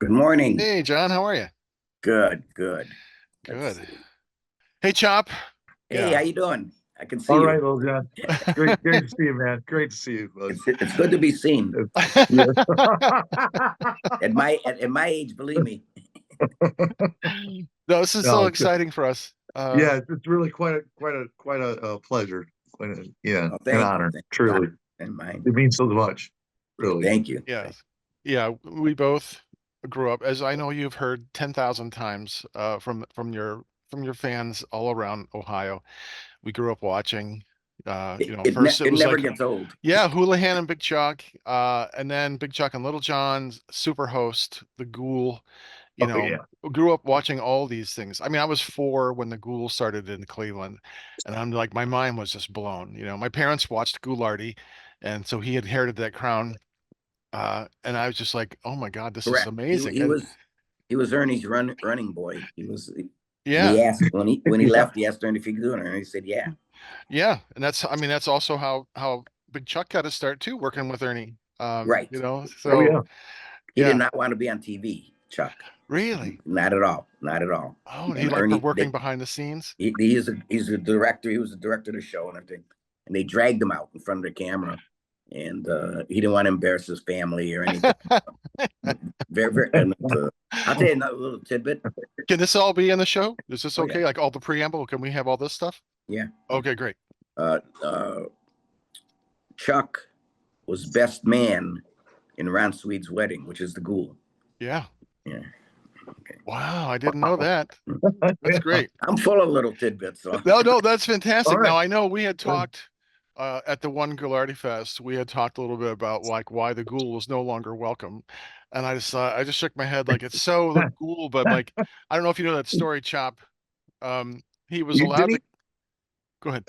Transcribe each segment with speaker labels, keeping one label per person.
Speaker 1: Good morning.
Speaker 2: Hey, John, how are you?
Speaker 1: Good, good. Let's
Speaker 2: Good.
Speaker 1: see.
Speaker 2: Hey, Chop.
Speaker 1: Hey, how
Speaker 2: Yeah.
Speaker 1: you doing? I can see
Speaker 3: All
Speaker 1: you.
Speaker 3: right, Lil John. Great to see you, man. Great to see you, bud.
Speaker 1: It's good to be seen.
Speaker 3: Yeah.
Speaker 1: At my age, believe me.
Speaker 2: No, this is so
Speaker 3: No,
Speaker 2: exciting for us.
Speaker 3: yeah, it's really quite a pleasure. Yeah,
Speaker 1: Oh,
Speaker 3: an
Speaker 1: thank you.
Speaker 3: honor.
Speaker 1: Thank you.
Speaker 3: Truly,
Speaker 1: And mine.
Speaker 3: it means so much. Really.
Speaker 1: Thank you.
Speaker 2: Yes. Yeah, we both grew up, as I know you've heard 10,000 times from your fans all around Ohio. We grew up watching first it
Speaker 1: It
Speaker 2: was
Speaker 1: never
Speaker 2: like,
Speaker 1: gets old.
Speaker 2: yeah, Hoolihan and Big Chuck, and then Big Chuck and Little John's Superhost, the Ghoul. you
Speaker 3: Oh
Speaker 2: know,
Speaker 3: yeah.
Speaker 2: grew up watching all these things. I mean, I was 4 when the Ghoul started in Cleveland, and I'm like, my mind was just blown. My parents watched Ghoulardi, and so he inherited that crown. And I was just like, oh my God, this is
Speaker 1: Correct. He
Speaker 2: amazing.
Speaker 1: he
Speaker 2: And
Speaker 1: was he was Ernie's running boy. And he
Speaker 2: yeah,
Speaker 1: asked when he
Speaker 3: Yeah.
Speaker 1: left, he asked Ernie if he could do it, and he said, "Yeah."
Speaker 2: yeah, and I mean, that's also how Big Chuck got to start too, working with Ernie.
Speaker 1: Right.
Speaker 3: Oh
Speaker 2: So
Speaker 3: yeah.
Speaker 1: He did
Speaker 2: yeah,
Speaker 1: not want to be on TV, Chuck.
Speaker 2: really.
Speaker 1: Not at all. Not at all.
Speaker 2: Oh, he
Speaker 1: And
Speaker 2: liked
Speaker 1: Ernie,
Speaker 2: working behind the scenes.
Speaker 1: he's a director. He was the director of the show and everything. And they dragged him out in front of the camera, and he didn't want to embarrass his family or anything. Very, very. And I'll tell you another little tidbit.
Speaker 2: Can this all be in the show? Is this
Speaker 1: Oh yeah,
Speaker 2: okay? Like all the preamble? Can we have all this stuff?
Speaker 1: yeah.
Speaker 2: Okay, great.
Speaker 1: Uh, uh, Chuck was best man in Ron Sweet's wedding, which is the Ghoul.
Speaker 2: Yeah.
Speaker 1: Yeah. Okay.
Speaker 2: Wow, I didn't know that. That's
Speaker 3: Yeah.
Speaker 2: great.
Speaker 1: I'm full of little tidbits. So
Speaker 2: No, no, that's
Speaker 3: All
Speaker 2: fantastic.
Speaker 3: right.
Speaker 2: Now I know we had talked at the one Goulardi Fest. We had talked a little bit about like why the ghoul was no longer welcome, and I just shook my head like it's so the ghoul, but like I don't know if you know that story, Chop. He was
Speaker 3: You
Speaker 2: allowed
Speaker 3: didn't.
Speaker 2: to go ahead.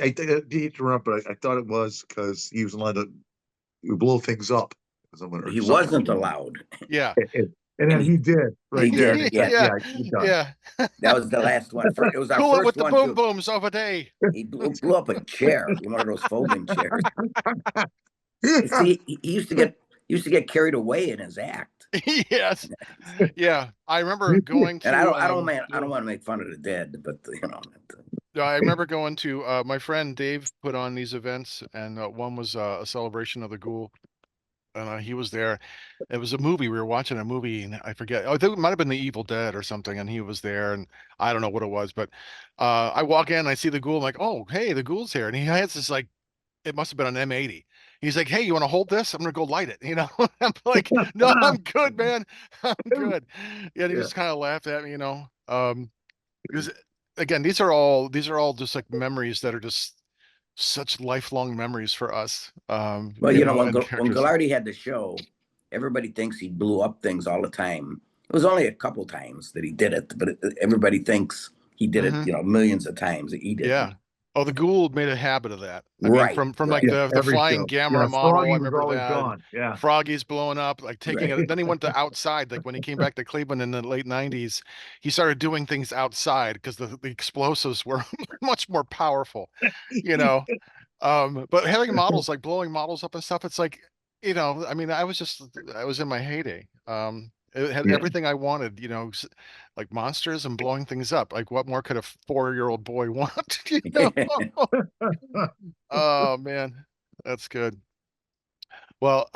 Speaker 3: I did interrupt, but I thought it was because he was allowed to blow things up or something or
Speaker 1: he
Speaker 3: something.
Speaker 1: wasn't allowed,
Speaker 2: Yeah,
Speaker 3: And
Speaker 1: and
Speaker 3: then he did
Speaker 1: he
Speaker 3: right there.
Speaker 1: did.
Speaker 3: And it got,
Speaker 1: Yeah,
Speaker 2: yeah,
Speaker 3: yeah, he done.
Speaker 2: yeah.
Speaker 1: that was the last one. It was our
Speaker 2: Cool it with
Speaker 1: first
Speaker 2: the
Speaker 1: one
Speaker 2: boom
Speaker 1: too.
Speaker 2: booms of a day.
Speaker 1: He blew up a chair, one of those folding chairs. You see, he used to get carried away in his act.
Speaker 2: Yes, yeah. I remember going
Speaker 1: And
Speaker 2: to
Speaker 1: I don't want to make fun of the dead, but
Speaker 2: yeah, I remember going to my friend Dave put on these events, and one was a celebration of the ghoul, and he was there. It was a movie. We were watching a movie, and I forget. Oh, I think it might have been The Evil Dead or something, and he was there, and I don't know what it was, but I walk in, I see the ghoul, I'm like, oh, hey, the ghoul's here, and he has this like, it must have been an M80. He's like, hey, you want to hold this? I'm gonna go light it. I'm like, no, I'm good, man. I'm good. Yeah, and he
Speaker 3: Yeah.
Speaker 2: just kind of laughed at me. Because again, these are all just like memories that are just such lifelong memories for us.
Speaker 1: well,
Speaker 2: And
Speaker 1: when
Speaker 2: characters.
Speaker 1: Gallardi had the show, everybody thinks he blew up things all the time. It was only a couple times that he did it, but everybody thinks he did it,
Speaker 2: Hmm.
Speaker 1: millions of times. He didn't.
Speaker 2: Yeah. Oh, the Gould made a habit of that. I mean,
Speaker 1: Right,
Speaker 2: from like
Speaker 1: right,
Speaker 3: Yeah,
Speaker 2: the
Speaker 3: every
Speaker 2: flying
Speaker 3: show.
Speaker 2: Gamma
Speaker 3: Yeah,
Speaker 2: model, I
Speaker 3: Froggy was
Speaker 2: remember
Speaker 3: always
Speaker 2: that.
Speaker 3: gone. Yeah.
Speaker 2: Froggy's blowing up, like taking
Speaker 1: right.
Speaker 2: it. Then he went to outside, like when he came back to Cleveland in the late 90s, he started doing things outside because the explosives were much more powerful, you know. But having models like blowing models up and stuff, it's like, I mean, I was in my heyday. It had
Speaker 3: Yeah.
Speaker 2: everything I wanted, like monsters and blowing things up. Like, what more could a 4-year-old boy want? Oh man, that's good. Well,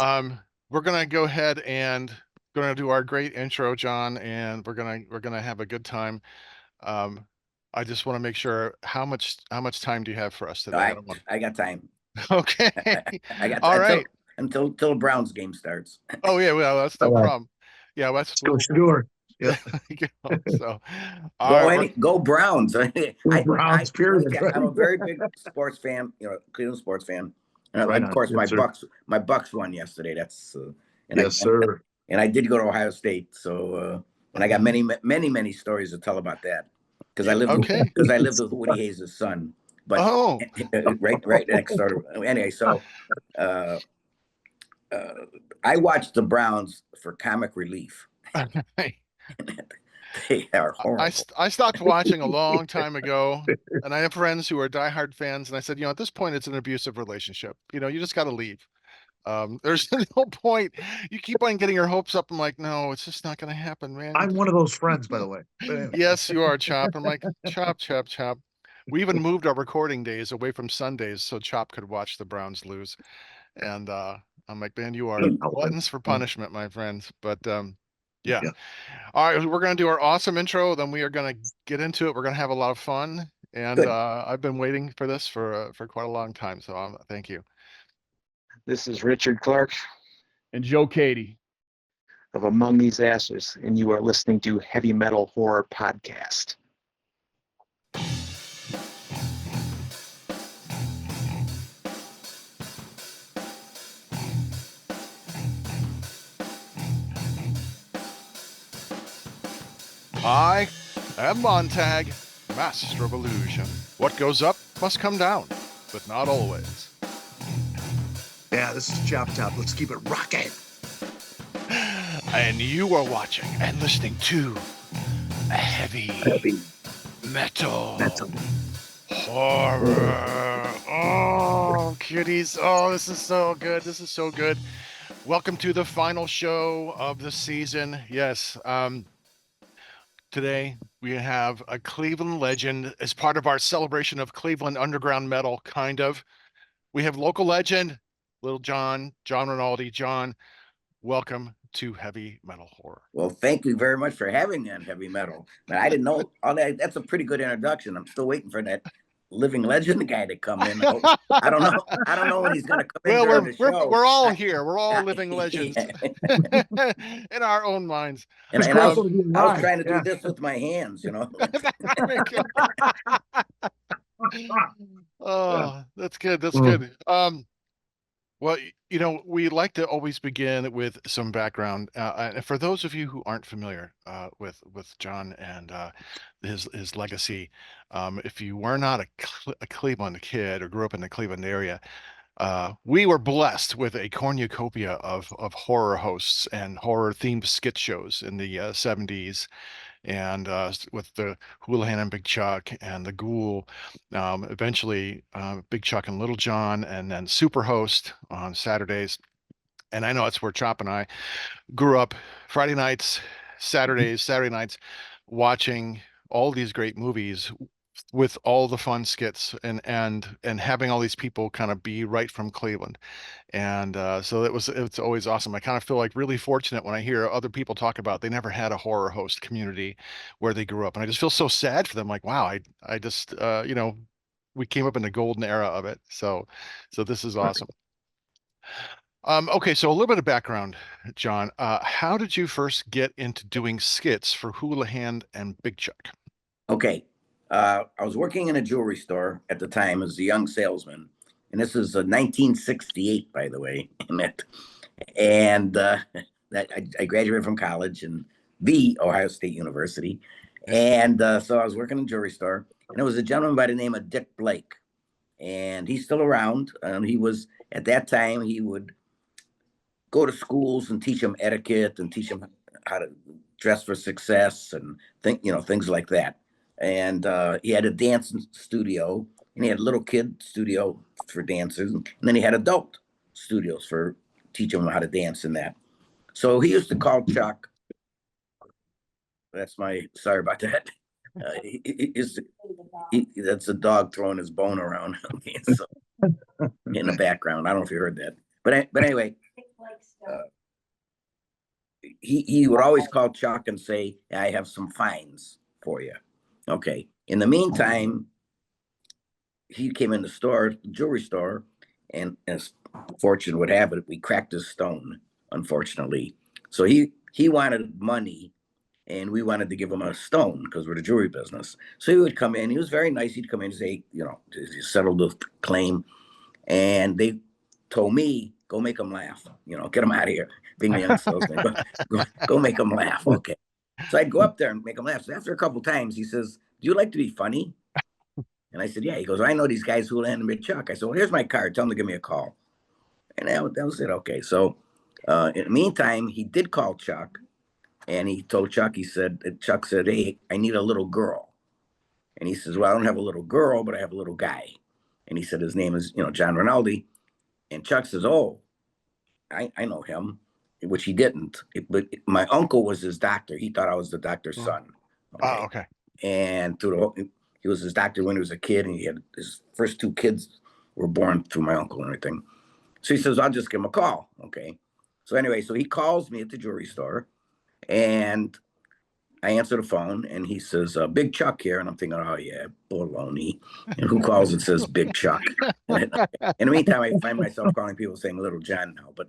Speaker 2: we're gonna go ahead and gonna do our great intro, John, and we're gonna have a good time. Um, I just want to make sure how much time do you have for us today? I
Speaker 1: I
Speaker 2: don't want.
Speaker 1: I got time.
Speaker 2: Okay.
Speaker 1: I got
Speaker 2: All
Speaker 1: until
Speaker 2: right.
Speaker 1: until Browns game starts.
Speaker 2: Oh yeah, well, that's no
Speaker 3: All right.
Speaker 2: problem. Yeah, well, that's
Speaker 3: Let's go Shador. Yeah.
Speaker 2: so. All right,
Speaker 1: Go Browns.
Speaker 3: Browns,
Speaker 1: Let me
Speaker 3: period.
Speaker 1: tell you,
Speaker 3: Right.
Speaker 1: I'm a very big sports fan. Cleveland sports fan. And
Speaker 3: Right
Speaker 1: of
Speaker 3: on.
Speaker 1: course,
Speaker 3: Yes, sir.
Speaker 1: My Bucks won yesterday. That's and I
Speaker 3: Yes, sir.
Speaker 1: and I did go to Ohio State. So and I got
Speaker 2: mhm.
Speaker 1: many stories to tell about that because
Speaker 2: Okay.
Speaker 1: I lived with Woody Hayes' son. But
Speaker 2: Oh.
Speaker 1: right next door. Anyway, so uh, uh, I watched the Browns for comic relief. They are horrible.
Speaker 2: I stopped watching a long time ago, and I have friends who are diehard fans, and I said, at this point, it's an abusive relationship. You just got to leave. There's no point. You keep on getting your hopes up. I'm like, no, it's just not going to happen, man.
Speaker 3: I'm one of those friends, by the way. But anyway.
Speaker 2: Yes, you are, Chop. I'm like, Chop, Chop, Chop. We even moved our recording days away from Sundays so Chop could watch the Browns lose. And I'm like, man, you are gluttons for punishment, my friends. But yeah.
Speaker 3: Yeah.
Speaker 2: All right, we're going to do our awesome intro. Then we are going to get into it. We're going to have a lot of fun. And
Speaker 1: Good.
Speaker 2: I've been waiting for this for quite a long time. So thank you.
Speaker 4: This is Richard Clark
Speaker 5: And Joe Katie.
Speaker 4: of Among These Ashes, and you are listening to Heavy Metal Horror Podcast.
Speaker 2: I am Montag, master of illusion. What goes up must come down, but not always.
Speaker 3: Yeah, this is Choptop. Let's keep it rocking.
Speaker 2: And you are watching and listening to a heavy metal horror. Oh, kitties. Oh, this is so good. This is so good. Welcome to the final show of the season. Yes. Today we have a Cleveland legend as part of our celebration of Cleveland underground metal, kind of. We have local legend, Lil John Rinaldi. John, welcome to Heavy Metal Horror.
Speaker 1: Well, thank you very much for having me on Heavy Metal. Man, I didn't know all that. That's a pretty good introduction. I'm still waiting for that living legend guy to come in. I don't know. I don't know when he's going to come in
Speaker 2: Well,
Speaker 1: during the show.
Speaker 2: we're all here. We're all living legends in our own minds.
Speaker 1: And
Speaker 3: It's
Speaker 1: I
Speaker 3: grateful
Speaker 1: was
Speaker 3: to be alive.
Speaker 1: trying to do
Speaker 3: Yeah.
Speaker 1: this with my hands, you know.
Speaker 2: Oh, that's good. That's
Speaker 3: Mm.
Speaker 2: good. Well, you know, we like to always begin with some background. And for those of you who aren't familiar with John and his legacy, if you were not a Cleveland kid or grew up in the Cleveland area, we were blessed with a cornucopia of horror hosts and horror themed skit shows in the 70s, and with the Hoolihan and Big Chuck and the Ghoul, eventually Big Chuck and Little John, and then Superhost on Saturdays. And I know that's where Chop and I grew up. Friday nights, Saturday nights, watching all these great movies with all the fun skits and having all these people kind of be right from Cleveland. And so it's always awesome. I kind of feel like really fortunate when I hear other people talk about they never had a horror host community where they grew up, and I just feel so sad for them. Like, wow, I just you know, we came up in the golden era of it. So this is awesome. Okay, so a little bit of background, John. How did you first get into doing skits for Hoolihan and Big Chuck?
Speaker 1: Okay. I was working in a jewelry store at the time as a young salesman. And this is 1968, by the way. And that I graduated from college in the Ohio State University. And so I was working in a jewelry store. And there was a gentleman by the name of Dick Blake. And he's still around. He was, at that time, he would go to schools and teach them etiquette and teach them how to dress for success and things like that. And he had a dance studio, and he had a little kid studio for dancers, and then he had adult studios for teaching them how to dance and that. So he used to call Chuck. Sorry about that. That's a dog throwing his bone around. So, in the background. I don't know if you heard that, but anyway, he would always call Chuck and say, "I have some fines for you." Okay. In the meantime, he came in the jewelry store, and as fortune would have it, we cracked his stone, unfortunately. So he wanted money, and we wanted to give him a stone because we're the jewelry business. So he would come in. He was very nice. He'd come in and say, settle the claim. And they told me, go make him laugh. Get him out of here. Being the young salesman, go make him laugh. Okay. So I'd go up there and make him laugh. So after a couple times, he says, "Do you like to be funny?" And I said, "Yeah." He goes, "I know these guys who land with Chuck." I said, "Well, here's my card. Tell them to give me a call." And that was it. Okay. So in the meantime, he did call Chuck, and he told Chuck, Chuck said, "Hey, I need a little girl." And he says, "Well, I don't have a little girl, but I have a little guy." And he said his name is, John Rinaldi. And Chuck says, "Oh, I know him, which he didn't. But my uncle was his doctor. He thought I was the doctor's son.
Speaker 2: Oh, okay.
Speaker 1: And he was his doctor when he was a kid, and he had his first 2 kids were born through my uncle and everything. So he says, I'll just give him a call. Okay. So anyway, so he calls me at the jewelry store, and I answer the phone, and he says, Big Chuck here. And I'm thinking, oh, yeah, baloney. And who calls and says Big Chuck? In the meantime, I find myself calling people saying Little John now. But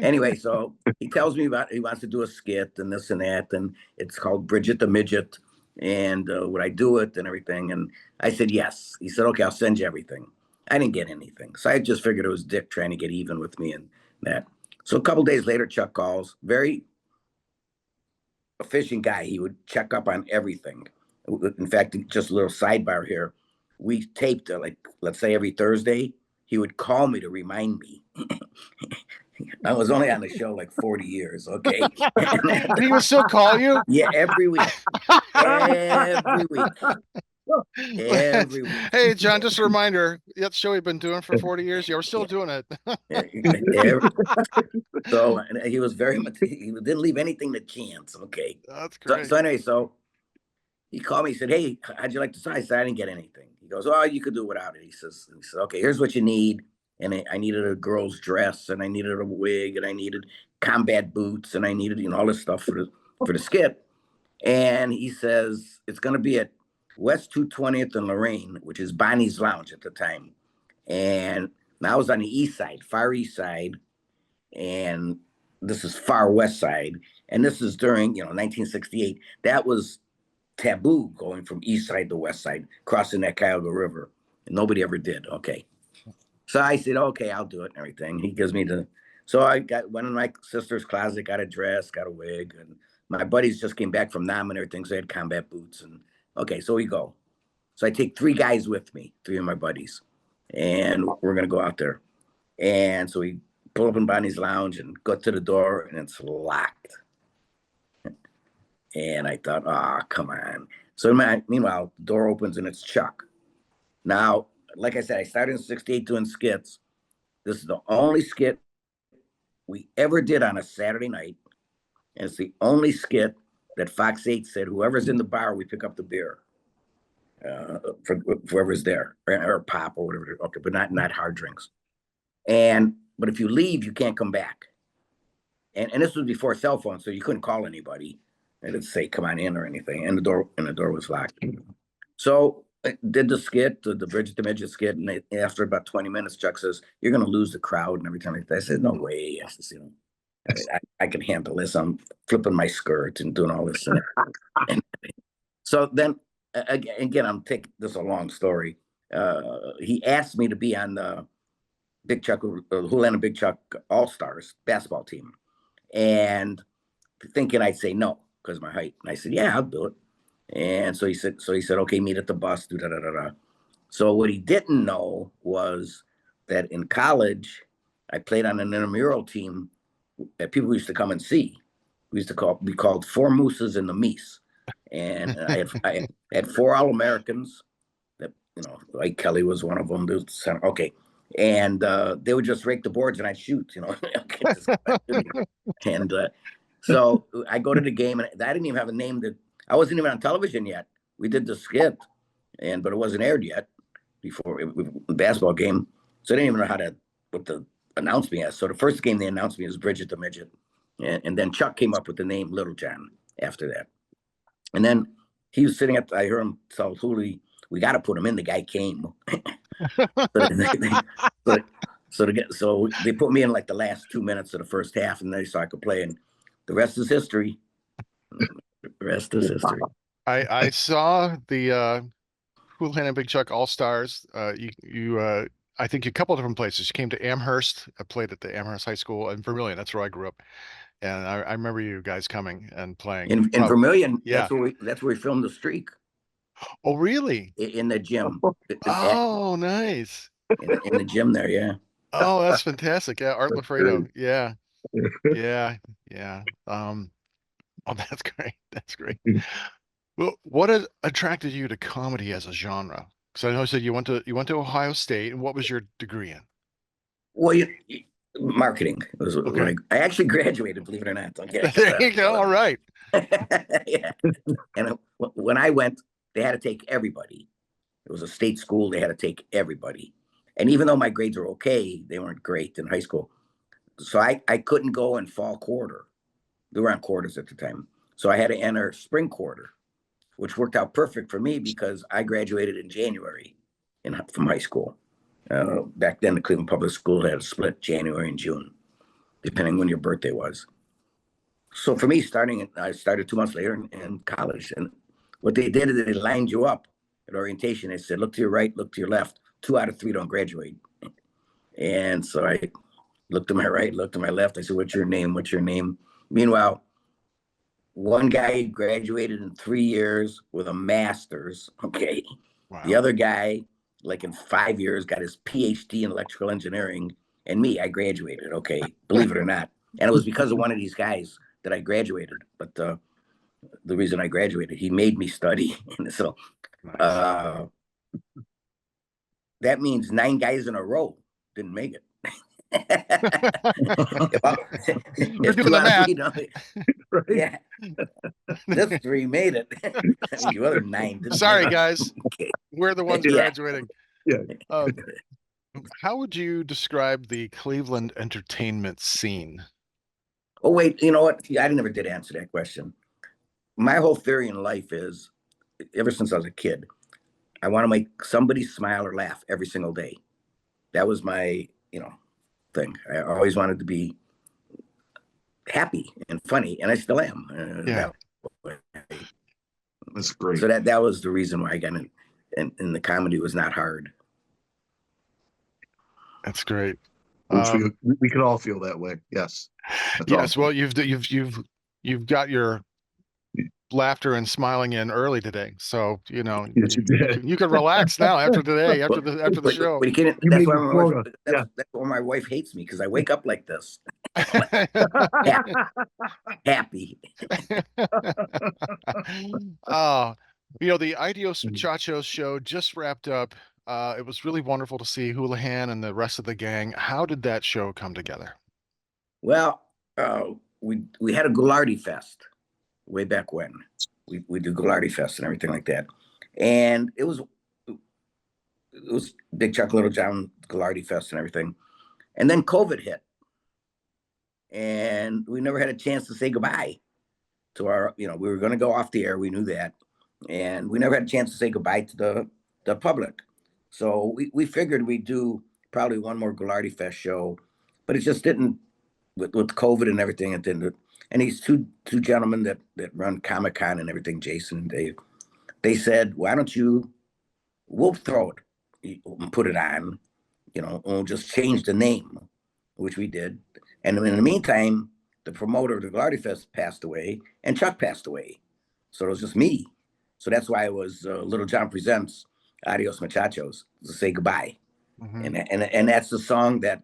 Speaker 1: anyway, so he tells me he wants to do a skit and this and that. And it's called Bridget the Midget. And would I do it and everything? And I said, yes. He said, okay, I'll send you everything. I didn't get anything. So I just figured it was Dick trying to get even with me and that. So a couple days later, Chuck calls, very efficient guy. He would check up on everything. In fact, just a little sidebar here. We taped like, let's say every Thursday, he would call me to remind me. I was only on the show like 40 years. Okay.
Speaker 2: And he would still call you?
Speaker 1: Yeah, every week. Every week. Every week.
Speaker 2: Hey, John, just a reminder, that show you've been doing for 40 years, yeah, we're still doing it.
Speaker 1: So and he was very much, he didn't leave anything to chance. Okay.
Speaker 2: That's
Speaker 1: So,
Speaker 2: great.
Speaker 1: so anyway, so he called me, he said, hey, how'd you like the size? I said, I didn't get anything. He goes, oh, you could do without it. He says, okay, here's what you need. And I needed a girl's dress, and I needed a wig, and I needed combat boots, and I needed, all this stuff for the skit. And he says, it's going to be at West 220th and Lorraine, which is Bonnie's Lounge at the time. And I was on the east side, far east side. And this is far west side. And this is during, 1968. That was taboo, going from east side to west side, crossing that Cuyahoga River. And nobody ever did. Okay. So I said, okay, I'll do it and everything. He gives me so I went in my sister's closet, got a dress, got a wig, and my buddies just came back from Nam and everything. So they had combat boots, and okay, so we go. So I take 3 guys with me, 3 of my buddies, and we're going to go out there. And so we pull up in Bonnie's Lounge and go to the door, and it's locked. And I thought, come on. So meanwhile, the door opens and it's Chuck. Now, like I said, I started in 68 doing skits. This is the only skit we ever did on a Saturday night. And it's the only skit that Fox 8 said, whoever's in the bar, we pick up the beer for whoever's there, or pop or whatever. Okay, but not hard drinks. But if you leave, you can't come back. And this was before cell phones, so you couldn't call anybody. They didn't say, come on in or anything. And the door was locked. So I did the skit, the Bridget the Midget skit, and after about 20 minutes, Chuck says, you're going to lose the crowd and everything like that. I said, no way. I said, I can handle this. I'm flipping my skirt and doing all this. And so then, again, I'm taking this a long story. He asked me to be on the Big Chuck, Hoolihan and Big Chuck All-Stars basketball team. And thinking I'd say no because of my height. And I said, yeah, I'll do it. And so he said, okay, meet at the bus, So what he didn't know was that in college, I played on an intramural team that people used to come and see. We used to be called Four Mooses and the Meese. And I had 4 All-Americans that, like Kelly was one of them. Okay. And they would just rake the boards and I'd shoot, And so I go to the game, and I didn't even have a name I wasn't even on television yet. We did the skit, but it wasn't aired yet before the basketball game. So I didn't even know what to announce me as. So the first game they announced me as Bridget the Midget. And then Chuck came up with the name Little John after that. And then he was sitting I heard him tell Hooli, we got to put him in. The guy came. So they put me in like the last 2 minutes of the first half, and they saw I could play, and the rest is history. The rest is history.
Speaker 2: I saw the Hoolihan and Big Chuck All-Stars. I think a couple different places. You came to Amherst. I played at the Amherst High School in Vermillion. That's where I grew up. And I remember you guys coming and playing.
Speaker 1: In Vermillion,
Speaker 2: yeah.
Speaker 1: That's where we filmed The Streak.
Speaker 2: Oh, really?
Speaker 1: In the gym.
Speaker 2: Oh, nice.
Speaker 1: In the gym there, yeah.
Speaker 2: Oh, that's fantastic. Yeah, Art Lafredo. Yeah. Yeah. Oh, that's great. That's great. Well, what attracted you to comedy as a genre? Because I know you said you went to Ohio State, and what was your degree in?
Speaker 1: Well, Marketing was what
Speaker 2: Okay.
Speaker 1: I actually graduated, believe it or not. Okay.
Speaker 2: There you go. All right.
Speaker 1: Yeah. And when I went, they had to take everybody. It was a state school. They had to take everybody. And even though my grades were okay, they weren't great in high school. So I couldn't go in fall quarter. They were on quarters at the time. So I had to enter spring quarter, which worked out perfect for me because I graduated in January from high school. Back then, the Cleveland Public School had a split January and June, depending when your birthday was. So for me, I started 2 months later in college. And what they did is they lined you up at orientation. They said, look to your right, look to your left. 2 out of 3 don't graduate. And so I looked to my right, looked to my left. I said, what's your name? What's your name? Meanwhile, one guy graduated in 3 years with a master's. Okay.
Speaker 2: Wow.
Speaker 1: The other guy, like in 5 years, got his PhD in electrical engineering. And me, I graduated. Okay. Believe it or not. And it was because of one of these guys that I graduated. But the reason I graduated, he made me study. And so
Speaker 2: Nice.
Speaker 1: that means 9 guys in a row didn't make it. If
Speaker 2: doing
Speaker 1: 2
Speaker 2: the
Speaker 1: out of
Speaker 2: math.
Speaker 1: 3 don't,
Speaker 3: Right?
Speaker 1: yeah. This 3 made it. The other 9 didn't.
Speaker 2: Sorry,
Speaker 1: make it.
Speaker 2: guys.
Speaker 1: Okay.
Speaker 2: We're the ones
Speaker 1: Yeah.
Speaker 2: graduating.
Speaker 3: Yeah.
Speaker 2: How would you describe the Cleveland entertainment scene?
Speaker 1: Oh, wait, you know what? I never did answer that question. My whole theory in life is, ever since I was a kid, I want to make somebody smile or laugh every single day. That was my, thing. I always wanted to be happy and funny, and I still am.
Speaker 2: Yeah.
Speaker 3: That's great.
Speaker 1: So that was the reason why I got in, and the comedy was not hard.
Speaker 2: That's great.
Speaker 3: Which we could all feel that way. Yes. That's
Speaker 2: Yes.
Speaker 3: awesome.
Speaker 2: Well, you've got your laughter and smiling in early today, so
Speaker 3: Yes, you did.
Speaker 2: you can relax now after today, after the show.
Speaker 1: But you can't.
Speaker 3: You
Speaker 1: That's
Speaker 3: mean
Speaker 1: why
Speaker 3: in
Speaker 1: my
Speaker 3: Florida.
Speaker 1: wife.
Speaker 3: Yeah.
Speaker 1: That's why my wife hates me, because I wake up like this, happy.
Speaker 2: Oh, the Adios Muchachos show just wrapped up. It was really wonderful to see Hoolihan and the rest of the gang. How did that show come together?
Speaker 1: Well, we had a Goulardi Fest way back when. We do Goulardi Fest and everything like that, and it was Big Chuck, Little John, Goulardi Fest and everything, and then COVID hit, and we never had a chance to say goodbye to our. We were going to go off the air. We knew that, and we never had a chance to say goodbye to the public. So we figured we'd do probably one more Goulardi Fest show, but it just didn't. With COVID and everything, it didn't. And these two gentlemen that run Comic-Con and everything, Jason and Dave, they said, why don't we'll throw it and put it on, we'll just change the name, which we did. And in the meantime, the promoter of the Goulardi Fest passed away and Chuck passed away. So it was just me. So that's why it was Little John Presents Adios Muchachos, to say goodbye.
Speaker 2: Mm-hmm.
Speaker 1: And that's the song that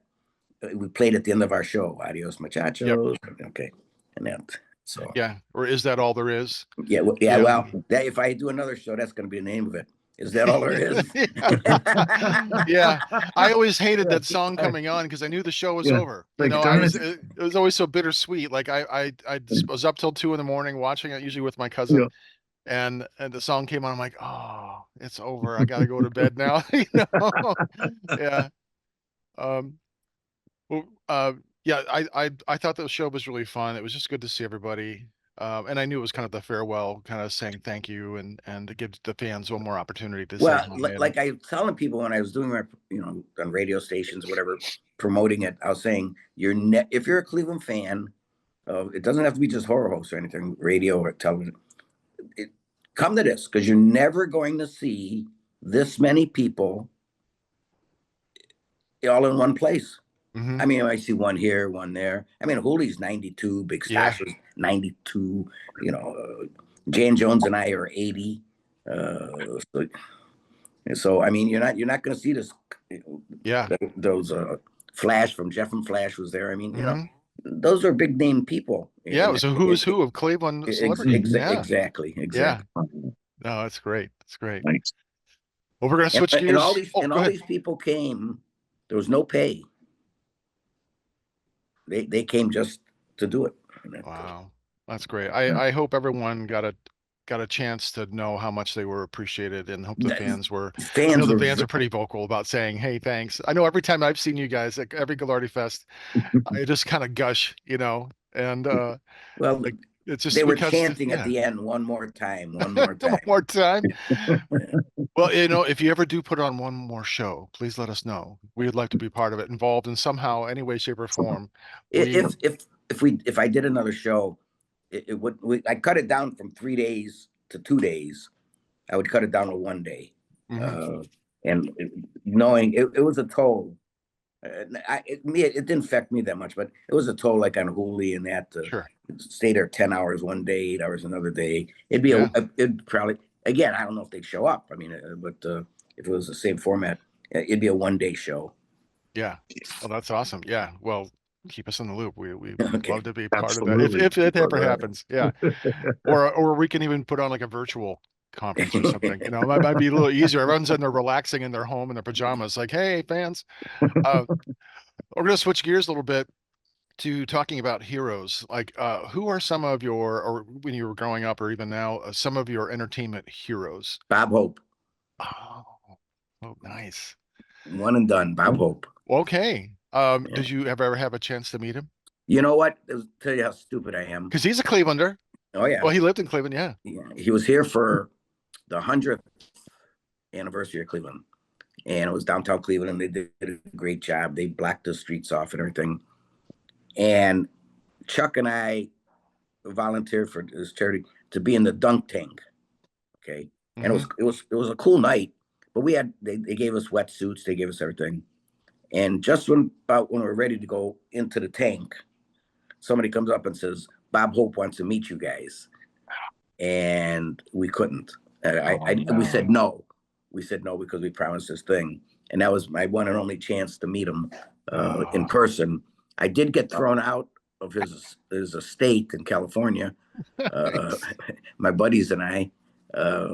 Speaker 1: we played at the end of our show, Adios Muchachos. Yep. Okay. And that, so.
Speaker 2: Yeah. Or is that all there is?
Speaker 1: Yeah. Well, if I do another show, that's going to be the name of it. Is that all there is?
Speaker 2: Yeah. I always hated that song coming on because I knew the show was over.
Speaker 3: Like,
Speaker 2: it was always so bittersweet. Like I was up till 2 a.m. watching it, usually with my cousin.
Speaker 3: Yeah.
Speaker 2: And the song came on. I'm like, oh, it's over. I got to go to bed now. Yeah. Yeah, I thought the show was really fun. It was just good to see everybody. And I knew it was kind of the farewell, kind of saying thank you and to give the fans one more opportunity to say hi.
Speaker 1: Like I was telling people when I was doing my, on radio stations, whatever, promoting it, I was saying, if you're a Cleveland fan, it doesn't have to be just horror hosts or anything, radio or television. Come to this, because you're never going to see this many people all in one place.
Speaker 2: Mm-hmm.
Speaker 1: I mean, I see one here, one there. I mean, Hoolie's 92, Big Stash was 92. Jan Jones and I are 80. So I mean, you're not going to see this. Those Flash from Jeff and Flash was there. I mean, those are big name people.
Speaker 2: Yeah, it was a who's who of Cleveland celebrities.
Speaker 1: Exactly.
Speaker 2: Yeah. No, that's great. That's great.
Speaker 3: Thanks.
Speaker 2: Well, we're gonna switch gears.
Speaker 1: And all these people came. There was no pay. they came just to do it.
Speaker 2: Wow, that's great. I hope everyone got a chance to know how much they were appreciated, and hope the fans were. I know the fans are pretty vocal about saying, "Hey, thanks." I know every time I've seen you guys at every Galardi Fest, I just kind of gush, and
Speaker 1: well,
Speaker 2: like, it's just
Speaker 1: they were
Speaker 2: because
Speaker 1: chanting at the end, one more time, one more time.
Speaker 2: one more time. Well, if you ever do put on one more show, please let us know. We would like to be part of it, involved in somehow, any way, shape, or form.
Speaker 1: If I did another show, I cut it down from 3 days to 2 days. I would cut it down to 1 day. And knowing it was a toll. It didn't affect me that much, but it was a toll, like on Hoolihan and that, to
Speaker 2: Sure.
Speaker 1: stay there 10 hours one day, 8 hours another day. It'd be it'd probably, again, I don't know if they'd show up. I mean, but if it was the same format, it'd be a 1 day show.
Speaker 2: Yeah. Well, that's awesome. Yeah. Well, keep us in the loop. We
Speaker 1: Okay.
Speaker 2: love to be part of
Speaker 3: Absolutely.
Speaker 2: that if it ever
Speaker 3: Right.
Speaker 2: happens. Yeah. Or we can even put on like a virtual conference or something. It might be a little easier. Everyone's in there relaxing in their home in their pajamas, like, hey, fans. We're gonna switch gears a little bit to talking about heroes. Like, who are some of your, or when you were growing up, or even now, some of your entertainment heroes?
Speaker 1: Bob Hope.
Speaker 2: Oh, nice.
Speaker 1: One and done, Bob Hope.
Speaker 2: Okay. Did you ever have a chance to meet him?
Speaker 1: You know what? I'll tell you how stupid I am.
Speaker 2: Because he's a Clevelander.
Speaker 1: Oh yeah.
Speaker 2: Well, he lived in Cleveland. Yeah.
Speaker 1: He was here for the 100th anniversary of Cleveland, and it was downtown Cleveland, and they did a great job. They blacked the streets off and everything. And Chuck and I volunteered for this charity to be in the dunk tank. Okay. And it was a cool night, but they gave us wetsuits, they gave us everything. And just when we're ready to go into the tank, somebody comes up and says, Bob Hope wants to meet you guys. And we couldn't. We said no. We said no because we promised this thing. And that was my one and only chance to meet him in person. I did get thrown out of his estate in California. My buddies and I,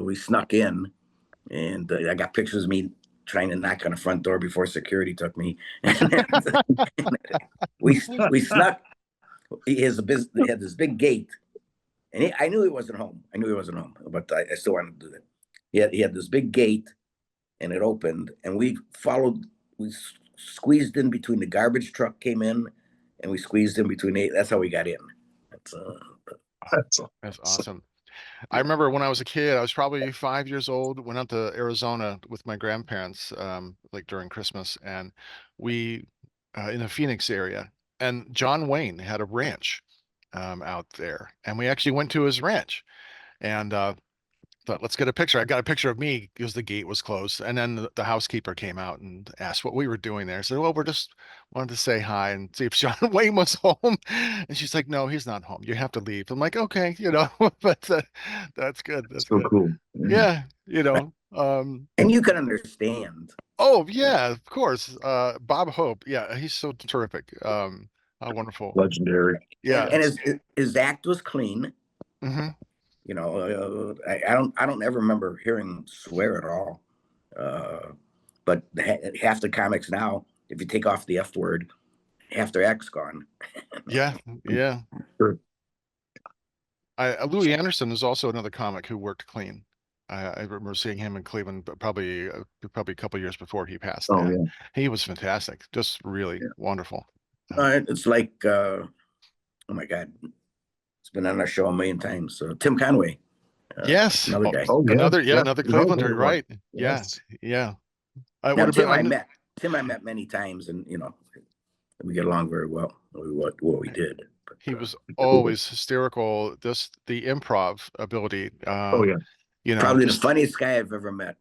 Speaker 1: we snuck in, and I got pictures of me trying to knock on the front door before security took me. we snuck. He had this big gate, and I knew he wasn't home. But I still wanted to do that. He had this big gate, and it opened, and we squeezed in between the garbage truck came in, and we squeezed in between. That's how we got in.
Speaker 2: That's awesome. I remember when I was a kid, I was probably 5 years old, went out to Arizona with my grandparents, like during Christmas, and we in the Phoenix area, and John Wayne had a ranch out there, and we actually went to his ranch, and thought, let's get a picture. I got a picture of me because the gate was closed, and then the housekeeper came out and asked what we were doing there. I said, well, we're just wanted to say hi and see if John Wayne was home. And she's like, no, he's not home. You have to leave. I'm like, okay, but that's good. That's
Speaker 3: so
Speaker 2: good.
Speaker 3: cool.
Speaker 2: Yeah,
Speaker 1: and you can understand.
Speaker 2: Oh yeah, of course. Bob Hope. Yeah, he's so terrific. How wonderful.
Speaker 3: Legendary.
Speaker 2: Yeah.
Speaker 1: And his act was clean.
Speaker 2: Mm-hmm.
Speaker 1: I don't ever remember hearing him swear at all. But half the comics now, if you take off the F word, half their act's gone.
Speaker 2: Yeah.
Speaker 3: Sure.
Speaker 2: Louis Anderson is also another comic who worked clean. I remember seeing him in Cleveland, but probably a couple years before he passed.
Speaker 3: Oh yeah.
Speaker 2: He was fantastic, just really wonderful.
Speaker 1: It's like, oh my God, it's been on our show a million times. So Tim Conway.
Speaker 2: Yes.
Speaker 1: Another guy.
Speaker 3: Oh, yeah.
Speaker 2: Another
Speaker 3: Yeah.
Speaker 2: Clevelander, right?
Speaker 3: Yes.
Speaker 2: Yeah.
Speaker 1: Now, Tim I met many times, and we get along very well. What we did. But,
Speaker 2: he was always hysterical. The improv ability.
Speaker 3: Oh yeah.
Speaker 1: Probably the funniest guy I've ever met.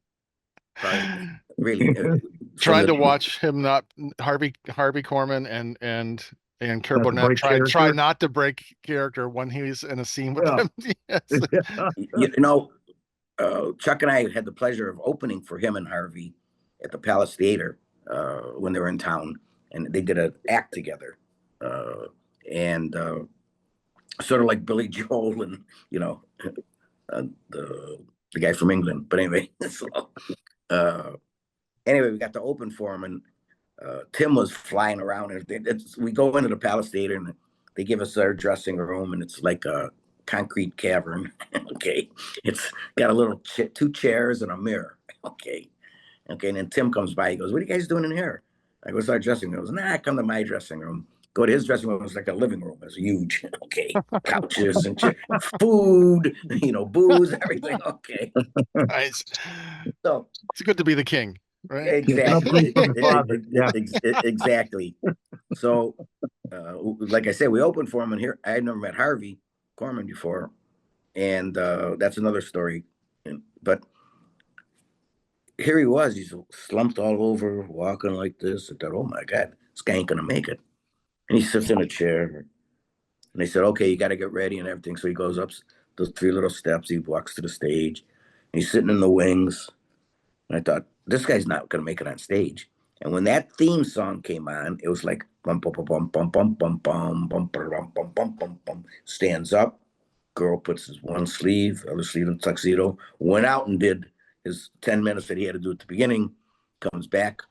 Speaker 1: Probably, really.
Speaker 2: Trying to watch him not Harvey Korman and Kerr Burnett try not to break character when he's in a scene with him. Yes.
Speaker 1: Chuck and I had the pleasure of opening for him and Harvey at the Palace Theater when they were in town, and they did an act together, and sort of like Billy Joel and the guy from England. But anyway, anyway, we got to open for him, and Tim was flying around, and we go into the Palace Theater, and they give us our dressing room, and it's like a concrete cavern. Okay, it's got a little two chairs and a mirror. Okay, and then Tim comes by. He goes, "What are you guys doing in here?" I go, "It's our dressing room." He goes, "Nah, come to my dressing room." Go to his dressing room. It's like a living room. It's huge. Okay, couches and food, booze, everything. Okay,
Speaker 2: Nice.
Speaker 1: so
Speaker 2: It's good to be the king, right?
Speaker 1: exactly,
Speaker 3: from the father. Yeah.
Speaker 1: exactly. So, like I said, we opened for him, and here I had never met Harvey Korman before, and that's another story. But here he was, he's slumped all over, walking like this. I thought, oh my God, this guy ain't gonna make it. And he sits in a chair, and they said, okay, you got to get ready and everything. So he goes up those 3 little steps. He walks to the stage. He's sitting in the wings, and I thought, this guy's not gonna make it on stage. And when that theme song came on, it was like bum bum bum bum bum bum bum bum bum bum bum bum bum. Stands up, girl puts his one sleeve, other sleeve in tuxedo, went out and did his 10 minutes that he had to do at the beginning, comes back.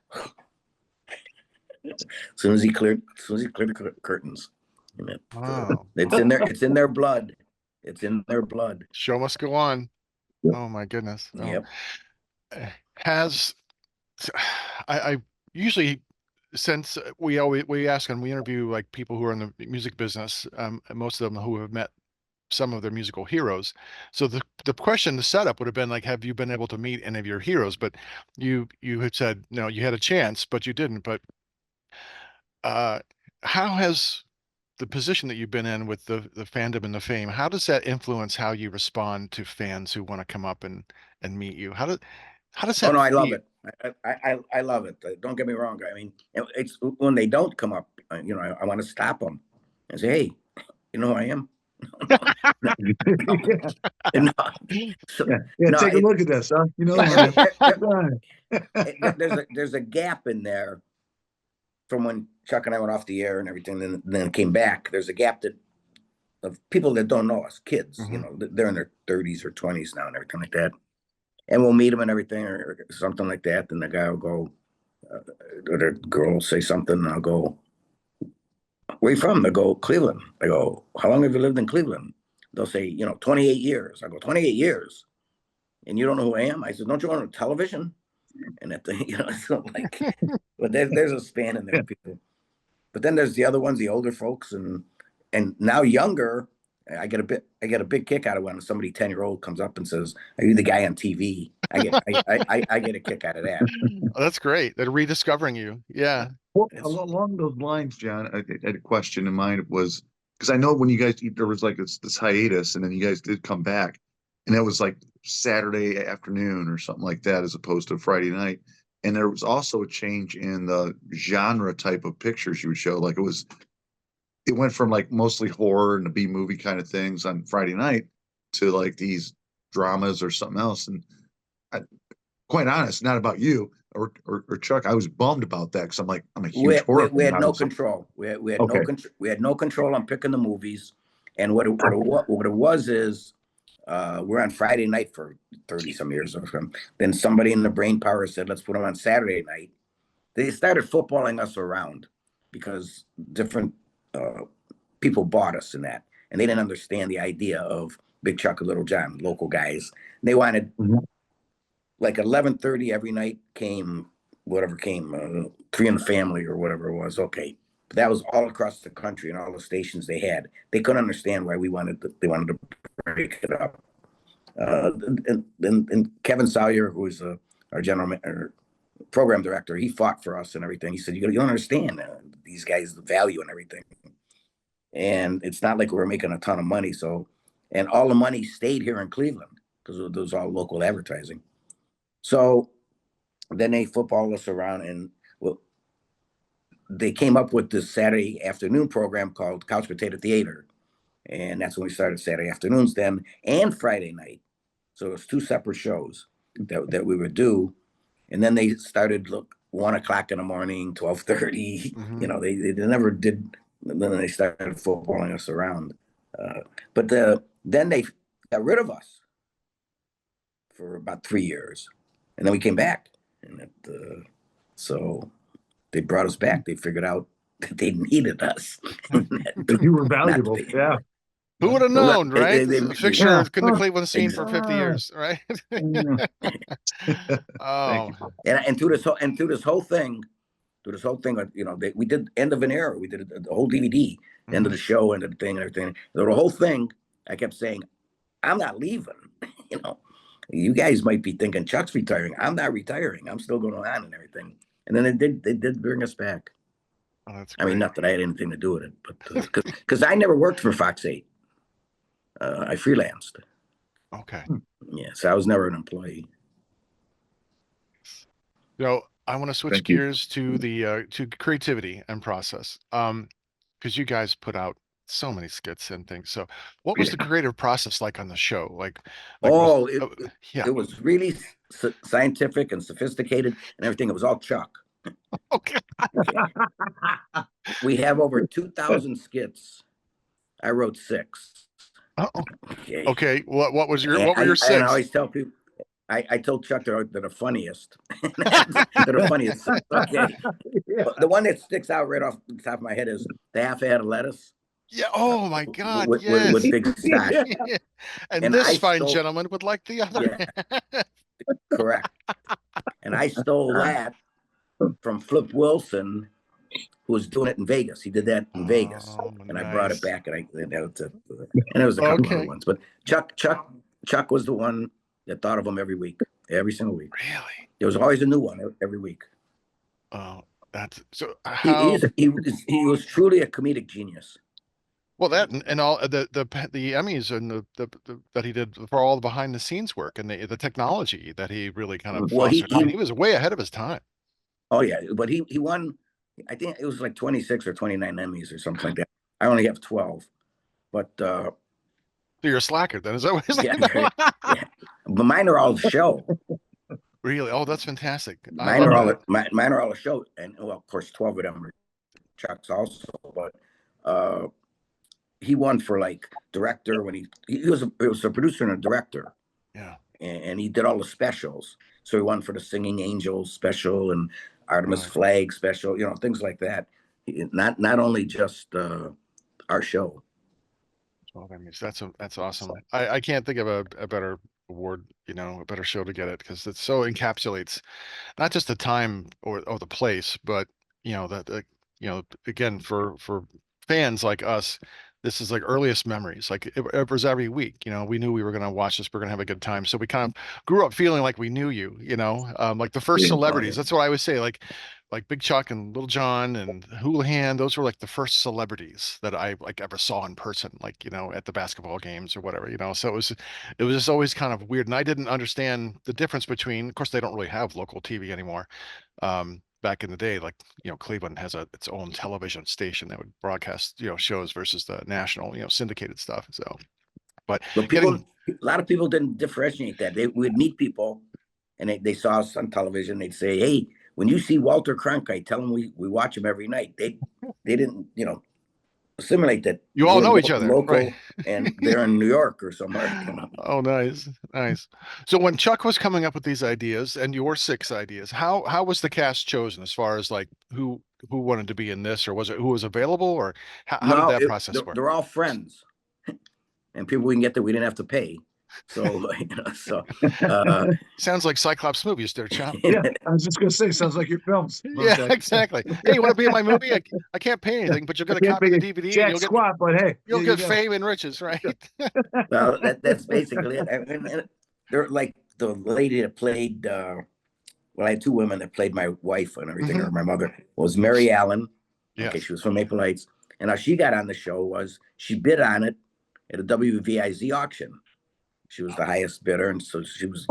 Speaker 1: As soon as he cleared the curtains. And
Speaker 2: Wow.
Speaker 1: it's in their blood. It's in their blood.
Speaker 2: Show must go on.
Speaker 3: Yep.
Speaker 2: Oh my goodness. Oh.
Speaker 1: Yep.
Speaker 2: Has I usually, since we ask and we interview like people who are in the music business, most of them who have met some of their musical heroes. So the question, the setup would have been like, have you been able to meet any of your heroes? But you had said no, you had a chance, but you didn't. But how has the position that you've been in with the fandom and the fame, how does that influence how you respond to fans who want to come up and meet you? How does
Speaker 1: Oh
Speaker 2: that
Speaker 1: no, I love
Speaker 2: feel?
Speaker 1: it. I love it. Don't get me wrong. I mean, it's when they don't come up. I want to stop them and say, "Hey, you know who I am?" No, so,
Speaker 3: Yeah,
Speaker 1: no,
Speaker 3: take a look at this, huh? You know,
Speaker 1: there's a gap in there from when Chuck and I went off the air and everything, then came back. There's a gap of people that don't know us, kids. They're in their 30s or 20s now and everything like that. And we'll meet them and everything or something like that. Then the guy will go, or the girl will say something, and I'll go, "Where you from?" They go, "Cleveland." I go, "How long have you lived in Cleveland?" They'll say, 28 years. I go, 28 years? And you don't know who I am? I said, "Don't you want on television?" And that thing, it's not like, but there's a span in there, people. But then there's the other ones, the older folks, and now younger. I get a big kick out of when somebody 10-year-old comes up and says, "Are you the guy on TV?" I get a kick out of that.
Speaker 2: Oh, that's great. They're rediscovering you. Yeah.
Speaker 3: Well, along those lines, John, I had a question in mind. It was because I know when you guys, there was like this hiatus, and then you guys did come back, and that was like Saturday afternoon or something like that, as opposed to Friday night. And there was also a change in the genre type of pictures you would show. Like it went from like mostly horror and the B movie kind of things on Friday night to like these dramas or something else. And I, quite honest, not about you or Chuck. I was bummed about that because I'm a huge horror
Speaker 1: We had
Speaker 3: fan.
Speaker 1: no control. We had
Speaker 3: Okay.
Speaker 1: we had no control on picking the movies. And what it was is we're on Friday night for 30 some years or something. Then somebody in the brain power said, let's put them on Saturday night. They started footballing us around because different people bought us in that. And they didn't understand the idea of Big Chuck and Little John, local guys. They wanted like 11:30 every night came, whatever came, Three in the Family or whatever it was. Okay. But that was all across the country and all the stations they had. They couldn't understand why they wanted to break it up. And Kevin Sawyer, who was our program director, he fought for us and everything. He said, you don't understand these guys, the value and everything. And it's not like we're making a ton of money. So, and all the money stayed here in Cleveland because it was all local advertising. So then they footballed us around, and well, they came up with this Saturday afternoon program called Couch Potato Theater. And that's when we started Saturday afternoons then and Friday night. So it was 2 separate shows that we would do. And then they started 1:00 in the morning, 12:30. They never did. Then they started footballing us around. But then they got rid of us for about 3 years, and then we came back. And so they brought us back. They figured out that they needed us.
Speaker 3: That you were valuable. Yeah.
Speaker 2: Who would have known, right?
Speaker 1: They-
Speaker 2: A fixture in the
Speaker 3: Yeah.
Speaker 2: Cleveland scene for 50 years, right? Oh,
Speaker 3: Thank you.
Speaker 1: and through this whole thing, we did end of an era. We did the whole DVD, end of the show, end of the thing, and everything. The whole thing, I kept saying, I'm not leaving. You know, you guys might be thinking Chuck's retiring. I'm not retiring. I'm still going on and everything. And then they did bring us back.
Speaker 2: oh, that's
Speaker 1: I mean,
Speaker 2: great.
Speaker 1: not that I had anything to do with it, but because I never worked for Fox 8. I freelanced.
Speaker 2: Okay.
Speaker 1: Yeah, so I was never an employee.
Speaker 2: So I want to switch
Speaker 3: Thank you.
Speaker 2: gears to the to creativity and process. Because you guys put out so many skits and things. So what was the creative process like on the show? Like
Speaker 1: Oh,
Speaker 2: yeah.
Speaker 1: it was really scientific and sophisticated and everything. It was all Chuck.
Speaker 2: Okay.
Speaker 1: We have over 2,000 skits. I wrote 6.
Speaker 2: Uh-oh.
Speaker 1: Okay.
Speaker 2: Okay. What was your
Speaker 1: And
Speaker 2: what were your
Speaker 1: I
Speaker 2: 6?
Speaker 1: always tell people, I told Chuck they're the funniest. They're the funniest. Okay. But the one that sticks out right off the top of my head is the half a head of lettuce.
Speaker 2: Yeah. Oh my God.
Speaker 1: With
Speaker 2: Yes.
Speaker 1: big stash.
Speaker 2: Yeah. And
Speaker 1: And
Speaker 2: this
Speaker 1: I
Speaker 2: fine
Speaker 1: stole-
Speaker 2: gentleman would like the other.
Speaker 1: Yeah. Correct. And I stole that from Flip Wilson, who was doing it in Vegas. He did that in Vegas,
Speaker 2: Oh,
Speaker 1: and I brought
Speaker 2: nice.
Speaker 1: it back, and it was a couple other
Speaker 2: Okay.
Speaker 1: ones. But Chuck was the one that thought of them every week, every single week.
Speaker 2: Really?
Speaker 1: There was always a new one every week.
Speaker 2: Oh, that's so
Speaker 1: He,
Speaker 2: how
Speaker 1: he was truly a comedic genius.
Speaker 2: well that and all the Emmys and the that he did for all the behind the scenes work and the technology that he really kind of
Speaker 1: Well,
Speaker 2: fostered. I mean, he was way ahead of his time.
Speaker 1: Oh yeah, but he won. I think it was like 26 or 29 Emmys or something like that. I only have 12, but
Speaker 2: So you're a slacker then, is that what
Speaker 1: yeah, yeah. But mine are all the show.
Speaker 2: Really? Oh, that's fantastic. I
Speaker 1: Mine
Speaker 2: love
Speaker 1: are all
Speaker 2: that.
Speaker 1: mine are all a show, and well, of course, 12 of them are Chuck's also. But he won for like director when he was a producer and a director,
Speaker 2: Yeah.
Speaker 1: and he did all the specials. So he won for the Singing Angels special and Artemis
Speaker 2: Right.
Speaker 1: Flag special, things like that. Not only just our show.
Speaker 2: 12 Emmys. That's awesome. I can't think of a better award, a better show to get it because it so encapsulates not just the time or the place, but again for fans like us, this is like earliest memories. Like it was every week. We knew we were going to watch this. We're going to have a good time. So we kind of grew up feeling like we knew you. Like the first
Speaker 3: Yeah.
Speaker 2: celebrities. That's what I always say. Like Big Chuck and Lil John and Hoolihan. Those were like the first celebrities that I like ever saw in person. Like at the basketball games or whatever. So it was just always kind of weird. And I didn't understand the difference between. Of course, they don't really have local TV anymore. Back in the day, like Cleveland has its own television station that would broadcast shows versus the national syndicated stuff. So, but
Speaker 1: a lot of people didn't differentiate that. They would meet people, and they saw us on television. They'd say, "Hey, when you see Walter Cronkite, tell him we watch him every night." They didn't assimilate that
Speaker 2: you all
Speaker 1: we're
Speaker 2: know each other,
Speaker 1: local,
Speaker 2: right?
Speaker 1: and they're in New York or somewhere.
Speaker 2: Oh, nice. So when Chuck was coming up with these ideas and your 6 ideas, how was the cast chosen as far as like who wanted to be in this, or was it who was available, or how did
Speaker 1: No,
Speaker 2: that process work?
Speaker 1: they're all friends and people we can get that we didn't have to pay. So
Speaker 2: Sounds like Cyclops movies there, Chop.
Speaker 3: Yeah, I was just gonna say, sounds like your films.
Speaker 2: Yeah,
Speaker 3: Montag.
Speaker 2: exactly. Hey, you want to be in my movie? I can't pay anything, but you'll get a
Speaker 3: Can't
Speaker 2: copy of
Speaker 3: pay
Speaker 2: the DVD and
Speaker 3: jack
Speaker 2: you'll get
Speaker 3: squat, but hey,
Speaker 2: you'll
Speaker 3: here you
Speaker 2: get
Speaker 3: go.
Speaker 2: fame and riches, right?
Speaker 1: well, that's basically it. And they're like the lady that played. Well, I had 2 women that played my wife and everything, or my mother. Was Mary Allen.
Speaker 2: Yes.
Speaker 1: Okay, she was from Maple Heights, and how she got on the show was she bid on it at a WVIZ auction. She was the highest bidder, and so she was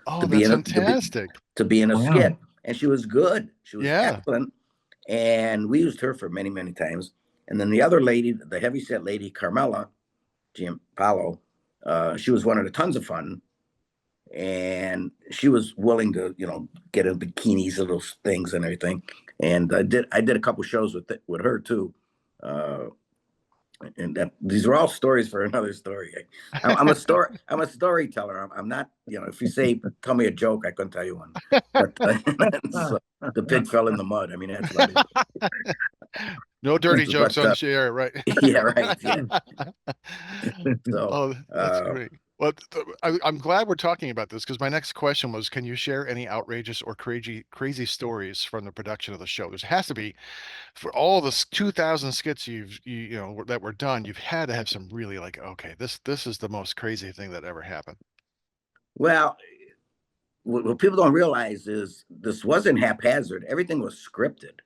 Speaker 2: Oh,
Speaker 1: to be
Speaker 2: that's
Speaker 1: in
Speaker 2: fantastic.
Speaker 1: to be in a
Speaker 3: Wow.
Speaker 1: skit, and she was good. She was
Speaker 2: Yeah.
Speaker 1: excellent, and we used her for many, many times. And then the other lady, the heavyset lady, Carmela Giampaolo, she was one of the tons of fun, and she was willing to, get in bikinis and those things and everything. And I did a couple shows with her too. And these are all stories for another story. I'm a storyteller. I'm not, if you say, tell me a joke, I couldn't tell you one. But so, the pig fell in the mud. I mean, that's about it.
Speaker 2: No dirty jokes
Speaker 1: But,
Speaker 2: on the air, right?
Speaker 1: yeah, right. Yeah. So,
Speaker 2: Oh, that's great. Well, I'm glad we're talking about this because my next question was, can you share any outrageous or crazy stories from the production of the show? There has to be, for all the 2,000 skits you know that were done, you've had to have some really like, okay, this is the most crazy thing that ever happened.
Speaker 1: well, what people don't realize is this wasn't haphazard. Everything was scripted.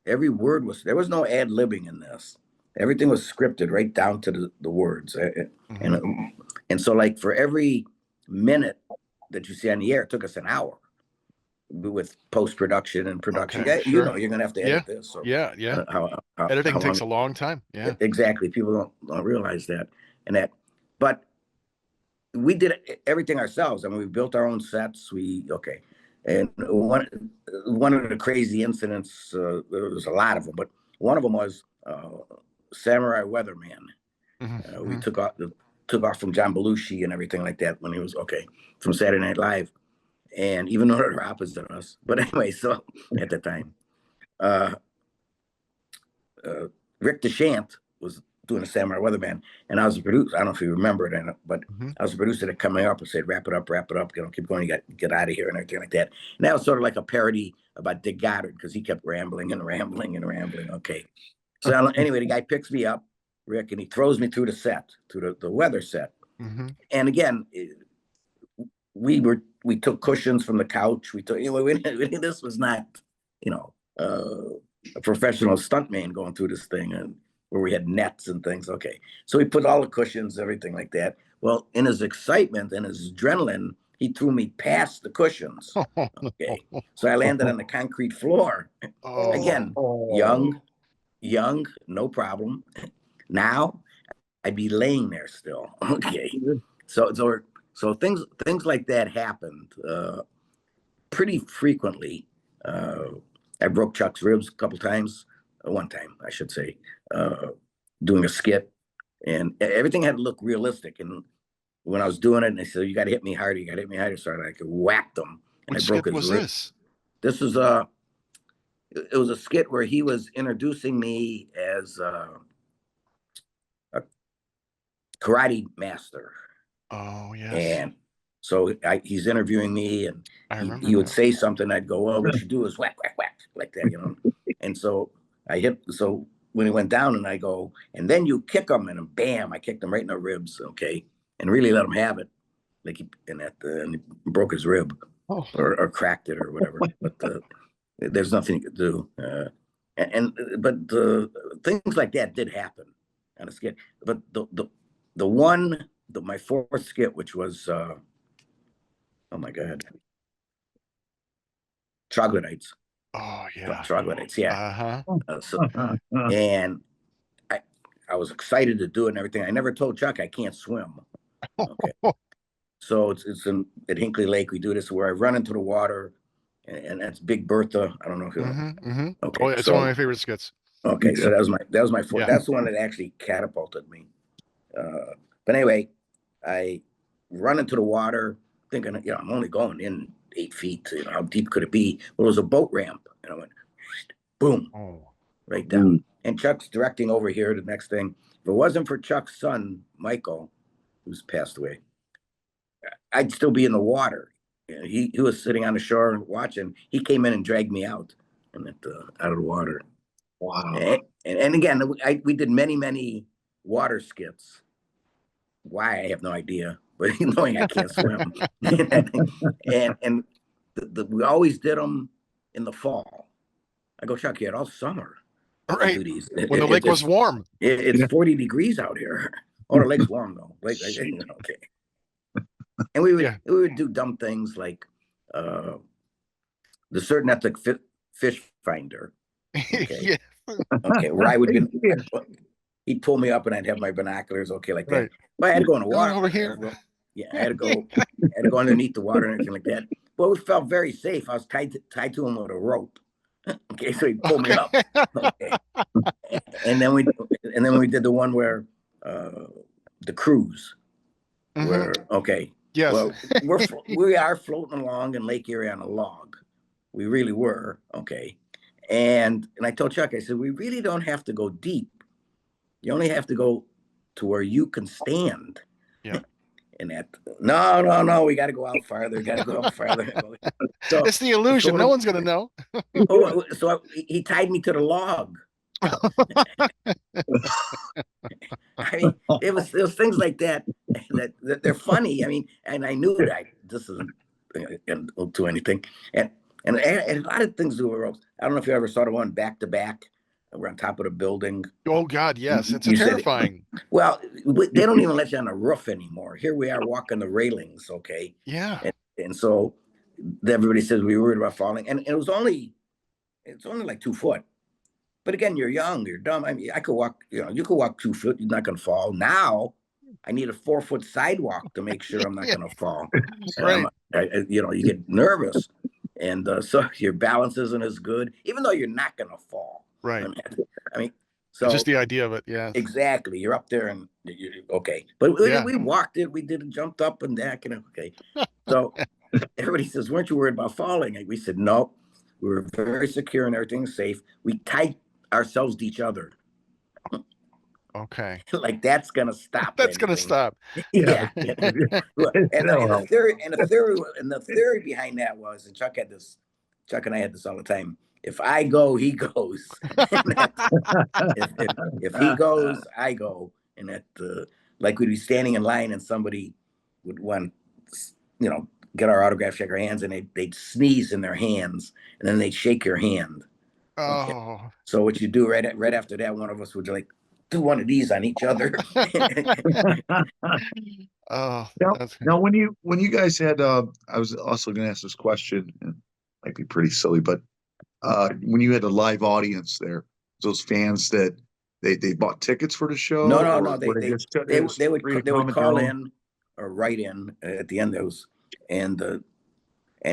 Speaker 1: Every word there was no ad-libbing in this. Everything was scripted right down to the words. And so, like, for every minute that you see on the air, it took us an hour with post-production and production.
Speaker 2: Okay,
Speaker 1: You
Speaker 2: sure.
Speaker 1: know, you're gonna have to edit this. So
Speaker 2: Yeah. Editing takes a long time. Yeah.
Speaker 1: Exactly. People don't realize that. But we did everything ourselves. I mean, we built our own sets. And one of the crazy incidents, there was a lot of them, but one of them was Samurai Weatherman. We took off from John Belushi and everything like that when he was from Saturday Night Live, and even though they're opposite of us, but anyway, so at the time, Rick DeShant was doing a Samurai Weatherman, and I was a producer. I don't know if you remember it, but I was a producer that coming up and said, "Wrap it up, keep going, you got to get out of here," and everything like that. And that was sort of like a parody about Dick Goddard because he kept rambling and rambling and rambling. Okay, so anyway, the guy picks me up, Rick, and he throws me through the set, through the weather set. And again, we took cushions from the couch. We took, this was not, a professional stuntman going through this thing, and where we had nets and things. Okay, so we put all the cushions, everything like that. Well, in his excitement and his adrenaline, he threw me past the cushions. Okay, so I landed on the concrete floor. Again, young, no problem. Now I'd be laying there still. Okay, so things like that happened pretty frequently. I broke Chuck's ribs a couple times, one time I should say, doing a skit, and everything had to look realistic. And when I was doing it, and they said, "You got to hit me harder, you got to hit me harder," so I could whack him, and
Speaker 2: Which
Speaker 1: I broke
Speaker 2: skit
Speaker 1: his
Speaker 2: was
Speaker 1: rib.
Speaker 2: this?
Speaker 1: This was it was a skit where he was introducing me as a karate master.
Speaker 2: Oh, yes.
Speaker 1: And so he's interviewing me, and he would say something. I'd go, "Well, what you do is whack, whack, whack," like that, And so so when he went down, and I go, "And then you kick him," and bam, I kicked him right in the ribs, okay, and really let him have it, like and he broke his rib, or cracked it or whatever. But there's nothing you could do. But things like that did happen on a skit. But my fourth skit, which was oh my God, troglodytes.
Speaker 2: Oh yeah,
Speaker 1: troglodytes. Yeah.
Speaker 2: Uh-huh.
Speaker 1: And I was excited to do it and everything. I never told Chuck I can't swim. Okay. So it's at Hinkley Lake. We do this where I run into the water, and that's Big Bertha. I don't know if you know. Okay.
Speaker 2: Oh, it's one of my favorite skits.
Speaker 1: Okay, so that was my fourth.
Speaker 2: Yeah.
Speaker 1: That's the one that actually catapulted me. But anyway, I run into the water thinking, I'm only going in 8 feet. How deep could it be? Well, it was a boat ramp, and I went, boom, right down. And Chuck's directing over here. The next thing, if it wasn't for Chuck's son, Michael, who's passed away, I'd still be in the water. He was sitting on the shore watching. He came in and dragged me out, and out of the water.
Speaker 3: Wow.
Speaker 1: And again, we did many water skits. Why, I have no idea, but knowing I can't swim. and we always did them in the fall. I go, Chuck, you had all summer to do these.
Speaker 2: When the lake was warm.
Speaker 1: It's 40 degrees out here. Oh, the lake's warm though. Okay. And we would do dumb things like the certain ethic fish finder. Okay.
Speaker 2: Yeah.
Speaker 1: Okay, where I would be, he'd pull me up and I'd have my binoculars, okay, like that.
Speaker 2: Right.
Speaker 1: But I had to go in the water.
Speaker 2: Over here.
Speaker 1: Yeah, I had to go underneath the water and everything like that. Well, it felt very safe. I was tied to him with a rope. Okay, so he pulled me up. Okay. And then and then we did the one where the cruise,
Speaker 2: Mhm.
Speaker 1: where
Speaker 2: Yes.
Speaker 1: well, we are floating along in Lake Erie on a log. We really were, and I told Chuck, I said, we really don't have to go deep. You only have to go to where you can stand.
Speaker 2: Yeah.
Speaker 1: And that, no, we got to go out farther. Got to go out farther. So
Speaker 2: It's the illusion.
Speaker 1: so
Speaker 2: No one's gonna know.
Speaker 1: so he tied me to the log. I mean, it was things like that that they're funny. I mean, and I knew that this isn't going to anything, and a lot of things were. I don't know if you ever saw the one back to back. We're on top of the building.
Speaker 2: Oh God, yes. It's
Speaker 1: You said it.
Speaker 2: terrifying.
Speaker 1: Well, they don't even let you on the roof anymore. Here we are walking the railings,
Speaker 2: Yeah.
Speaker 1: and so everybody says we were worried about falling, and it's only like 2 foot. But again, you're young, you're dumb. I mean, I could walk, you could walk 2 foot, you're not going to fall. Now, I need a 4-foot sidewalk to make sure I'm not
Speaker 2: Yeah.
Speaker 1: going to fall.
Speaker 2: Right.
Speaker 1: You get nervous, and so your balance isn't as good, even though you're not going to fall.
Speaker 2: Right.
Speaker 1: I mean,
Speaker 2: It's
Speaker 1: so
Speaker 2: just the idea of it. Yeah.
Speaker 1: exactly, you're up there, and but
Speaker 2: Yeah.
Speaker 1: we walked it, we did it, jumped up and back, and So everybody says, "Weren't you worried about falling?" And we said, "No, we were very secure and everything's safe. We tied ourselves to each other."
Speaker 2: Okay.
Speaker 1: Like that's gonna stop.
Speaker 2: That's gonna
Speaker 1: anything.
Speaker 2: stop.
Speaker 1: Yeah. Well, and
Speaker 3: That'll
Speaker 1: the theory behind that was, and Chuck and I had this all the time. If I go, he goes. if he goes, I go. And that like we'd be standing in line and somebody would want, get our autograph, shake our hands, and they'd sneeze in their hands, and then they'd shake your hand. Okay.
Speaker 2: Oh.
Speaker 1: So what you do right after that, one of us would like do one of these on each other.
Speaker 2: Oh.
Speaker 3: Now, when you guys had, I was also going to ask this question, and it might be pretty silly, but when you had a live audience there, those fans that they bought tickets for the show?
Speaker 1: No.
Speaker 3: Or were
Speaker 1: They would
Speaker 3: free to come and
Speaker 1: call
Speaker 3: go?
Speaker 1: in or write in at the end of those, and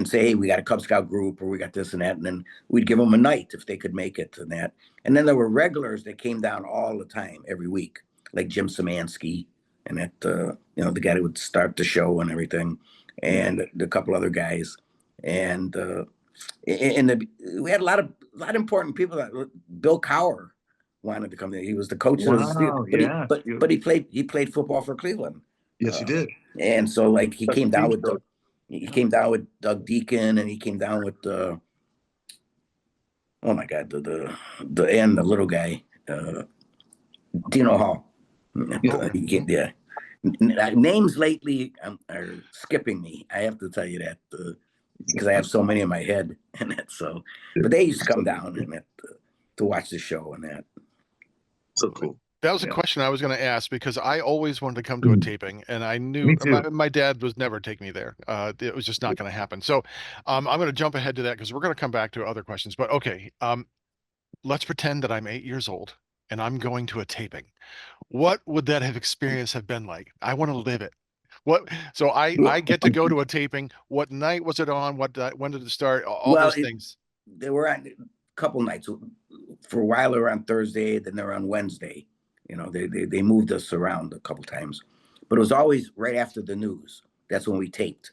Speaker 1: say, hey, we got a Cub Scout group, or we got this and that, and then we'd give them a night if they could make it and that. And then there were regulars that came down all the time, every week, like Jim Szymanski, and that the guy that would start the show and everything, and a couple other guys, and we had a lot of important people. Bill Cowher wanted to come there. He was the coach of the
Speaker 3: Wow,
Speaker 1: but
Speaker 3: yeah.
Speaker 1: but he played football for Cleveland.
Speaker 3: Yes, he did.
Speaker 1: And so like he
Speaker 3: That's
Speaker 1: came
Speaker 3: the
Speaker 1: down
Speaker 3: team
Speaker 1: with Doug Deacon, and he came down with oh my God, the little guy, Dino Hall. Yeah. Names lately are skipping me. I have to tell you that because I have so many in my head, and that's so. But they used to come down and to watch the show and that.
Speaker 3: So cool.
Speaker 2: That was a question I was going to ask, because I always wanted to come to a taping, and I knew
Speaker 3: Me too.
Speaker 2: my dad was never take me there. It was just not going to happen. So I'm going to jump ahead to that because we're going to come back to other questions. But okay, let's pretend that I'm 8 years old and I'm going to a taping. What would that experience have been like? I want to live it. So I get to go to a taping. What night was it on? When did it start? All those things.
Speaker 1: They were on a couple nights. For a while, they were on Thursday, then they were on Wednesday. They moved us around a couple times, but it was always right after the news. That's when we taped.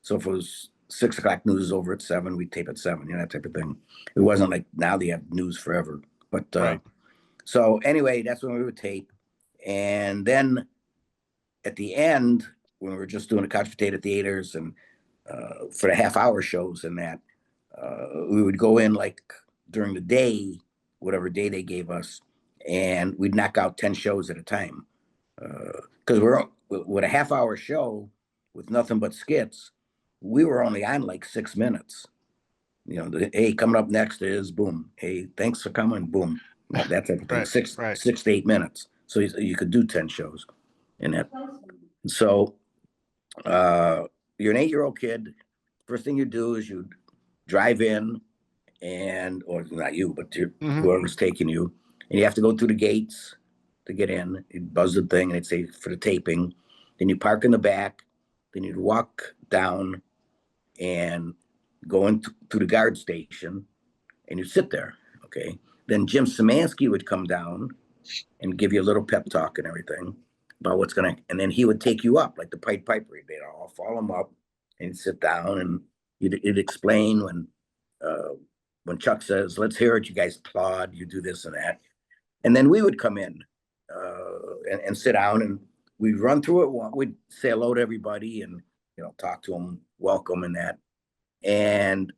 Speaker 1: So if it was 6 o'clock news is over at 7, we tape at 7, that type of thing. It wasn't like now they have news forever. But
Speaker 2: Right.
Speaker 1: So anyway, that's when we would tape. And then at the end, when we were just doing the couch potato theaters and for the half-hour shows and that, we would go in like during the day, whatever day they gave us, and we'd knock out 10 shows at a time. Because we're with a half-hour show with nothing but skits, we were only on like 6 minutes. Hey, coming up next is boom. Hey, thanks for coming. Boom. That type of thing.
Speaker 2: Right,
Speaker 1: 6
Speaker 2: right.
Speaker 1: 6 to 8 minutes. So you could do 10 shows in that. So you're an 8-year-old kid. First thing you do is you drive in, or not you, but whoever's taking you, and you have to go through the gates to get in. You buzz the thing, and it'd say for the taping. Then you park in the back. Then you'd walk down and go into the guard station, and you sit there. Okay. Then Jim Szymanski would come down and give you a little pep talk and everything about what's gonna. And then he would take you up like the Pied Piper. They'd all follow him up and sit down, and he'd explain when Chuck says, "Let's hear it," you guys applaud, you do this and that, and then we would come in and sit down, and we'd run through it. We'd say hello to everybody, and talk to them, welcome, and that, and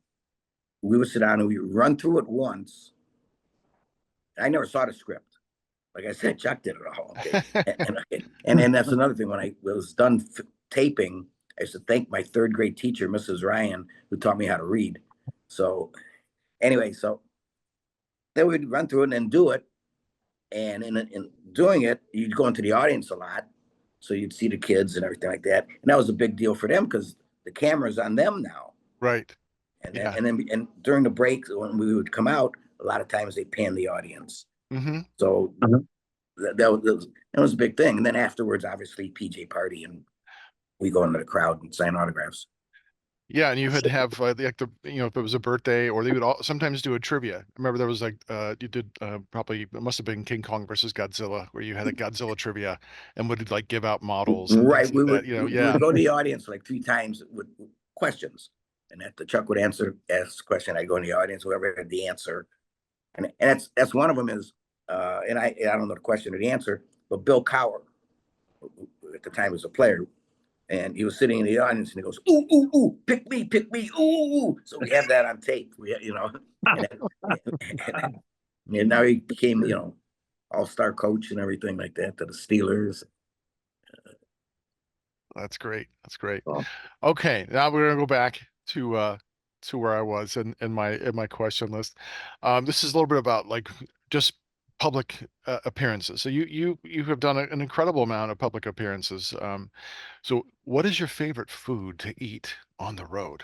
Speaker 1: we would sit down and we would run through it once. I never saw the script. Like I said, Chuck did it all. Okay, and that's another thing. When I was done taping, I used to thank my third grade teacher, Mrs. Ryan, who taught me how to read. So anyway, so then we'd run through it and then do it. And in doing it, you'd go into the audience a lot. So you'd see the kids and everything like that. And that was a big deal for them because the camera's on them now.
Speaker 2: Right.
Speaker 1: And then during the break, when we would come out, a lot of times they pan the audience.
Speaker 2: Mm-hmm.
Speaker 1: So that was a big thing. And then afterwards, obviously, PJ party, and we go into the crowd and sign autographs.
Speaker 2: Yeah, and you would have if it was a birthday, or they would sometimes do a trivia. I remember there was you did probably, it must have been King Kong versus Godzilla, where you had a Godzilla trivia and would give out models. And
Speaker 1: right, we
Speaker 2: like
Speaker 1: would go to the audience like 3 times with questions, and the Chuck would ask a question. I go in the audience, whoever had the answer, and that's one of them is, and I don't know the question or the answer, but Bill Cowher, at the time was a player. And he was sitting in the audience, and he goes, "Ooh, ooh, ooh, pick me, ooh, ooh." So we have that on tape. And now he became, all-star coach and everything like that to the Steelers.
Speaker 2: That's great. That's great.
Speaker 3: Oh.
Speaker 2: Okay, now we're gonna go back to where I was in my question list. This is a little bit about just public appearances. So you have done an incredible amount of public appearances. So what is your favorite food to eat on the road?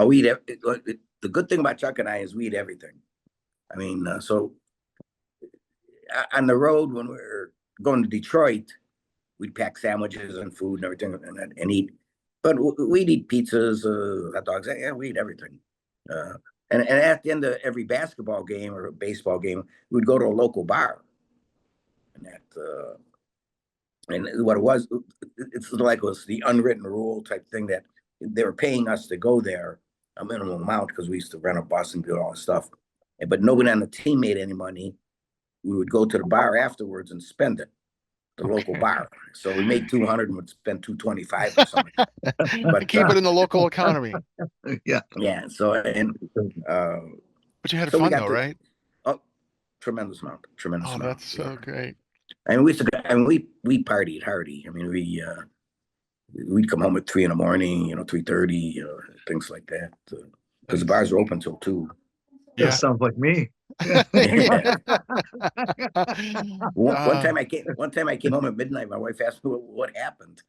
Speaker 1: We eat the good thing about Chuck and I is we eat everything. I mean, so on the road when we were going to Detroit, we'd pack sandwiches and food and everything and eat. But we'd eat pizzas, hot dogs. Yeah, we eat everything. And at the end of every basketball game or baseball game, we'd go to a local bar. And what it was, it's like it was the unwritten rule type thing that they were paying us to go there a minimum amount because we used to rent a bus and do all this stuff. But nobody on the team made any money. We would go to the bar afterwards and spend it, the local bar. So we made 200 and would spend 225 or something.
Speaker 2: But keep it in the local economy.
Speaker 3: Yeah.
Speaker 1: Yeah. So
Speaker 2: but you had
Speaker 1: so
Speaker 2: fun though, right?
Speaker 1: Oh, tremendous amount.
Speaker 2: Oh, that's so great.
Speaker 1: And we partied hardy. I mean, we'd come home at 3 a.m, 3:30, things like that, because the bars are open till 2.
Speaker 3: That sounds like me.
Speaker 1: One time I came home at midnight. My wife asked me what happened.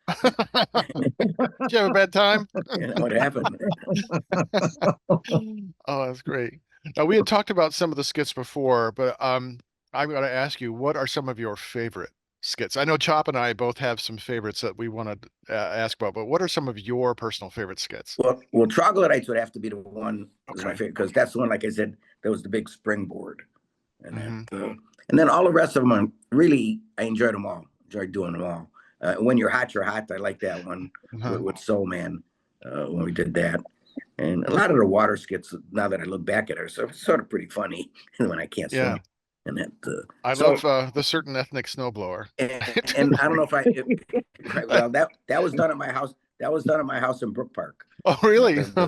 Speaker 2: Did you have a bad time?
Speaker 1: What happened?
Speaker 2: Oh, that's great. Now, we had talked about some of the skits before, but I'm going to ask you, what are some of your favorite skits? I know Chop and I both have some favorites that we want to ask about, but what are some of your personal favorite skits?
Speaker 1: Well, Troglodytes would have to be the one that's my
Speaker 2: Okay.
Speaker 1: favorite, because that's the one, like I said, that was the big springboard. And
Speaker 2: Mhm.
Speaker 1: and then all the rest of them, I enjoyed them all. Enjoyed doing them all. When You're Hot, You're Hot. I like that one with Soul Man when we did that. And a lot of the water skits, now that I look back at it, are sort of pretty funny when I can't
Speaker 2: Yeah.
Speaker 1: swim. And that
Speaker 2: I love the certain ethnic snowblower.
Speaker 1: and I don't know right, well, that was done at my house. That was done at my house in Brook Park.
Speaker 2: Oh, really?
Speaker 1: No,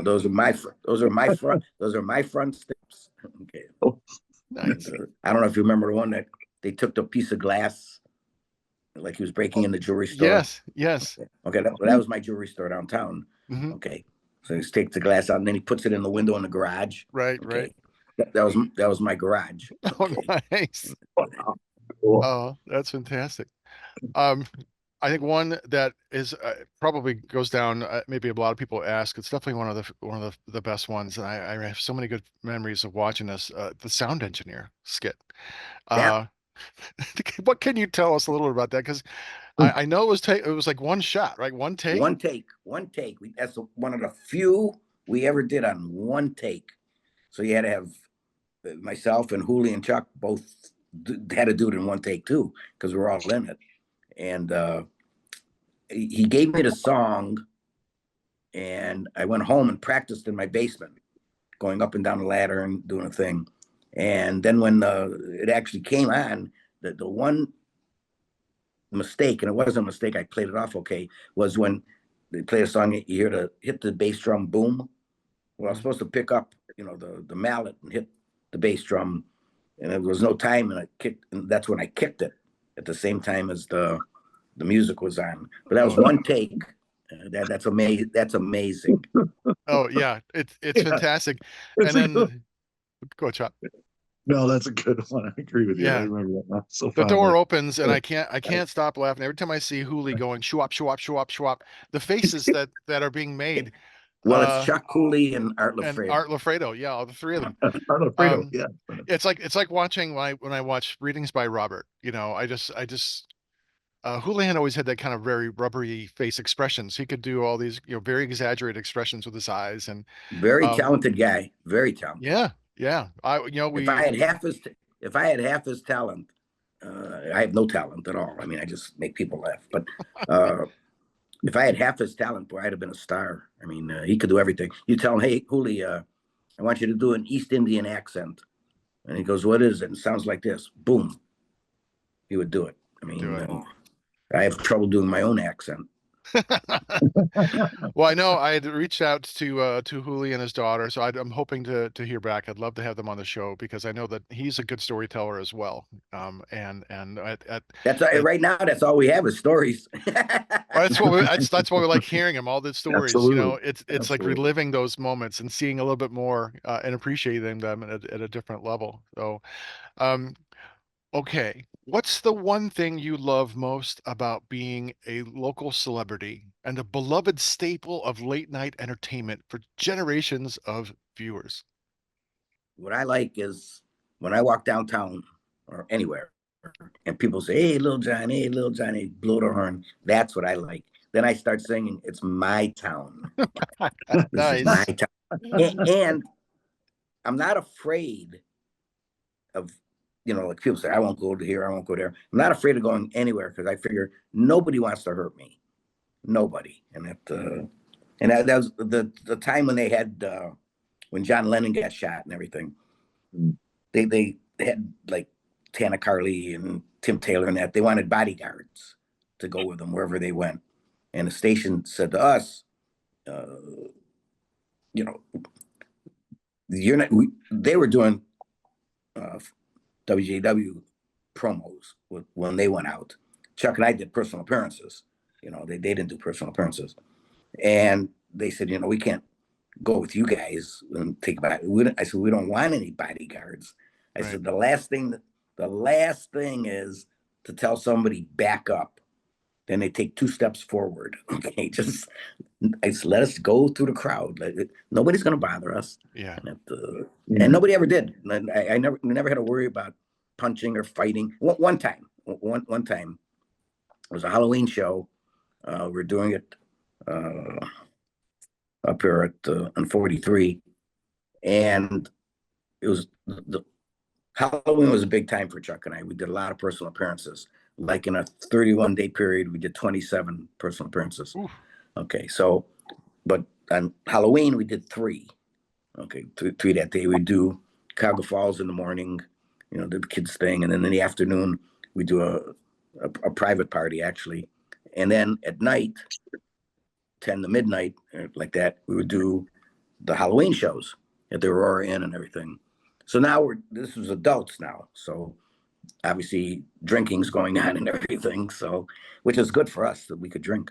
Speaker 1: those are my front steps. Okay.
Speaker 2: Nice.
Speaker 1: And, I don't know if you remember the one that they took the piece of glass, like he was breaking in the jewelry store.
Speaker 2: Yes.
Speaker 1: Okay, that was my jewelry store downtown.
Speaker 2: Mhm.
Speaker 1: Okay, so he takes the glass out and then he puts it in the window in the garage.
Speaker 2: Right.
Speaker 1: That was my garage.
Speaker 2: Oh, nice.
Speaker 3: Cool.
Speaker 2: Oh, that's fantastic. I think one that is probably goes down. Maybe a lot of people ask. It's definitely one of the best ones, and I have so many good memories of watching this. The sound engineer skit. What can you tell us a little bit about that? Because I know it was like one shot, right? One take.
Speaker 1: One take. That's one of the few we ever did on one take. So you had to have myself and Hoolihan and Chuck both had to do it in one take too, because we're all in it. And he gave me the song, and I went home and practiced in my basement, going up and down the ladder and doing a thing. And then when it actually came on, the one mistake, and it wasn't a mistake, I played it off okay, was when they play a song, you hear the hit the bass drum boom. Well, I was supposed to pick up, the mallet and hit the bass drum, and there was no time, and and that's when I kicked it at the same time as the music was on. But that was one take. That's amazing. That's amazing.
Speaker 2: Oh yeah, it's
Speaker 3: Yeah.
Speaker 2: fantastic.
Speaker 3: It's
Speaker 2: And
Speaker 3: a
Speaker 2: then go Chop.
Speaker 3: No, that's a good one. I agree with you. I
Speaker 2: Yeah.
Speaker 3: remember that now so
Speaker 2: The door
Speaker 3: fondly.
Speaker 2: opens and I can't stop laughing every time I see Hooli going shwap shwap shwap shwap. The faces that are being made.
Speaker 1: Well, it's Chuck Cooley and Art
Speaker 2: And
Speaker 1: LaFredo.
Speaker 2: Art LaFredo, yeah, all the three of them.
Speaker 3: Arnold Fredo, yeah.
Speaker 2: It's like watching when I watch readings by Robert. I just Hoolihan always had that kind of very rubbery face expressions. He could do all these very exaggerated expressions with his eyes and
Speaker 1: Very talented guy. Very talented.
Speaker 2: yeah.
Speaker 1: If I had half his talent, I have no talent at all. I mean, I just make people laugh. But if I had half his talent, boy, I'd have been a star. I mean, he could do everything. You tell him, hey, Hooli, I want you to do an East Indian accent. And he goes, what is it? It sounds like this. Boom. He would do it. I mean, I have trouble doing my own accent.
Speaker 2: Well, I know I had reached out to Hooli and his daughter, so I'm hoping to hear back. I'd love to have them on the show because I know that he's a good storyteller as well. And
Speaker 1: That's right now. That's all we have is stories.
Speaker 2: that's what we like hearing him. All the stories,
Speaker 3: Absolutely.
Speaker 2: it's like reliving those moments and seeing a little bit more and appreciating them at a different level. So, okay. What's the one thing you love most about being a local celebrity and a beloved staple of late night entertainment for generations of viewers?
Speaker 1: What I like is when I walk downtown or anywhere and people say, hey, Lil John, hey, Lil John, they blow their horn. That's what I like. Then I start singing, it's my town. This is my
Speaker 2: Nice.
Speaker 1: town. And I'm not afraid of, like people say, I won't go to here, I won't go there. I'm not afraid of going anywhere because I figure nobody wants to hurt me. Nobody. And that was the time when they had when John Lennon got shot and everything. They had like Tana Carly and Tim Taylor and that. They wanted bodyguards to go with them wherever they went. And the station said to us, you're not. They were doing WJW promos when they went out. Chuck and I did personal appearances. They didn't do personal appearances, and they said, we can't go with you guys and take about. I said we don't want any bodyguards. I said the last thing is to tell somebody back up. Then they take 2 steps forward. Okay, just let us go through the crowd. Nobody's going to bother us.
Speaker 2: Yeah.
Speaker 1: And nobody ever did. I never had to worry about punching or fighting. One time, it was a Halloween show. We're doing it up here on 43, and it was the Halloween was a big time for Chuck and I. We did a lot of personal appearances. Like in a 31-day period, we did 27 personal appearances.
Speaker 2: Oof.
Speaker 1: Okay, so, but on Halloween, we did 3. Okay, 3 that day. We do Cuyahoga Falls in the morning, the kids thing. And then in the afternoon, we do a private party, actually. And then at night, 10 to midnight, like that, we would do the Halloween shows at the Aurora Inn and everything. So now this was adults now. So obviously drinking's going on and everything. So, which is good for us that we could drink.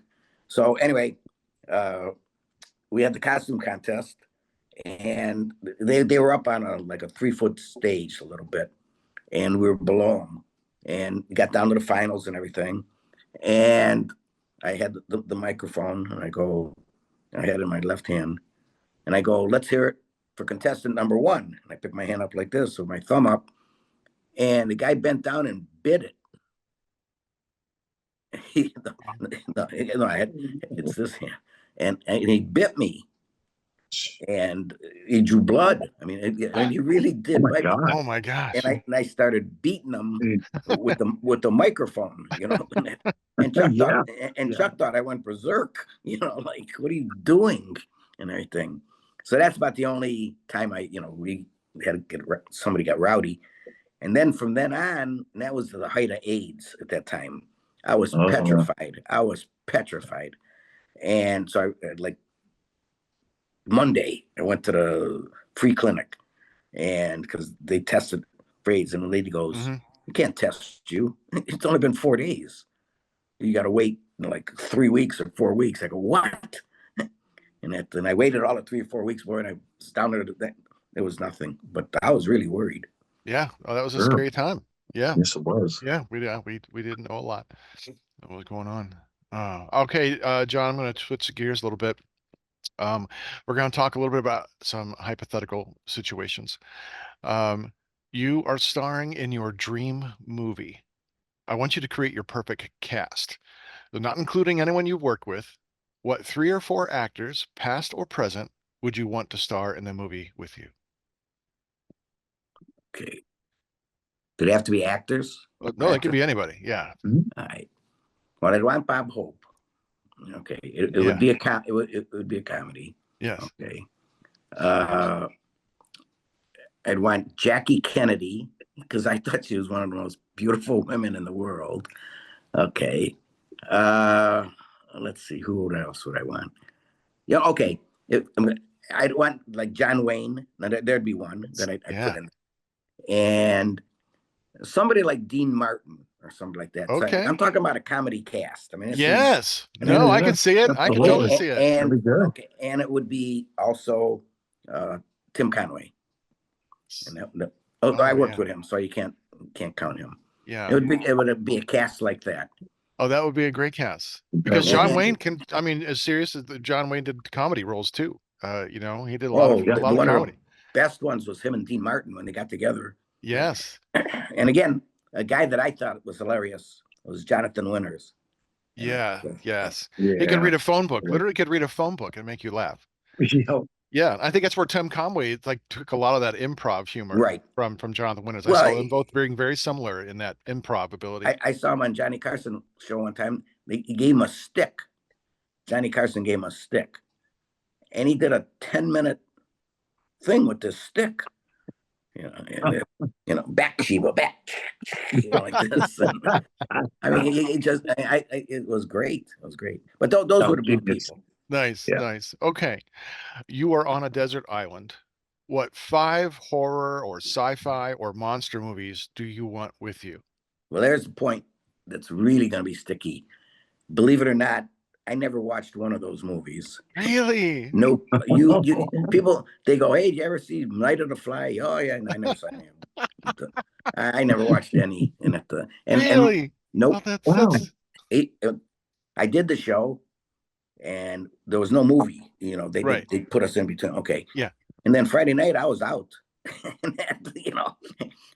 Speaker 1: So anyway, we had the costume contest, and they were up on a 3-foot stage a little bit, and we were below them, and we got down to the finals and everything. And I had the microphone, and I had it in my left hand, and I go, let's hear it for contestant number 1. And I pick my hand up like this, with my thumb up, and the guy bent down and bit it. It's this hand, and he bit me, and he drew blood. I mean, he really did.
Speaker 3: Oh my God.
Speaker 2: Oh my gosh.
Speaker 1: And I started beating him with the microphone, and
Speaker 3: Yeah.
Speaker 1: Chuck thought I went berserk, like, what are you doing and everything. So that's about the only time we had to somebody got rowdy. And then from then on, and that was the height of AIDS at that time, I was petrified. And so I, like, Monday, I went to the free clinic, and because they tested for AIDS, and the lady goes, "We can't test you. It's only been 4 days. You got to wait like 3 weeks or 4 weeks." I go, "What?" And I waited all of 3 or 4 weeks more, and I was down there. There was nothing, but I was really worried.
Speaker 2: Yeah. Oh, that was a
Speaker 3: Sure.
Speaker 2: scary time. Yeah.
Speaker 3: Yes, it was.
Speaker 2: Yeah. We didn't know a lot of what was going on. Okay, John, I'm going to switch gears a little bit. We're going to talk a little bit about some hypothetical situations. You are starring in your dream movie. I want you to create your perfect cast. So not including anyone you've worked with. What 3 or 4 actors, past or present, would you want to star in the movie with you?
Speaker 1: Okay. Do they have to be actors?
Speaker 2: No, it could be anybody. Yeah.
Speaker 1: All right. Well, I'd want Bob Hope. Okay. It would be it would be a comedy.
Speaker 2: Yes.
Speaker 1: Okay. I'd want Jackie Kennedy, because I thought she was one of the most beautiful women in the world. Okay. Let's see, who else would I want? Yeah, okay. I'd want like John Wayne. Now, there'd be one that I'd put in. And somebody like Dean Martin or something like that.
Speaker 2: Okay.
Speaker 1: So I'm talking about a comedy cast. I mean,
Speaker 2: yes. No, I can see it. I can totally see it.
Speaker 1: And it would be also Tim Conway. And I worked with him, so you can't count him.
Speaker 2: Yeah.
Speaker 1: It would be a cast like that.
Speaker 2: Oh, that would be a great cast. Because John Wayne can, I mean, as serious as John Wayne did comedy roles too. He did a lot of
Speaker 1: one
Speaker 2: comedy.
Speaker 1: Of the best ones was him and Dean Martin when they got together.
Speaker 2: Yes.
Speaker 1: And again, a guy that I thought was hilarious was Jonathan Winters.
Speaker 2: Yeah. Yes.
Speaker 3: Yeah.
Speaker 2: He could read a phone book. Literally could read a phone book and make you laugh. Yeah, I think that's where Tim Conway took a lot of that improv humor from Jonathan Winters. I saw them both being very similar in that improv ability.
Speaker 1: I saw him on Johnny Carson show one time. He gave him a stick. Johnny Carson gave him a stick, and he did a 10-minute thing with this stick. Back Sheba, back, like this. And, I mean, it was great. It was great. But those would have been people.
Speaker 2: Nice, nice. Okay. You are on a desert island. What 5 horror or sci-fi or monster movies do you want with you?
Speaker 1: Well, there's a point that's really going to be sticky. Believe it or not, I never watched one of those movies.
Speaker 2: Really?
Speaker 1: No, you people, they go, "Hey, did you ever see Night of the Fly?" Oh yeah, I never saw any of them. I never watched any.
Speaker 2: Really?
Speaker 1: And nope.
Speaker 2: Oh,
Speaker 1: I did the show, and there was no movie. They put us in between. Okay.
Speaker 2: Yeah.
Speaker 1: And then Friday night, I was out. And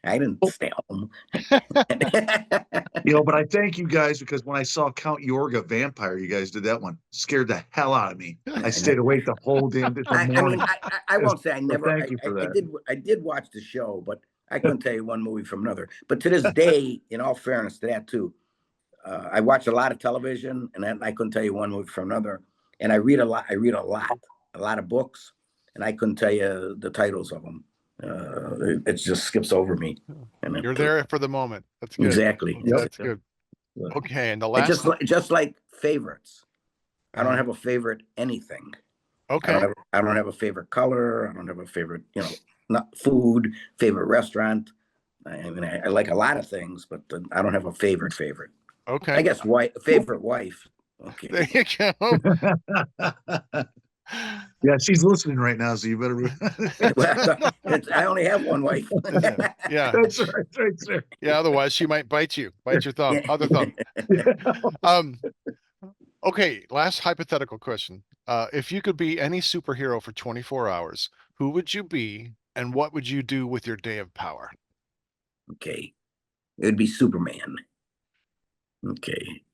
Speaker 1: I didn't stay home.
Speaker 3: But I thank you guys, because when I saw Count Yorga Vampire, you guys did that one. Scared the hell out of me. I stayed awake the whole damn morning.
Speaker 1: I won't say I never.
Speaker 3: Thank you for that.
Speaker 1: I did watch the show, but I couldn't tell you one movie from another. But to this day, in all fairness to that too, I watch a lot of television, and I couldn't tell you one movie from another. And I read a lot. I read a lot of books, and I couldn't tell you the titles of them. It just skips over me. And
Speaker 2: you're there for the moment. That's good.
Speaker 1: Exactly.
Speaker 2: That's good. Okay, and the last,
Speaker 1: just like favorites. I don't have a favorite anything.
Speaker 2: Okay.
Speaker 1: I don't have a favorite color. I don't have a favorite, not food, favorite restaurant. I mean, I like a lot of things, but I don't have a favorite.
Speaker 2: Okay.
Speaker 1: I guess favorite wife. Okay.
Speaker 2: There you go.
Speaker 3: Yeah, she's listening right now, so you better.
Speaker 2: I
Speaker 1: only have one wife.
Speaker 2: Yeah,
Speaker 3: that's right, sir.
Speaker 2: Yeah, otherwise she might bite your thumb, other thumb. Okay, last hypothetical question. If you could be any superhero for 24 hours, who would you be, and what would you do with your day of power?
Speaker 1: Okay, it would be Superman. Okay,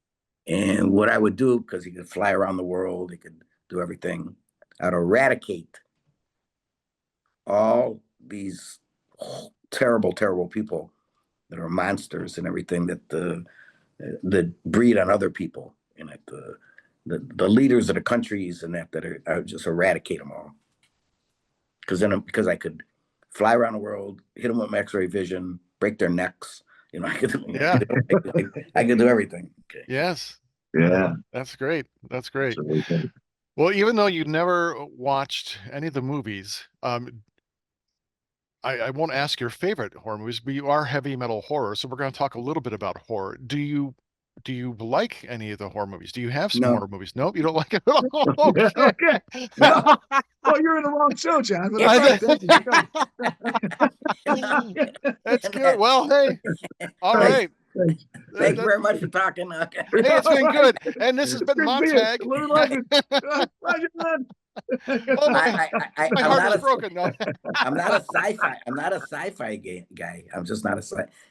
Speaker 1: and what I would do, because he could fly around the world, he could do everything. I'd eradicate all these terrible, terrible people that are monsters and everything that breed on other people, and that the leaders of the countries and that are just eradicate them all. Because I could fly around the world, hit them with my X-ray vision, break their necks. I could do everything. Okay.
Speaker 2: Yes.
Speaker 3: Yeah.
Speaker 2: That's great. That's great.
Speaker 3: Absolutely.
Speaker 2: Well, even though you never watched any of the movies, I won't ask your favorite horror movies, but you are heavy metal horror, so we're going to talk a little bit about horror. Do you like any of the horror movies? Do you have some
Speaker 1: No.
Speaker 2: horror movies? Nope, you don't like it at all. Okay.
Speaker 3: Okay.
Speaker 1: No.
Speaker 3: Well, you're in the wrong show, John. But
Speaker 1: Yeah,
Speaker 3: all right,
Speaker 1: right.
Speaker 3: thank you.
Speaker 2: That's good. Well, hey, all
Speaker 1: Thanks.
Speaker 2: right.
Speaker 1: Thank you very much for talking. Okay.
Speaker 2: Hey, it's been good. And this has
Speaker 3: It's
Speaker 2: been
Speaker 3: good being
Speaker 2: Montag.
Speaker 3: living legend. Bye, John.
Speaker 2: Oh, my
Speaker 1: I'm
Speaker 2: heart
Speaker 1: not
Speaker 2: is broken. No.
Speaker 1: I'm not a sci-fi. I'm not a sci-fi guy. I'm just not a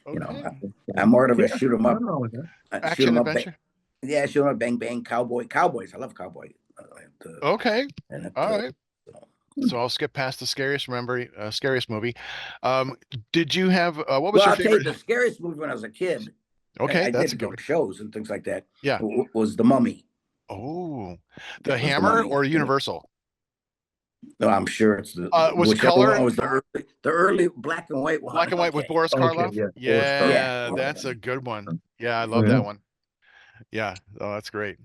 Speaker 2: Okay.
Speaker 1: I'm more of a
Speaker 3: Yeah,
Speaker 1: shoot 'em up.
Speaker 3: nothing wrong with that.
Speaker 1: Shoot
Speaker 2: Action
Speaker 1: 'em up.
Speaker 2: adventure.
Speaker 1: Yeah, shoot 'em up, bang bang, cowboys. I love cowboy.
Speaker 2: Okay.
Speaker 1: And
Speaker 2: All right. So I'll skip past the scariest movie. Did you have what was
Speaker 1: well,
Speaker 2: your
Speaker 1: I'll tell you,
Speaker 2: favorite?
Speaker 1: the scariest movie when I was a kid.
Speaker 2: Okay,
Speaker 1: I
Speaker 2: that's
Speaker 1: did
Speaker 2: a
Speaker 1: go
Speaker 2: good
Speaker 1: to shows and things like that.
Speaker 2: Yeah.
Speaker 1: Was The Mummy.
Speaker 2: one. Oh, the
Speaker 1: Was The
Speaker 2: Hammer
Speaker 1: Mummy.
Speaker 2: or Universal?
Speaker 1: No, I'm sure it's the
Speaker 2: Was
Speaker 1: whichever
Speaker 2: color
Speaker 1: one was the early black and white one.
Speaker 2: black and white with
Speaker 1: Okay.
Speaker 2: Boris
Speaker 3: Okay,
Speaker 2: Karloff?
Speaker 3: yeah, Boris
Speaker 2: Yeah,
Speaker 1: Karloff.
Speaker 2: that's a good one. Yeah, I
Speaker 3: Oh,
Speaker 2: love
Speaker 3: yeah.
Speaker 2: that one. Yeah, oh, that's great.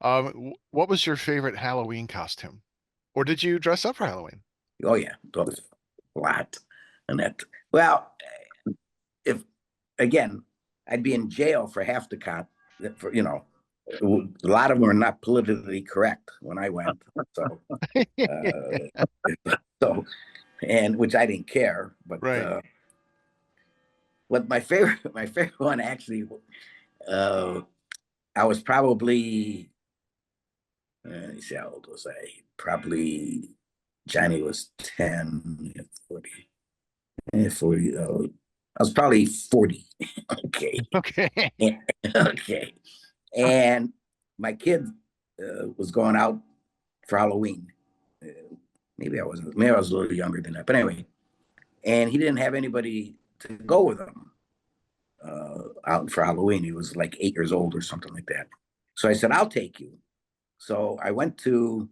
Speaker 2: What was your favorite Halloween costume? Or did you dress up for Halloween?
Speaker 1: Oh yeah, those a lot. And that, well, if again, I'd be in jail for half the cop. For a lot of them are not politically correct when I went. So, so, and which I didn't care. But
Speaker 2: Right.
Speaker 1: what my favorite one actually, I was probably. Let me see, how old was I? Probably Johnny was 10, 40. 40. I was probably 40. Okay.
Speaker 2: Okay.
Speaker 1: Okay. And my kid was going out for Halloween. Maybe I was a little younger than that. But anyway, and he didn't have anybody to go with him out for Halloween. He was like 8 years old or something like that. So I said, I'll take you. So I went to,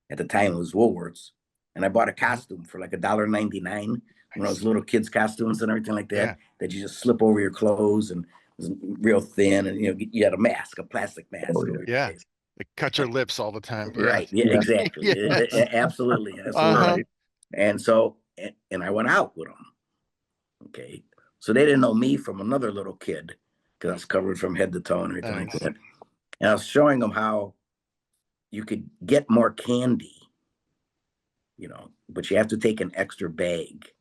Speaker 1: at the time it was Woolworths, and I bought a costume for like $1.99. One of those little kids' costumes and everything like that,
Speaker 2: Yeah.
Speaker 1: that you just slip over your clothes, and it was real thin, and you had a mask, a plastic mask.
Speaker 3: Oh,
Speaker 1: over your
Speaker 2: Yeah.
Speaker 1: face.
Speaker 2: They cut your lips all the time. Yeah.
Speaker 1: Right. Yeah,
Speaker 3: Yeah.
Speaker 1: exactly.
Speaker 2: Yes.
Speaker 1: Absolutely.
Speaker 2: Uh-huh.
Speaker 3: Right.
Speaker 1: And so, and I went out with them. Okay. So they didn't know me from another little kid because I was covered from head to toe and everything like
Speaker 2: Nice.
Speaker 1: that. And I was showing them how you could get more candy, but you have to take an extra bag.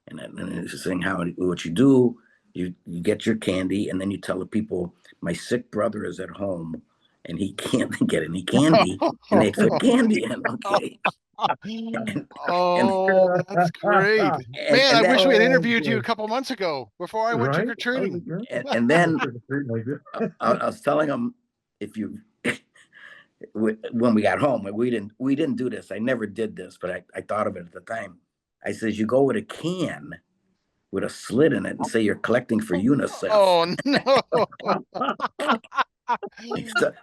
Speaker 1: And it's saying what you do, you get your candy, and then you tell the people, my sick brother is at home and he can't get any candy, and they put candy in. Okay.
Speaker 2: Oh, that's great. Man, I
Speaker 1: and
Speaker 2: wish we had
Speaker 3: Oh,
Speaker 2: interviewed you a
Speaker 3: boy.
Speaker 2: couple months ago before I went
Speaker 3: Right?
Speaker 2: trick-or-treating.
Speaker 1: and then I was telling them, if you when we got home, we didn't do this. I never did this, but I thought of it at the time. I says, you go with a can with a slit in it and say you're collecting for UNICEF.
Speaker 2: Oh no.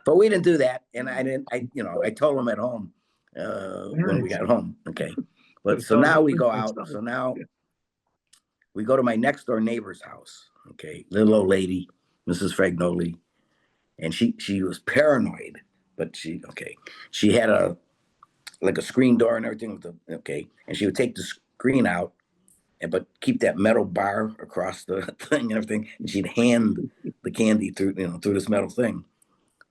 Speaker 1: But we didn't do that, and I told them at home when we got home. Okay, but so now we go out. So now we go to my next door neighbor's house. Okay, little old lady, Mrs. Fragnoli, and she was paranoid, but she had a screen door and everything and she would take the screen out, but keep that metal bar across the thing and everything, and she'd hand the candy through this metal thing.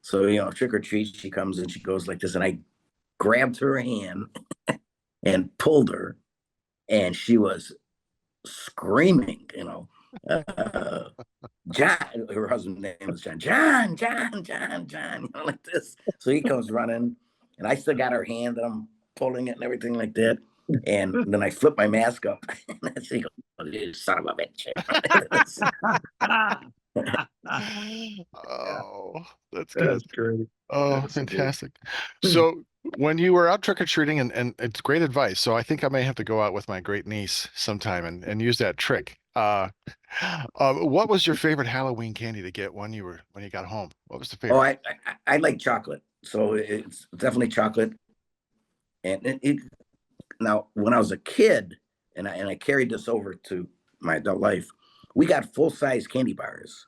Speaker 1: So trick or treat, she comes and she goes like this, and I grabbed her hand and pulled her, and she was screaming, John, her husband's name was John, like this. So he comes running, and I still got her hand, and I'm pulling it and everything like that. And then I flip my mask up, and she goes, "You son of a bitch."
Speaker 2: Oh, that's good.
Speaker 3: That's great.
Speaker 2: Oh,
Speaker 3: That's
Speaker 2: fantastic. So When you were out trick-or-treating, and it's great advice, so I think I may have to go out with my great niece sometime and use that trick. What was your favorite Halloween candy to get when you got home? What was the
Speaker 1: Oh,
Speaker 2: favorite?
Speaker 1: I like chocolate, so it's definitely chocolate. And now when I was a kid, and I carried this over to my adult life, we got full size candy bars,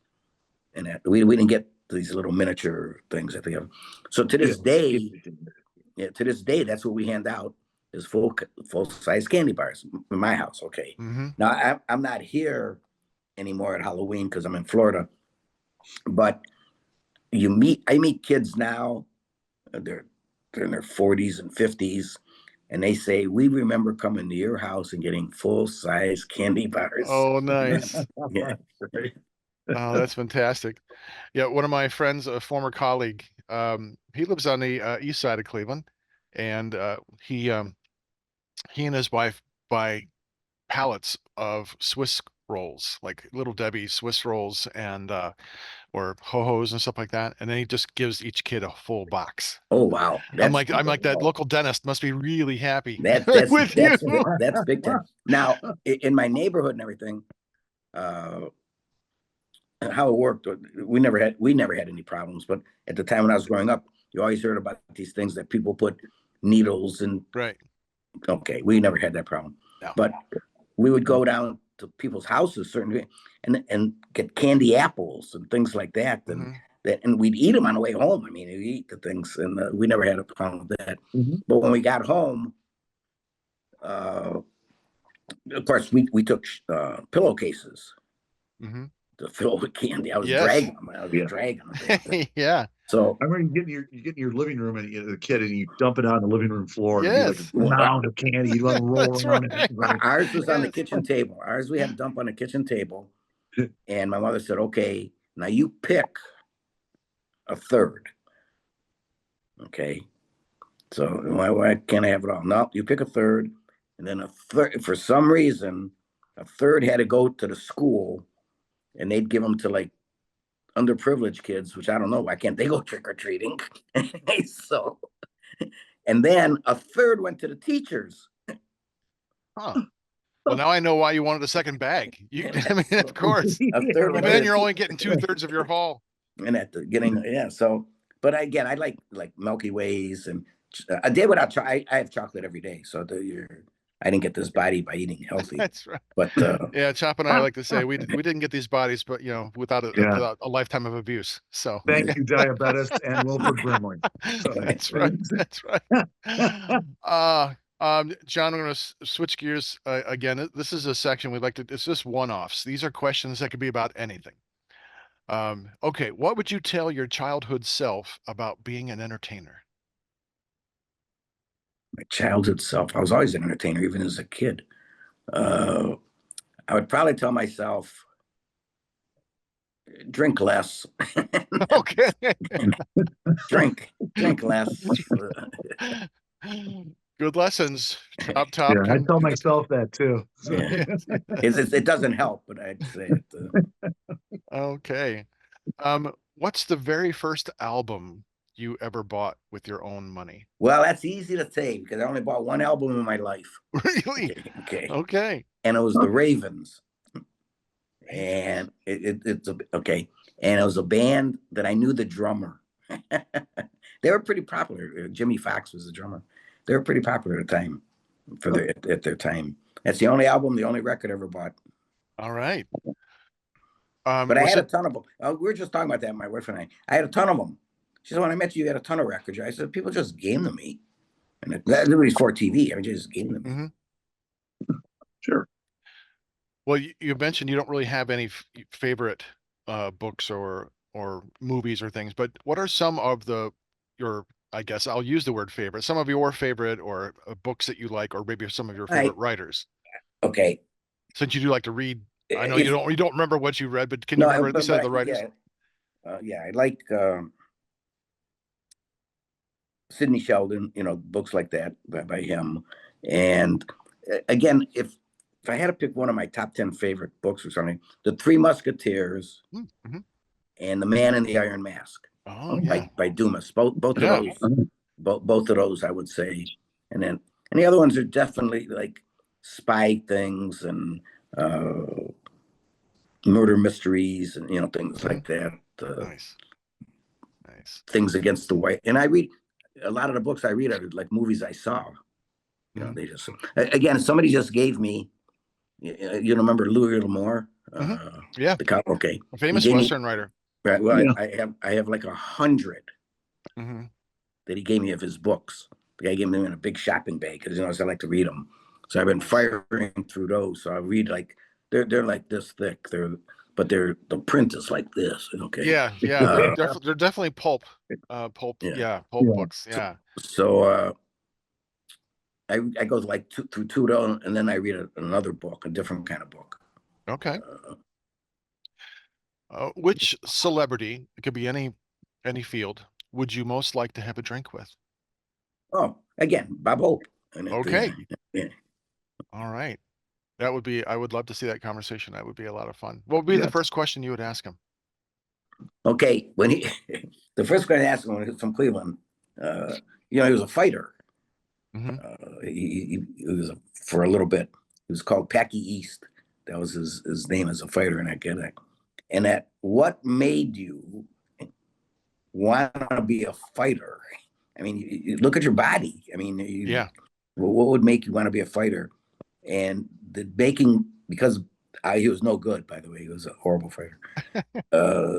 Speaker 1: and we didn't get these little miniature things that they have. So to this day, that's what we hand out is full size candy bars in my house. Okay.
Speaker 2: Mm-hmm.
Speaker 1: Now I'm not here anymore at Halloween because I'm in Florida, but I meet kids now, they're in their 40s and 50s, and they say, we remember coming to your house and getting full size candy bars.
Speaker 2: Oh, nice.
Speaker 1: Yeah.
Speaker 2: Oh, that's fantastic. Yeah, one of my friends, a former colleague, he lives on the east side of Cleveland, and he and his wife buy pallets of Swiss rolls, like Little Debbie Swiss rolls, and or ho-hos and stuff like that, and then he just gives each kid a full box.
Speaker 1: Oh wow.
Speaker 2: I'm like that local dentist must be really happy
Speaker 1: That's
Speaker 2: with you.
Speaker 1: that's big time. Now in my neighborhood and everything, how it worked, we never had any problems. But at the time when I was growing up, you always heard about these things that people put needles and
Speaker 2: Right.
Speaker 1: okay, we never had that problem.
Speaker 2: No.
Speaker 1: But we would go down to people's houses and get candy apples and things like that,
Speaker 2: Mm-hmm.
Speaker 1: and we'd eat them on the way home. I mean, we eat the things, and we never had a problem with that.
Speaker 3: Mm-hmm.
Speaker 1: But when we got home, of course, we took pillowcases
Speaker 2: Mm-hmm.
Speaker 1: to fill with candy. I was
Speaker 2: Yes.
Speaker 1: dragging them. I was dragging them.
Speaker 2: Yeah.
Speaker 1: So
Speaker 3: I remember you get in your living room and you're a kid and you dump it on the living room floor.
Speaker 2: Yes.
Speaker 3: And it'd be like a mound of candy. You let them roll
Speaker 2: That's
Speaker 3: around
Speaker 2: right.
Speaker 3: it.
Speaker 1: ours was on the
Speaker 2: Yes.
Speaker 1: kitchen table. Ours we had a dump on the kitchen table, and my mother said, "Okay, now you pick a third." Okay, so why can't I have it all? No, you pick a third, and then a third. For some reason, a third had to go to the school, and they'd give them to like underprivileged kids, which I don't know why can't they go trick or treating? So, and then a third went to the teachers.
Speaker 2: Huh. Well, now I know why you wanted a second bag. I mean, of course.
Speaker 1: A third
Speaker 2: But
Speaker 1: went
Speaker 2: then
Speaker 1: to
Speaker 2: you're
Speaker 1: the
Speaker 2: only getting 2/3 of your haul.
Speaker 1: and at the getting so but again I like Milky Ways and a day without I have chocolate every day, so I didn't get this body by eating healthy.
Speaker 2: That's right.
Speaker 1: But
Speaker 2: Yeah, Chop and I like to say we didn't get these bodies, but without without a lifetime of abuse. So
Speaker 3: Thank you, Diabetes and Wilford Brimley.
Speaker 2: that's right. That's right. John, I'm going to switch gears again. This is a section we'd like to. It's just one-offs. These are questions that could be about anything. Okay, what would you tell your childhood self about being an entertainer?
Speaker 1: my childhood self, I was always an entertainer, even as a kid. I would probably tell myself, drink less.
Speaker 2: Okay.
Speaker 1: drink less.
Speaker 2: Good lessons, Chop.
Speaker 3: Yeah, I tell myself that too. So.
Speaker 1: Yeah. It doesn't help, but I'd say it.
Speaker 2: Okay. What's the very first album you ever bought with your own money?
Speaker 1: Well, that's easy to say because I only bought one album in my life.
Speaker 2: Really?
Speaker 1: Okay.
Speaker 2: Okay.
Speaker 1: And it was the Ravens. And it's okay. And it was a band that I knew the drummer. They were pretty popular. Jimmy Fox was the drummer. They were pretty popular at the time at their time. That's the only album, the only record I ever bought.
Speaker 2: All right.
Speaker 1: But I had a ton of them. We were just talking about that, my wife and I. I had a ton of them. She said, when I met you, you had a ton of records. I said, people just gave them to me. And that was for TV. I mean, just gave them to me.
Speaker 2: Mm-hmm.
Speaker 3: Sure.
Speaker 2: Well, you mentioned you don't really have any favorite books or movies or things, but what are some of your, I guess I'll use the word favorite, some of your favorite or books that you like, or maybe some of your favorite writers?
Speaker 1: Okay.
Speaker 2: Since you do like to read, I know you don't remember what you read, but can you remember at least the writers?
Speaker 1: Yeah, I like Sidney Sheldon, books like that by him. And again, if I had to pick one of my top 10 favorite books or something, The Three Musketeers
Speaker 2: Mm-hmm.
Speaker 1: and The Man in the Iron Mask.
Speaker 2: Oh, yeah.
Speaker 1: By Dumas. Both of those both of those, I would say. And the other ones are definitely like spy things and murder mysteries and things like that.
Speaker 2: Nice.
Speaker 1: Things against the white. And I read a lot of the books I read are like movies I saw. They just again, somebody just gave me. You remember Louis L'Amour?
Speaker 2: Yeah.
Speaker 1: Okay.
Speaker 2: A famous
Speaker 1: He gave me-
Speaker 2: Western writer.
Speaker 1: Right. Well,
Speaker 3: Yeah.
Speaker 1: I have like 100 that he gave me of his books. The guy gave me them in a big shopping bag because I like to read them. So I've been firing through those. So I read like they're like this thick. But the print is like this. Okay.
Speaker 2: Yeah. They're definitely pulp. Pulp.
Speaker 1: Yeah.
Speaker 2: Yeah. Pulp
Speaker 3: Yeah.
Speaker 2: books. Yeah.
Speaker 1: So I go like through two of those, and then I read another book, a different kind of book.
Speaker 2: Okay. Which celebrity, it could be any field, would you most like to have a drink with?
Speaker 1: Oh, again, Bob Hope.
Speaker 2: Okay.
Speaker 1: Yeah.
Speaker 2: All right. I would love to see that conversation. That would be a lot of fun. What would be the
Speaker 3: Yes.
Speaker 2: first question you would ask him?
Speaker 1: Okay, when the first question I asked him when he was from Cleveland, he was a fighter. He was for a little bit. He was called Packy East. That was his name as a fighter, and I get it. And that what made you want to be a fighter? I mean, you look at your body. I mean, what would make you want to be a fighter? And the making because he was no good, by the way. He was a horrible fighter.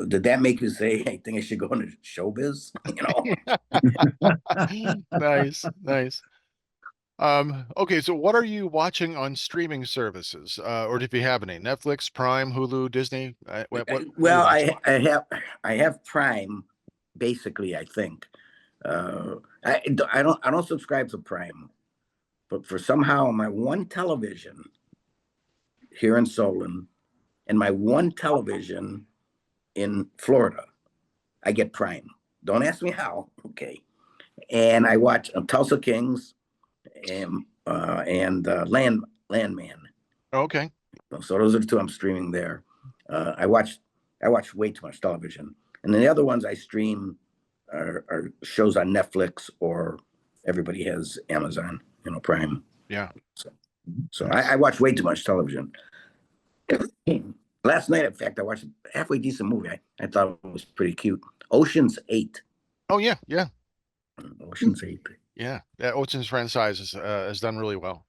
Speaker 1: Did that make you say, I think I should go into showbiz?
Speaker 2: Nice. Okay, so what are you watching on streaming services? Or if you have any, Netflix, Prime, Hulu, Disney? What are you watching?
Speaker 1: I have Prime, basically, I think. I don't subscribe to Prime, but for somehow my one television here in Solon and my one television in Florida, I get Prime. Don't ask me how. Okay. And I watch Tulsa Kings and Landman.
Speaker 2: Okay.
Speaker 1: So those are the two I'm streaming there. I watch way too much television, and then the other ones I stream are shows on Netflix or everybody has Amazon, Prime.
Speaker 2: Yeah.
Speaker 1: So I watch way too much television. Last night, in fact, I watched a halfway decent movie. I thought it was pretty cute. Ocean's 8.
Speaker 2: Oh yeah.
Speaker 1: Ocean's 8.
Speaker 2: Yeah. That Ocean's franchise has done really well.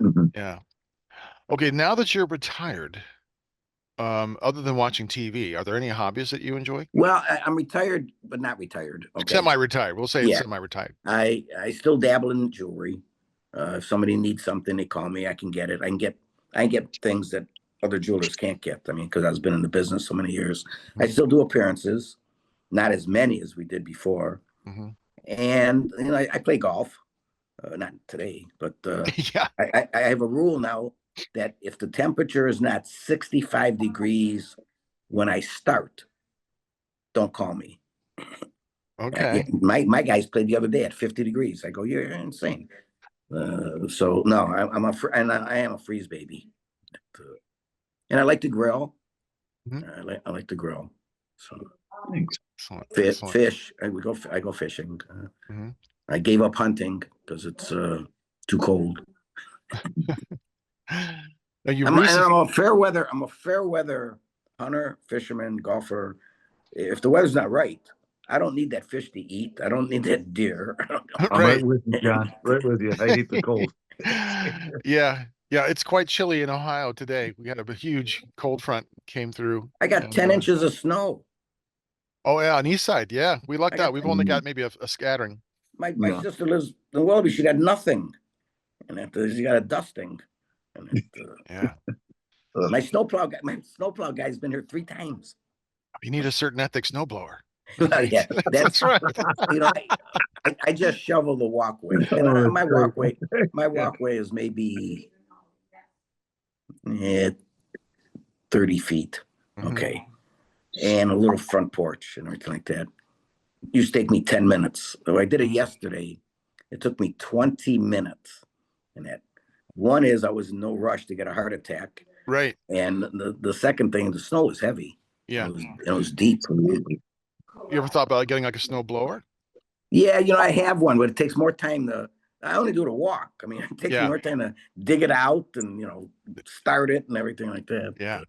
Speaker 3: Mhm.
Speaker 2: Yeah. Okay, now that you're retired, other than watching TV, are there any hobbies that you enjoy?
Speaker 1: Well, I'm retired, but not retired. Okay.
Speaker 2: Semi-retired. We'll say
Speaker 1: Yeah.
Speaker 2: semi-retired.
Speaker 1: I still dabble in jewelry. If somebody needs something, they call me. I can get it. I can get things that other jewelers can't get. I mean, because I've been in the business so many years. I still do appearances, not as many as we did before. And I play golf. Not today, but
Speaker 2: Yeah.
Speaker 1: I have a rule now that if the temperature is not 65 degrees when I start, don't call me.
Speaker 2: Okay.
Speaker 1: My guys played the other day at 50 degrees. I go, you're insane. So no, I am a freeze baby, and I like to grill. I like to grill. So
Speaker 3: Thanks.
Speaker 2: Excellent.
Speaker 1: fish. I go fishing. I gave up hunting because it's too cold.
Speaker 2: Now you
Speaker 1: I'm a fair weather hunter, fisherman, golfer. If the weather's not right, I don't need that fish to eat. I don't need that deer.
Speaker 3: I'm right with you, John. Right with you. I hate the cold.
Speaker 2: Yeah. It's quite chilly in Ohio today. We had a huge cold front came through.
Speaker 1: I got 10 inches of snow.
Speaker 2: Oh yeah, on east side. Yeah, we lucked out. We've only got maybe a scattering.
Speaker 1: My sister lives in Welby. She got nothing, and she got a dusting. And
Speaker 2: Yeah.
Speaker 1: my snowplow guy's been here 3 times.
Speaker 2: You need a certain ethic snowblower.
Speaker 1: Yeah,
Speaker 2: That's right.
Speaker 1: I just shovel the walkway. And my walkway is maybe 30 feet. Okay. And a little front porch and everything like that. It used to take me 10 minutes. So I did it yesterday. It took me 20 minutes. And that one is I was in no rush to get a heart attack.
Speaker 2: Right.
Speaker 1: And the second thing, the snow was heavy.
Speaker 2: Yeah.
Speaker 1: It was deep.
Speaker 2: You ever thought about getting like a snow blower?
Speaker 1: Yeah, I have one, but it takes more time I only do it a walk. I mean, it takes
Speaker 2: Yeah.
Speaker 1: more time to dig it out and, start it and everything like that.
Speaker 2: Yeah.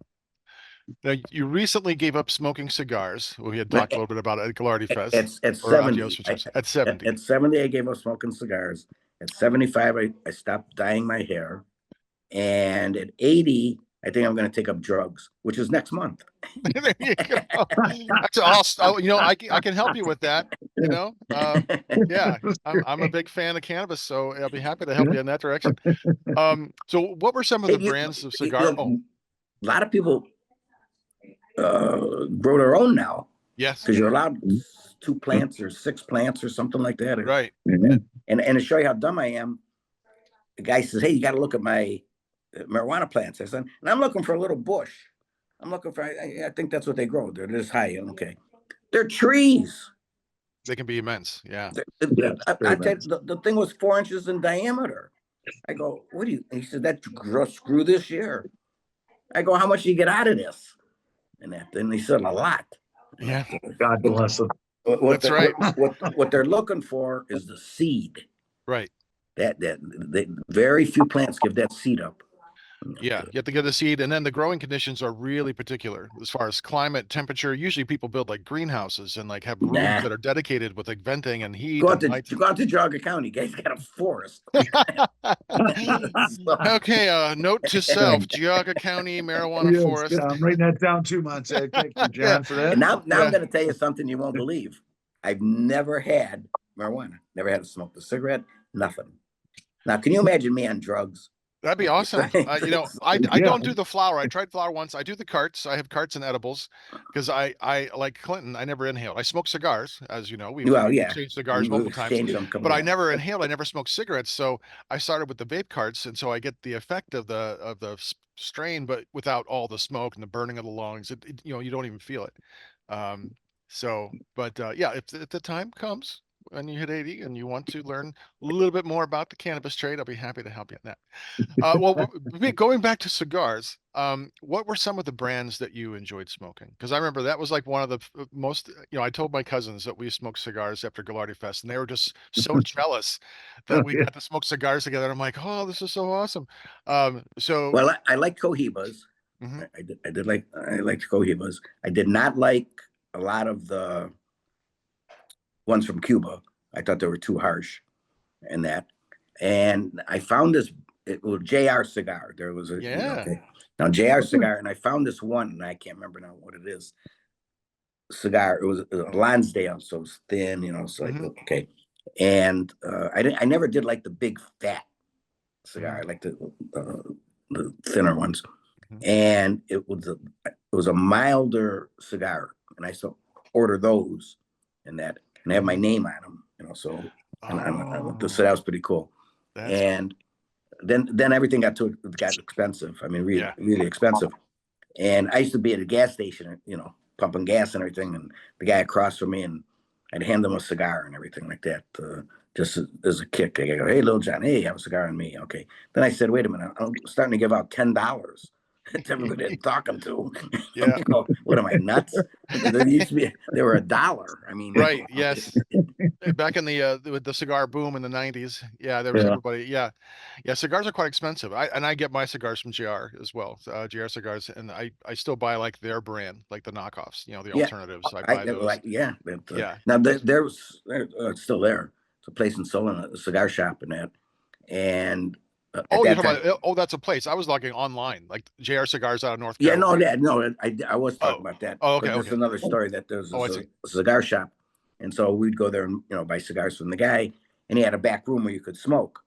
Speaker 2: Now, you recently gave up smoking cigars. We had
Speaker 1: But
Speaker 2: talked a little bit about it at Galardi Fest.
Speaker 1: at
Speaker 2: Or on
Speaker 1: 70,
Speaker 2: Joe's at 70.
Speaker 1: at 70, I gave up smoking cigars. At 75, I stopped dyeing my hair. And at 80, I think I'm going to take up drugs, which is next month.
Speaker 2: There you go. I can help you with that. Yeah, I'm a big fan of cannabis, so I'll be happy to help you in that direction. So what were some of the brands of cigar?
Speaker 1: A lot of people grow their own now
Speaker 2: Yes,
Speaker 1: because you're allowed 2 plants or 6 plants or something like that.
Speaker 2: right.
Speaker 1: And to show you how dumb I am, the guy says, "Hey, you got to look at my marijuana plants." I said, "And I'm looking for a little bush. I'm looking for. I think that's what they grow. They're this high. Okay, they're trees.
Speaker 2: They can be immense. Yeah.
Speaker 1: I tell you, the thing was 4 inches in diameter. I go, what do you? And he said, "That's screw this year." I go, "How much do you get out of this?" And then he said, "A lot."
Speaker 2: Yeah.
Speaker 3: God bless them.
Speaker 2: That's right.
Speaker 1: What they're looking for is the seed.
Speaker 2: Right.
Speaker 1: That very few plants give that seed up.
Speaker 2: Yeah, you have to get the seed, and then the growing conditions are really particular as far as climate, temperature. Usually, people build like greenhouses and like have rooms
Speaker 1: Nah.
Speaker 2: that are dedicated with like venting and heat.
Speaker 1: Go
Speaker 2: And
Speaker 1: out to Geauga County, guys got a forest.
Speaker 2: Okay, note to self: Geauga County marijuana
Speaker 3: Yes,
Speaker 2: forest.
Speaker 3: yeah, I'm writing that down too, Montag. Thank you, John, for that.
Speaker 1: And now
Speaker 2: Yeah.
Speaker 1: I'm going to tell you something you won't believe. I've never had marijuana, never had to smoke a cigarette, nothing. Now, can you imagine me on drugs?
Speaker 2: That'd be awesome. I
Speaker 3: Yeah.
Speaker 2: don't do the flower. I tried flower once. I do the carts. I have carts and edibles because I like Clinton. I never inhaled. I smoke cigars, as you know. We've
Speaker 1: Well, yeah.
Speaker 2: exchanged cigars
Speaker 1: We'll
Speaker 2: multiple times,
Speaker 1: exchange them coming
Speaker 2: but I
Speaker 1: back.
Speaker 2: never inhaled. I never smoked cigarettes. So I started with the vape carts, and so I get the effect of the strain, but without all the smoke and the burning of the lungs. You don't even feel it. Yeah, if the time comes when you hit 80 and you want to learn a little bit more about the cannabis trade, I'll be happy to help you in that. Going back to cigars, what were some of the brands that you enjoyed smoking? Because I remember that was like one of the most, I told my cousins that we smoked cigars after Galardi Fest, and they were just so jealous that we got to smoke cigars together. I'm like, oh, this is so awesome.
Speaker 1: Well, I like Cohibas.
Speaker 2: Mhm.
Speaker 1: I liked Cohibas. I did not like a lot of the ones from Cuba. I thought they were too harsh in that. And I found this JR cigar. There was a
Speaker 2: Yeah.
Speaker 1: Now JR cigar, and I found this one, and I can't remember now what it is. Cigar. It was a Lonsdale, so it's thin, so I go, okay. And I never did like the big fat cigar. I like the thinner ones. And it was a milder cigar, and I still order those and I have my name on them, so so that was pretty cool. And then everything got expensive. I mean, really, really expensive. And I used to be at a gas station, pumping gas and everything, and the guy across from me, and I'd hand him a cigar and everything like that, just as a kick. I go, "Hey, Lil John, hey, have a cigar on me." Okay. Then I said, "Wait a minute, I'm starting to give out $10 to everybody I'm talking to."
Speaker 2: Yeah.
Speaker 1: What am I, nuts? They were $1. I mean,
Speaker 2: Right. Yes. Back in with the cigar boom in the 90s. Yeah, there was everybody. Yeah. Yeah. Cigars are quite expensive. I get my cigars from GR as well. GR cigars. And I still buy like their brand, like the knockoffs, the alternatives. I buy those.
Speaker 1: Yeah.
Speaker 2: Yeah.
Speaker 1: Now it's still there. It's a place in Solon, a cigar shop and that. And
Speaker 2: Oh, you're talking about, that's a place. I was looking online, like JR Cigars out of North Carolina.
Speaker 1: I was talking about that.
Speaker 2: Oh, okay.
Speaker 1: But there's another story that there's
Speaker 2: Oh,
Speaker 1: a cigar shop. And so we'd go there and, buy cigars from the guy. And he had a back room where you could smoke.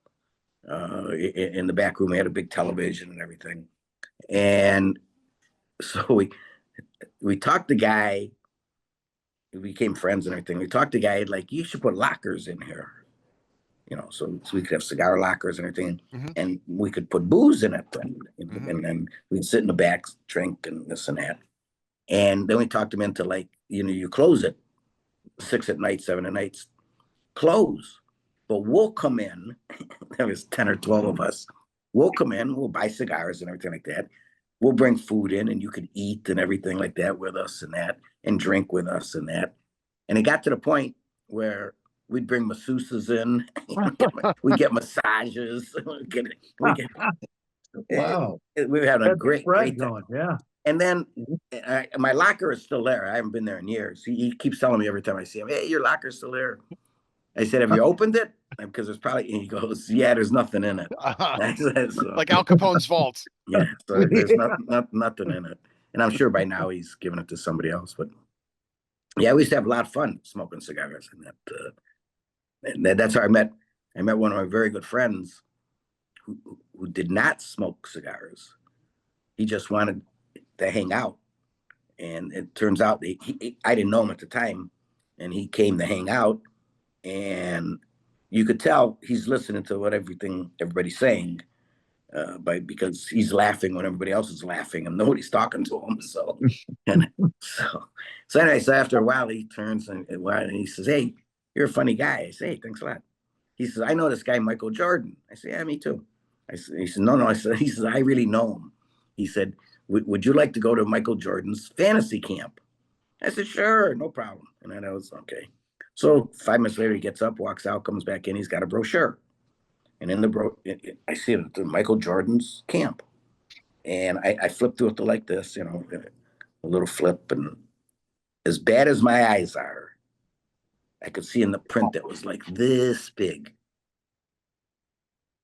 Speaker 1: In the back room, he had a big television and everything. And so we talked to the guy. We became friends and everything. We talked to the guy, like, you should put lockers in here. So we could have cigar lockers and everything, and we could put booze in it, and then we'd sit in the back, drink, and this and that. And then we talked him into, like, you close it 6 at night, 7 at night, close, but we'll come in. There was 10 or 12 of us. We'll come in, we'll buy cigars and everything like that. We'll bring food in, and you could eat and everything like that with us and that, and drink with us and that. And it got to the point where we'd bring masseuses in. We get massages.
Speaker 3: Wow.
Speaker 1: We had a
Speaker 6: Had the
Speaker 1: great
Speaker 6: spread
Speaker 1: time.
Speaker 6: going, yeah.
Speaker 1: And then my locker is still there. I haven't been there in years. He keeps telling me every time I see him, "Hey, your locker's still there." I said, "Have you opened it?" Because there's probably. And he goes, "Yeah, there's nothing in it." I said, so,
Speaker 2: Like Al Capone's vault.
Speaker 1: yeah, so there's nothing in it. And I'm sure by now he's given it to somebody else. But yeah, we used to have a lot of fun smoking cigars, and that's how I met. I met one of my very good friends who did not smoke cigars. He just wanted to hang out. And it turns out I didn't know him at the time, and he came to hang out, and you could tell he's listening to what everybody's saying, because he's laughing when everybody else is laughing, and nobody's talking to him. So, and so anyway, so after a while, he turns and he says, "Hey, you're a funny guy." I say, "Hey, thanks a lot." He says, "I know this guy, Michael Jordan." I say, "Yeah, me too." He said, "No." He says, "I really know him." He said, would you like to go to Michael Jordan's fantasy camp?" I said, "Sure, no problem." And then I was okay. So 5 minutes later, he gets up, walks out, comes back in. He's got a brochure. And in the I see it at Michael Jordan's camp. And I flipped through it to like this, a little flip. And as bad as my eyes are, I could see in the print that was like this big,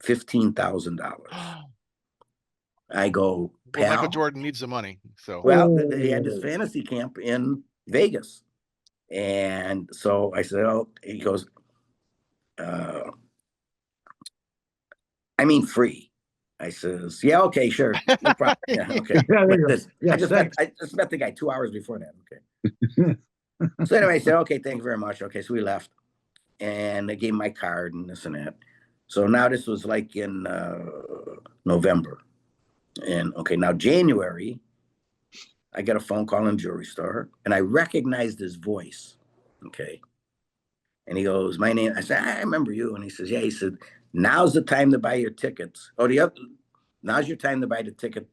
Speaker 1: $15,000. I go,
Speaker 2: Well, Michael
Speaker 1: "Pal."
Speaker 2: Jordan needs the money. So
Speaker 1: Well, they had this fantasy camp in Vegas. And so I said, "Oh," he goes, "I mean free." I says, "Yeah, okay, sure. No problem." Yeah, okay.
Speaker 6: Yeah, there you go.
Speaker 1: This,
Speaker 6: Yeah,
Speaker 1: I just met the guy 2 hours before that. Okay. So anyway, I said, "Okay, thank you very much." Okay, so we left. And I gave him my card and this and that. So now this was like in November. And okay, now January, I get a phone call in the jewelry store, and I recognized his voice. Okay. And he goes, "My name." I said, "I remember you." And he says, "Yeah." He said, "Now's the time to buy your tickets." Oh, now's your time to buy the ticket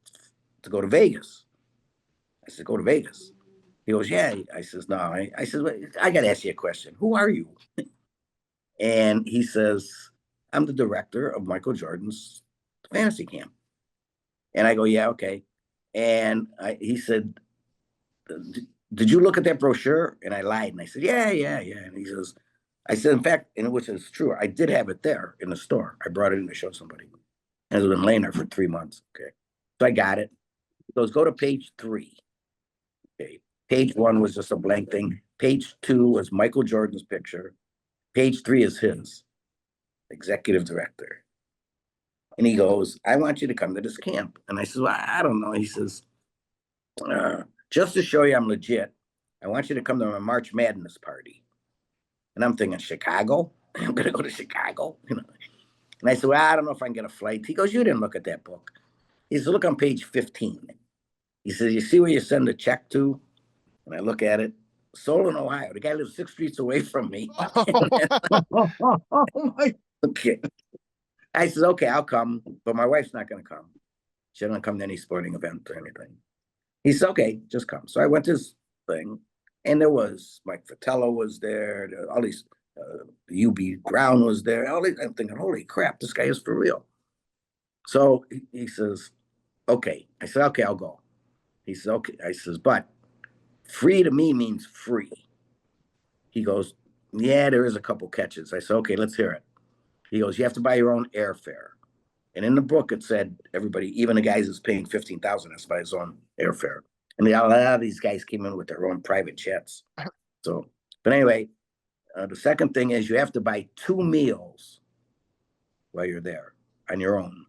Speaker 1: to go to Vegas. I said, "Go to Vegas." He goes, "Yeah." I says, "No." I said, "Wait, I got to ask you a question. Who are you?" And he says, "I'm the director of Michael Jordan's fantasy camp." And I go, "Yeah, okay." And he said, "Did you look at that brochure?" And I lied. And I said, "Yeah, yeah, yeah." And he says, I said, "In fact," and which is true, I did have it there in the store. I brought it in to show somebody. And it's been laying there for 3 months. Okay. So I got it. He goes, "Go to page 3. Okay. Page 1 was just a blank thing. Page 2 was Michael Jordan's picture. Page 3 is his, executive director. And he goes, "I want you to come to this camp." And I said, "Well, I don't know." He says, "Just to show you I'm legit, I want you to come to my March Madness party." And I'm thinking, Chicago? I'm going to go to Chicago? And I said, "Well, I don't know if I can get a flight." He goes, "You didn't look at that book." He says, "Look on page 15. He says, "You see where you send a check to?" And I look at it. Solon, Ohio. The guy lives 6 streets away from me.
Speaker 6: Oh my.
Speaker 1: Okay. I said, "Okay, I'll come, but my wife's not going to come. She doesn't come to any sporting event or anything." He said, "Okay, just come." So I went to this thing, and there was Mike Fratello was there, all these, UB Brown was there. I'm thinking, holy crap, this guy is for real. So he says, "Okay." I said, "Okay, I'll go." He says, "Okay." I says, "But free to me means free." He goes, "Yeah, there is a couple catches." I said, "Okay, let's hear it." He goes, "You have to buy your own airfare." And in the book, it said everybody, even the guys that's paying 15,000, has to buy his own airfare. And a lot of these guys came in with their own private jets. So, but anyway, the second thing is you have to buy 2 meals while you're there on your own.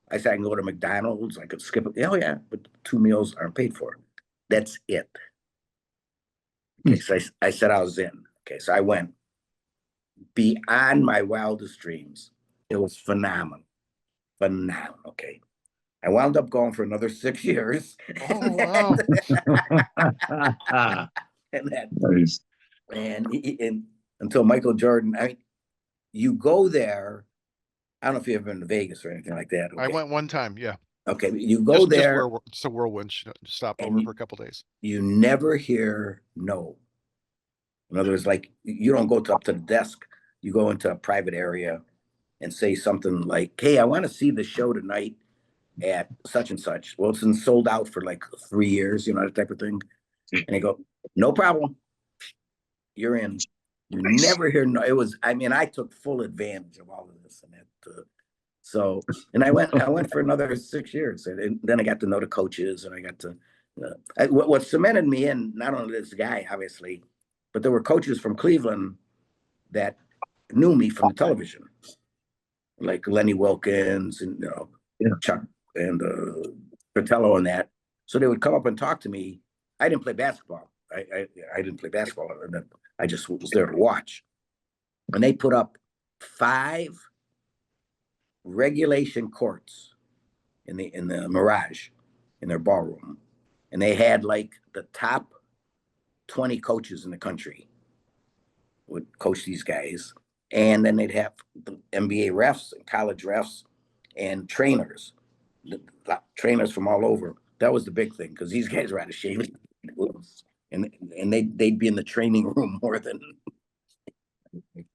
Speaker 1: I said, "I can go to McDonald's. I could skip it." "Oh yeah, but 2 meals aren't paid for." That's it. Okay, so I said I was in. Okay, so I went beyond my wildest dreams. It was phenomenal. Phenomenal. Okay. I wound up going for another 6 years.
Speaker 2: Oh, wow.
Speaker 1: and that,
Speaker 3: Nice.
Speaker 1: and until Michael Jordan, I mean, you go there. I don't know if you've ever been to Vegas or anything like that. Okay.
Speaker 2: I went one time. Yeah.
Speaker 1: Okay, you go there.
Speaker 2: Just a whirlwind stop
Speaker 1: And
Speaker 2: over for a couple days.
Speaker 1: you never hear no. In other words, like you don't go up to the desk, you go into a private area and say something like, "Hey, I want to see the show tonight at such and such." Well, it's been sold out for like 3 years, you know, that type of thing. And they go, "No problem, you're in." You never hear no. It was. I mean, I took full advantage of all of this, and so, and I went for another 6 years, and then I got to know the coaches, and I got to. What cemented me in, not only this guy, obviously, but there were coaches from Cleveland that knew me from the television, like Lenny Wilkins and Chuck and Fratello and that. So they would come up and talk to me. I didn't play basketball. I didn't play basketball. I just was there to watch. And they put up 5 regulation courts in the Mirage in their ballroom, and they had like the top 20 coaches in the country would coach these guys, and then they'd have the NBA refs and college refs and trainers, trainers from all over. That was the big thing because these guys were out of shape, and they'd be in the training room more than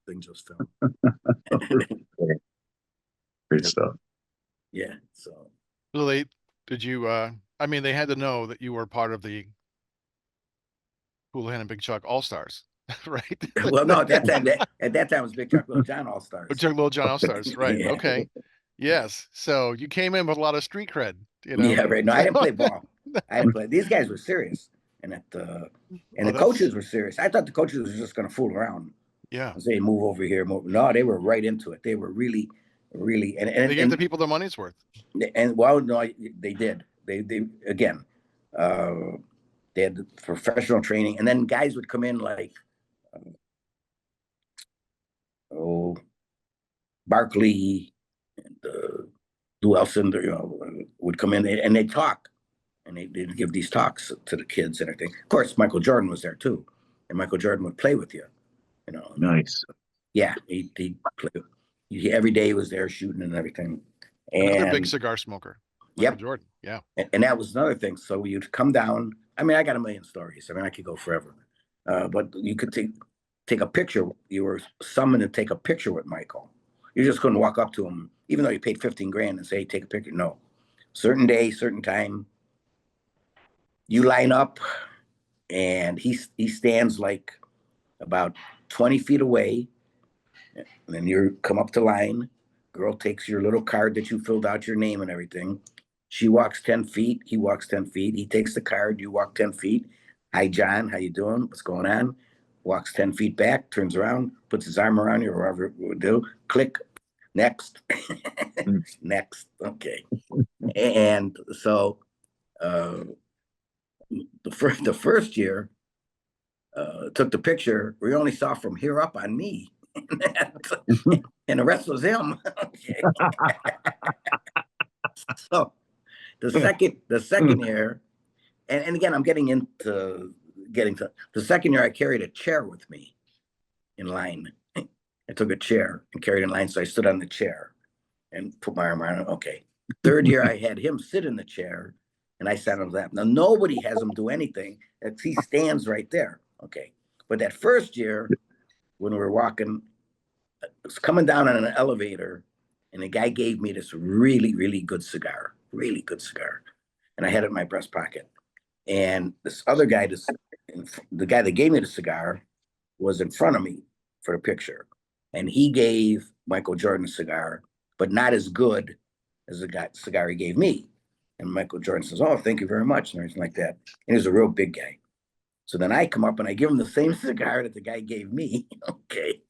Speaker 1: things just fell.
Speaker 3: Great stuff.
Speaker 1: Yeah. So
Speaker 2: did you, I mean, they had to know that you were part of the Hoolihan and Big Chuck All-Stars, right?
Speaker 1: Well, no, at that time it was Big Chuck, Lil John All-Stars.
Speaker 2: Big Chuck, Lil John All-Stars, right?
Speaker 1: Yeah.
Speaker 2: Okay. Yes. So you came in with a lot of street cred, you know?
Speaker 1: Yeah, right. No, I didn't play ball. I didn't play. These guys were serious, and the coaches were serious. I thought the coaches were just going to fool around.
Speaker 2: Yeah.
Speaker 1: Say move over here, move. No, they were right into it. They were really, and
Speaker 2: they gave the people the money's worth.
Speaker 1: And well, no, they did. They again, they had professional training, and then guys would come in like, Barkley and who else in there, would come in and they'd talk, and they'd give these talks to the kids and everything. Of course, Michael Jordan was there too, and Michael Jordan would play with you, you know.
Speaker 3: Nice.
Speaker 1: Yeah, he'd play. Every day he was there shooting and everything.
Speaker 2: Another big cigar smoker. Michael Jordan. Yeah.
Speaker 1: And that was another thing. So you'd come down. I mean, I got a million stories. I mean, I could go forever. But you could take a picture. You were summoned to take a picture with Michael. You just couldn't walk up to him, even though you paid 15 grand and say, hey, take a picture. No. Certain day, certain time. You line up, and he stands like about 20 feet away. And then you come up to line. Girl takes your little card that you filled out, your name and everything. She walks 10 feet. He walks 10 feet. He takes the card. You walk 10 feet. Hi, John. How you doing? What's going on? Walks 10 feet back, turns around, puts his arm around you, or whatever it would do. Click. Next. Next. Okay. And so the first year, took the picture. We only saw from here up on me. And the rest was him. Okay. So the second year, and again, I'm getting to the second year, I carried a chair with me in line. I took a chair and carried in line, so I stood on the chair and put my arm around it. Okay. Third year, I had him sit in the chair, and I sat on his lap. Now nobody has him do anything. He stands right there. Okay. But that first year, when we were walking, I was coming down on an elevator, and the guy gave me this really, really good cigar, and I had it in my breast pocket. And this other guy, the guy that gave me the cigar, was in front of me for the picture, and he gave Michael Jordan a cigar, but not as good as the cigar he gave me. And Michael Jordan says, "Oh, thank you very much," and everything like that. And he was a real big guy. So then I come up and I give him the same cigar that the guy gave me. Okay.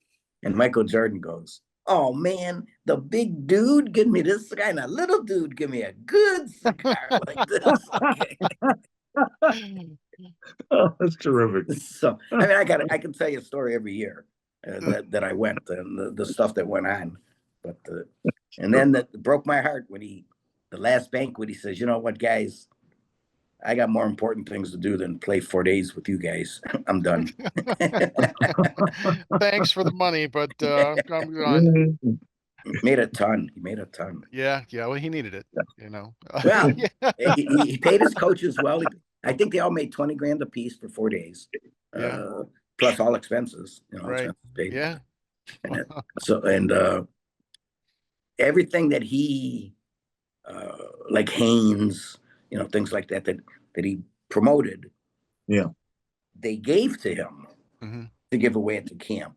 Speaker 1: And Michael Jordan goes, "Oh man, the big dude give me this cigar, and a little dude give me a good cigar like this." Okay.
Speaker 3: Oh, that's terrific.
Speaker 1: So I mean, I can tell you a story every year that I went, and the stuff that went on. But and then that broke my heart when the last banquet, he says, "You know what, guys? I got more important things to do than play 4 days with you guys. I'm done."
Speaker 2: Thanks for the money, but I'm gone.
Speaker 1: He made a ton.
Speaker 2: Yeah. Well, he needed it, you know.
Speaker 1: Well,
Speaker 2: Yeah.
Speaker 1: he paid his coaches well. I think they all made 20 grand a piece for 4 days.
Speaker 2: Yeah.
Speaker 1: plus all expenses,
Speaker 2: Right.
Speaker 1: expenses paid.
Speaker 2: Yeah.
Speaker 1: And everything that he, like Haynes, things like that he promoted,
Speaker 3: Yeah.
Speaker 1: they gave to him
Speaker 2: Hmm.
Speaker 1: to give away at the camp.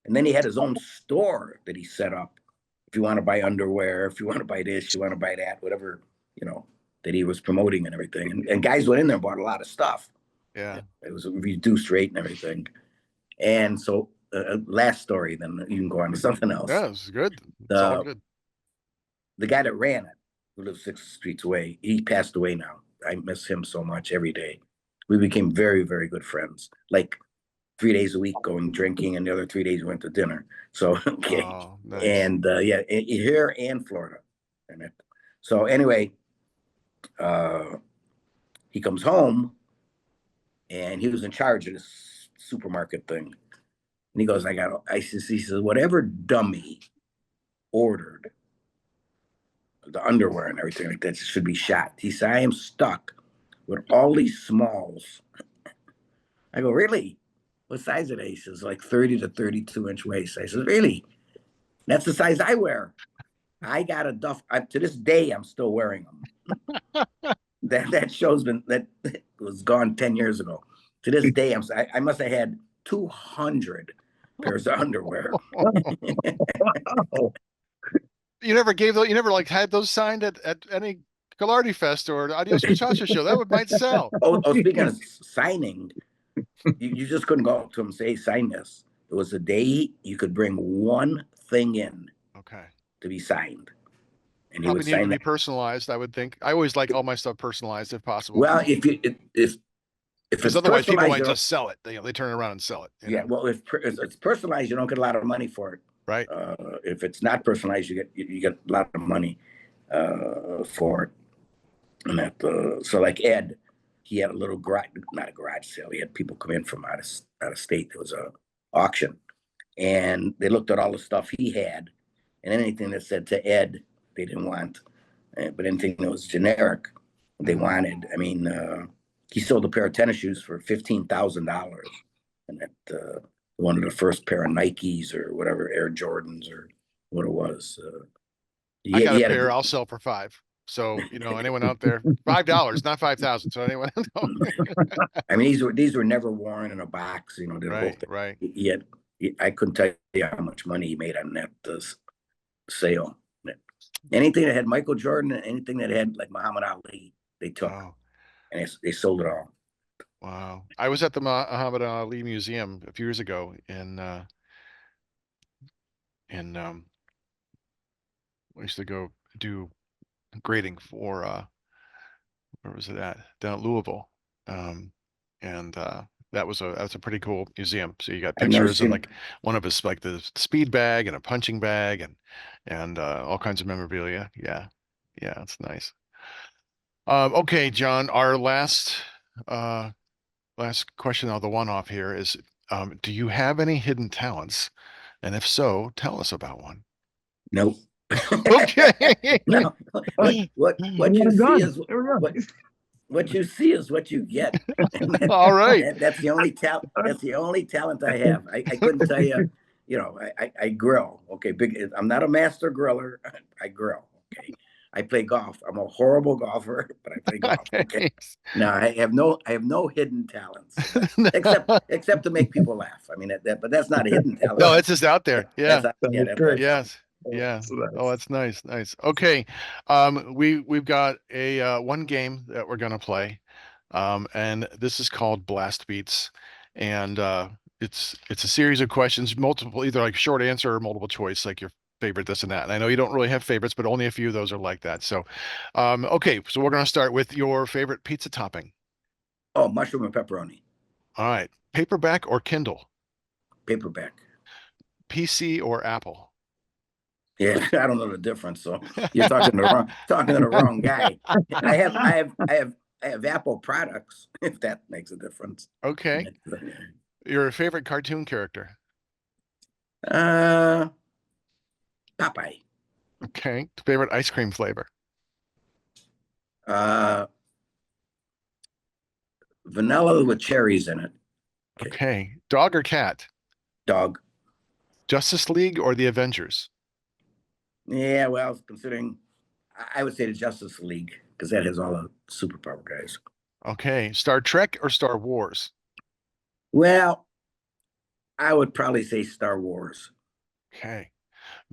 Speaker 1: And then he had his own store that he set up. If you want to buy underwear, if you want to buy this, you want to buy that, whatever, that he was promoting and everything. And guys went in there and bought a lot of stuff.
Speaker 2: Yeah.
Speaker 1: It was a reduced rate and everything. And so, last story, then you can go on to something else.
Speaker 2: Yeah, it's good. It's all good.
Speaker 1: The guy that ran it, who lives 6 streets away, he passed away now. I miss him so much every day. We became very, very good friends. Like 3 days a week going drinking, and the other 3 days we went to dinner. So, okay.
Speaker 2: Oh, nice.
Speaker 1: And yeah, here and Florida. So anyway, he comes home and he was in charge of this supermarket thing. And he goes, he says, whatever dummy ordered the underwear and everything like that should be shot. He said, I am stuck with all these smalls. I go, really? What size are they? He says, like 30 to 32-inch waist. I said, really? That's the size I wear. I got a to this day, I'm still wearing them. that show's that was gone 10 years ago. To this day, I must have had 200 pairs of underwear.
Speaker 2: You never like had those signed at any Galardi Fest or Adios Muchacho show. That might sell.
Speaker 1: Speaking of signing, you just couldn't go up to him and say, sign this. It was a day you could bring one thing in to be signed. And he
Speaker 2: Probably
Speaker 1: would
Speaker 2: need to
Speaker 1: sign
Speaker 2: be
Speaker 1: that.
Speaker 2: personalized, I would think. I always like all my stuff personalized if possible.
Speaker 1: Well, if
Speaker 2: because
Speaker 1: it's
Speaker 2: otherwise people might
Speaker 1: personalized,
Speaker 2: just sell it. They turn it around and sell it.
Speaker 1: Yeah, well, if it's personalized, you don't get a lot of money for it.
Speaker 2: Right.
Speaker 1: If it's not personalized, you get a lot of money for it. And that so like Ed, he had a little not a garage sale. He had people come in from out of state. There was a auction, and they looked at all the stuff he had, and anything that said to Ed, they didn't want. But anything that was generic, they wanted. I mean, he sold a pair of tennis shoes for $15,000, and that one of the first pair of Nikes or whatever, Air Jordans or what it was.
Speaker 2: I got a pair I'll sell for $5. So anyone out there, $5, not 5,000. So anyone.
Speaker 1: I mean, these were never worn in a box.
Speaker 2: Right.
Speaker 1: I couldn't tell you how much money he made on that sale. Anything that had Michael Jordan, anything that had like Muhammad Ali, they took, and they sold it all.
Speaker 2: Wow! I was at the Muhammad Ali Museum a few years ago we used to go do grading for where was it at? Down at Louisville, and that's a pretty cool museum. So you got pictures and like one of his like the speed bag and a punching bag and all kinds of memorabilia. Yeah, it's nice. Okay, John, our last question, the one-off here is, do you have any hidden talents? And if so, tell us about one.
Speaker 1: Nope.
Speaker 2: Okay.
Speaker 1: No. What you see is what you see is what you get.
Speaker 2: All right.
Speaker 1: That's the only talent. That's the only talent I have. I couldn't tell you. I grill. Okay, I'm not a master griller. I grill. Okay. I play golf. I'm a horrible golfer, but I play golf. Okay. No, I have no hidden talents except to make people laugh. I mean, but that's not a hidden talent.
Speaker 2: No, it's just out there. Yeah.
Speaker 1: Yes.
Speaker 2: Yeah. Oh, that's nice. Okay. We've got a one game that we're gonna play. And this is called Blast Beats. And it's a series of questions, multiple, either like short answer or multiple choice, like your favorite this and that. And I know you don't really have favorites, but only a few of those are like that. So okay, so we're gonna start with your favorite pizza topping.
Speaker 1: Oh, mushroom and pepperoni.
Speaker 2: All right. Paperback or Kindle?
Speaker 1: Paperback.
Speaker 2: PC or Apple?
Speaker 1: Yeah, I don't know the difference. So you're talking to the wrong guy. I have Apple products, if that makes a difference.
Speaker 2: Okay. Your favorite cartoon character?
Speaker 1: Popeye.
Speaker 2: Okay. Favorite ice cream flavor?
Speaker 1: Vanilla with cherries in it.
Speaker 2: Okay. Dog or cat?
Speaker 1: Dog.
Speaker 2: Justice League or the Avengers?
Speaker 1: Yeah, well, considering I would say the Justice League because that has all the superpower guys.
Speaker 2: Okay. Star Trek or Star Wars?
Speaker 1: Well, I would probably say Star Wars.
Speaker 2: Okay.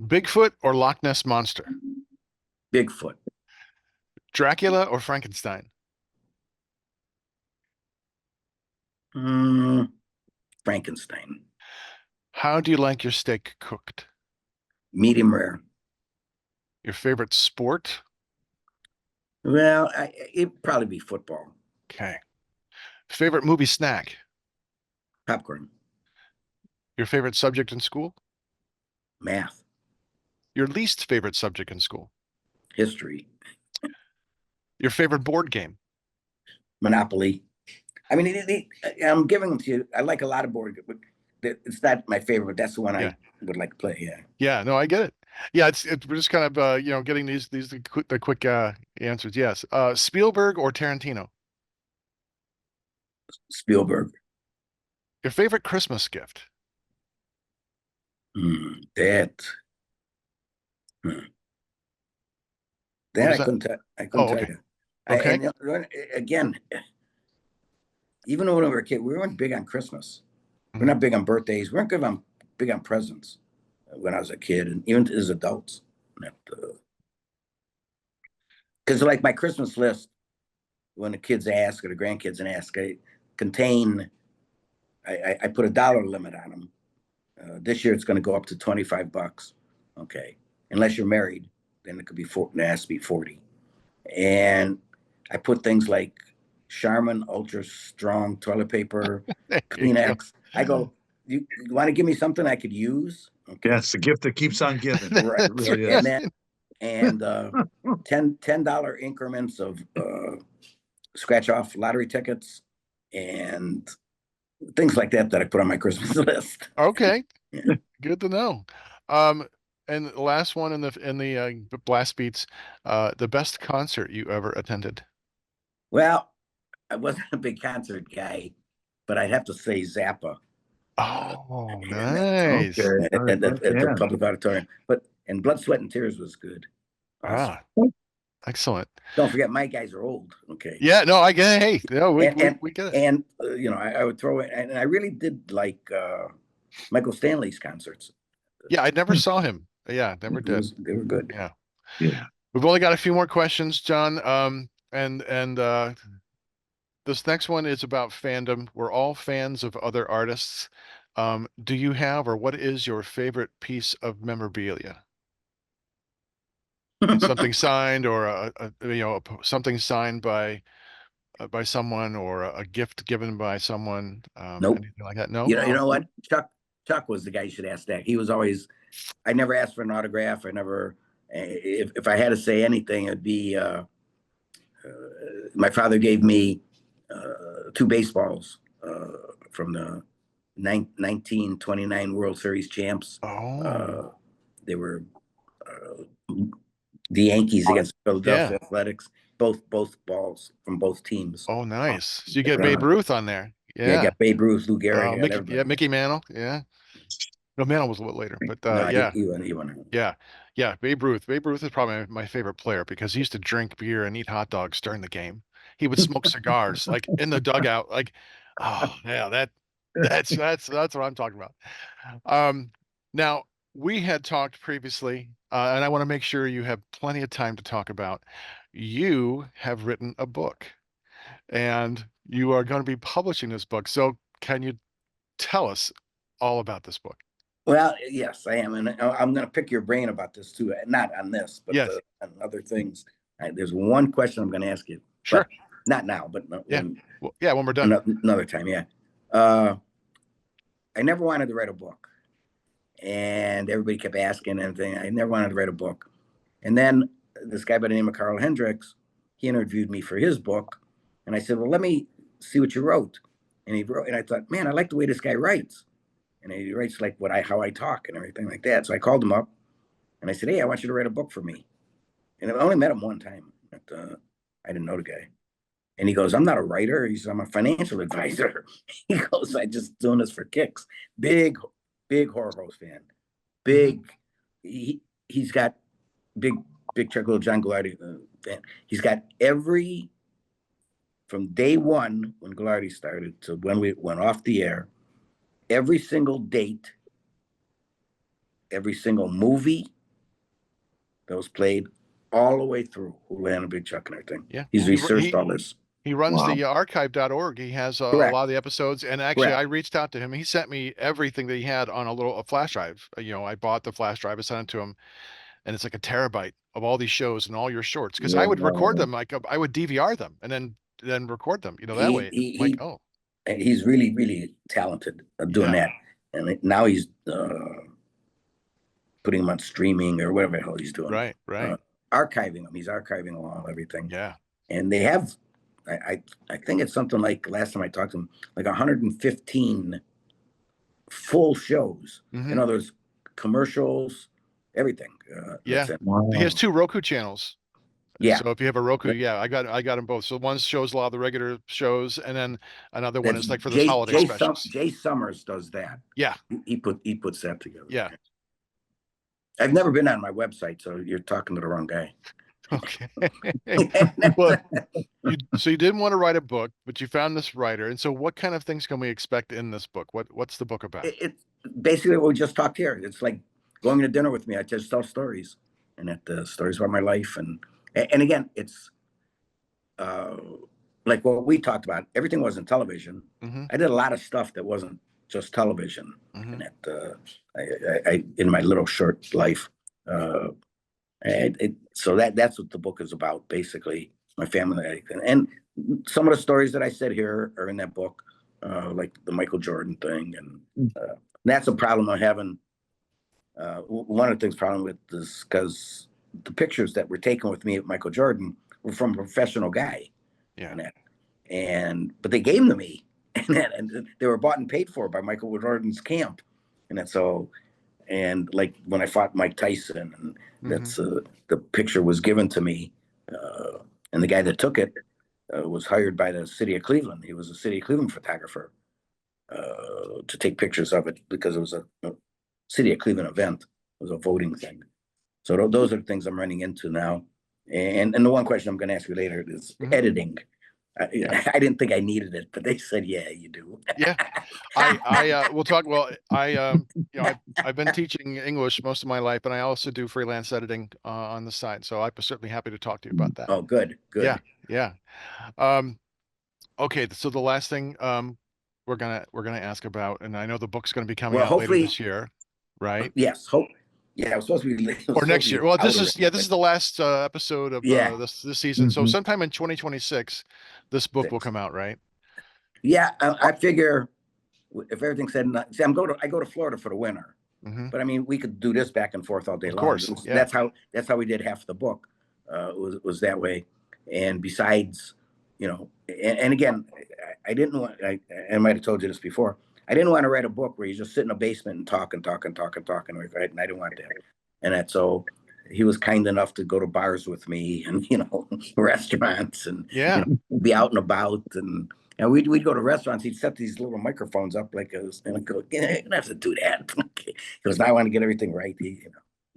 Speaker 2: Bigfoot or Loch Ness Monster?
Speaker 1: Bigfoot.
Speaker 2: Dracula or Frankenstein?
Speaker 1: Frankenstein.
Speaker 2: How do you like your steak cooked?
Speaker 1: Medium rare.
Speaker 2: Your favorite sport?
Speaker 1: Well, it'd probably be football.
Speaker 2: Okay. Favorite movie snack?
Speaker 1: Popcorn.
Speaker 2: Your favorite subject in school?
Speaker 1: Math.
Speaker 2: Your least favorite subject in school?
Speaker 1: History.
Speaker 2: Your favorite board game?
Speaker 1: Monopoly. I mean, I'm giving them to you. I like a lot of board, but it's not my favorite. But that's the one
Speaker 2: Yeah.
Speaker 1: I would like to play. Yeah.
Speaker 2: Yeah, no, I get it. Yeah, we're just kind of getting the quick answers. Yes. Spielberg or Tarantino?
Speaker 1: Spielberg.
Speaker 2: Your favorite Christmas gift?
Speaker 1: That. That
Speaker 2: was
Speaker 1: I
Speaker 2: that?
Speaker 1: couldn't. I couldn't
Speaker 2: Oh,
Speaker 1: tell
Speaker 2: okay.
Speaker 1: you.
Speaker 2: Okay.
Speaker 1: And again, even when we were a kid, we weren't big on Christmas. We're
Speaker 2: Mhm.
Speaker 1: not big on birthdays. We weren't big on presents when I was a kid, and even as adults. Because like my Christmas list, when the kids ask or the grandkids ask, I put a dollar limit on them. This year it's going to go up to $25. Okay, unless you're married, then it could be it has to be 40. And I put things like Charmin Ultra Strong toilet paper,
Speaker 2: There you go.
Speaker 1: Kleenex. I go, you want to give me something I could use? Okay.
Speaker 3: Yeah, it's the gift that keeps on giving.
Speaker 1: Right.
Speaker 3: It really
Speaker 1: And
Speaker 3: is.
Speaker 1: then $10 increments of scratch off lottery tickets and things like that I put on my Christmas list.
Speaker 2: Okay.
Speaker 1: Yeah.
Speaker 2: Good to know. And the last one in the blast beats, the best concert you ever attended.
Speaker 1: Well, I wasn't a big concert guy, but I'd have to say Zappa.
Speaker 2: Oh,
Speaker 1: And
Speaker 2: nice.
Speaker 3: Okay.
Speaker 1: at the
Speaker 3: Yeah.
Speaker 1: public auditorium. And Blood, Sweat, and Tears was good. Also.
Speaker 2: Ah, excellent.
Speaker 1: Don't forget, my guys are old. Okay.
Speaker 2: Yeah, no, I get it. Hey, no, we get it.
Speaker 1: And I would throw it, and I really did like Michael Stanley's concerts.
Speaker 2: Yeah, I never saw him. Yeah, never did.
Speaker 1: They were good.
Speaker 2: Yeah.
Speaker 3: Yeah.
Speaker 2: We've only got a few more questions, John. And this next one is about fandom. We're all fans of other artists. Do you have, or what is your favorite piece of memorabilia? Something signed, or something signed by someone, or a gift given by someone.
Speaker 1: Nope.
Speaker 2: Anything like that? No.
Speaker 1: You know what? Chuck was the guy you should ask that. He was always. I never asked for an autograph. I never. If I had to say anything, it'd be. My father gave me 2 baseballs from the 1929 World Series champs.
Speaker 2: Oh.
Speaker 1: They were the Yankees against Philadelphia Athletics. Both balls from both teams.
Speaker 2: Oh, nice. So you get Babe Ruth on there.
Speaker 1: Yeah,
Speaker 2: Yeah.
Speaker 1: got Babe Ruth, Lou Gehrig.
Speaker 2: Mickey Mantle. Yeah. No, Mantle was a little later, but
Speaker 1: No,
Speaker 2: yeah.
Speaker 1: he won.
Speaker 2: Yeah. Babe Ruth. Babe Ruth is probably my favorite player because he used to drink beer and eat hot dogs during the game. He would smoke cigars like in the dugout. Like, oh yeah, that's what I'm talking about. Now we had talked previously, and I want to make sure you have plenty of time to talk about. You have written a book, and you are going to be publishing this book. So can you tell us all about this book?
Speaker 1: Well, yes, I am, and I'm going to pick your brain about this too. Not on this, but
Speaker 2: Yes.
Speaker 1: On other things. There's one question I'm going to ask you.
Speaker 2: Sure.
Speaker 1: Not now, but
Speaker 2: Yeah. When we're done.
Speaker 1: Another time. Yeah. I never wanted to write a book, and everybody kept asking and everything. I never wanted to write a book, and then this guy by the name of Carl Hendricks, he interviewed me for his book, and I said, "Well, let me see what you wrote." And he wrote, and I thought, man, I like the way this guy writes. And he writes like how I talk and everything like that. So I called him up and I said, "Hey, I want you to write a book for me." And I only met him one time. But, I didn't know the guy. And he goes, I'm not a writer. He says, I'm a financial advisor. He goes, I just doing this for kicks. Big horror host fan. Big. He's got big check, Lil John Rinaldi fan. He's got from day one when Rinaldi started to when we went off the air, every single date, every single movie that was played all the way through Hoolihan and Big Chuck and everything.
Speaker 2: Yeah.
Speaker 1: He's researched all this.
Speaker 2: He runs
Speaker 3: Wow.
Speaker 2: the archive.org. He has a
Speaker 1: Correct.
Speaker 2: lot of the episodes. And actually,
Speaker 1: Correct.
Speaker 2: I reached out to him. He sent me everything that he had on a flash drive. I bought the flash drive. I sent it to him. And it's like a terabyte of all these shows and all your shorts. Because I would record them. Like I would DVR them and then record them. That way.
Speaker 1: He's really, really talented at doing that. And now he's putting them on streaming or whatever the hell he's doing.
Speaker 2: Right.
Speaker 1: Archiving them. He's archiving along everything.
Speaker 2: Yeah.
Speaker 1: And they have, I think it's something like, last time I talked to him, like 115 full shows. In other words, commercials, everything.
Speaker 2: Yeah.
Speaker 3: Wow.
Speaker 2: He has 2 Roku channels.
Speaker 1: Yeah.
Speaker 2: So if you have a Roku, I got them both. So one shows a lot of the regular shows, and then another one is like for the holiday specials.
Speaker 1: Jay Summers does that.
Speaker 2: Yeah.
Speaker 1: He puts that together.
Speaker 2: Yeah.
Speaker 1: I've never been on my website, so you're talking to the wrong guy.
Speaker 2: Okay. Well, so you didn't want to write a book, but you found this writer. And so what kind of things can we expect in this book? What's the book about?
Speaker 1: It's basically what we just talked here. It's like going to dinner with me. I just tell stories, and the stories about my life. And again, it's like what we talked about. Everything wasn't television. I did a lot of stuff that wasn't just television. And I in my little short life. So that's what the book is about, basically. My family, and some of the stories that I said here are in that book, like the Michael Jordan thing, and that's a problem I'm having. One of the things problem with this, because the pictures that were taken with me at Michael Jordan were from a professional guy.
Speaker 2: Yeah.
Speaker 1: But they gave them to me, and they were bought and paid for by Michael Jordan's camp, and like when I fought Mike Tyson, and that's the picture was given to me, and the guy that took it was hired by the city of Cleveland. He was a city of Cleveland photographer to take pictures of it because it was a city of Cleveland event. It was a voting thing. So those are the things I'm running into now. And the one question I'm going to ask you later is editing. I didn't think I needed it, but they said, yeah, you do.
Speaker 2: Yeah. We'll talk. Well, I've been teaching English most of my life, and I also do freelance editing on the side. So I'm certainly happy to talk to you about that.
Speaker 1: Oh, good.
Speaker 2: Yeah. Okay. So the last thing we're gonna ask about, and I know the book's gonna be coming out later this year, right?
Speaker 1: Yes. Yeah, it was supposed to be
Speaker 2: or next year. Well, this is the last episode of this season. So sometime in 2026, this book will come out, right?
Speaker 1: Yeah, I figure if everything's said, see, I go to Florida for the winter, but I mean, we could do this back and forth all day long. Of
Speaker 2: course,
Speaker 1: that's how we did half the book. Was that way, and besides, and again, I didn't want. I might have told you this before. I didn't want to write a book where you just sit in a basement and talk, right? And I didn't want that. And so he was kind enough to go to bars with me, and restaurants, and be out and about, and we'd go to restaurants. He'd set these little microphones up like and I go, you don't have to do that. He goes, I want to get everything right.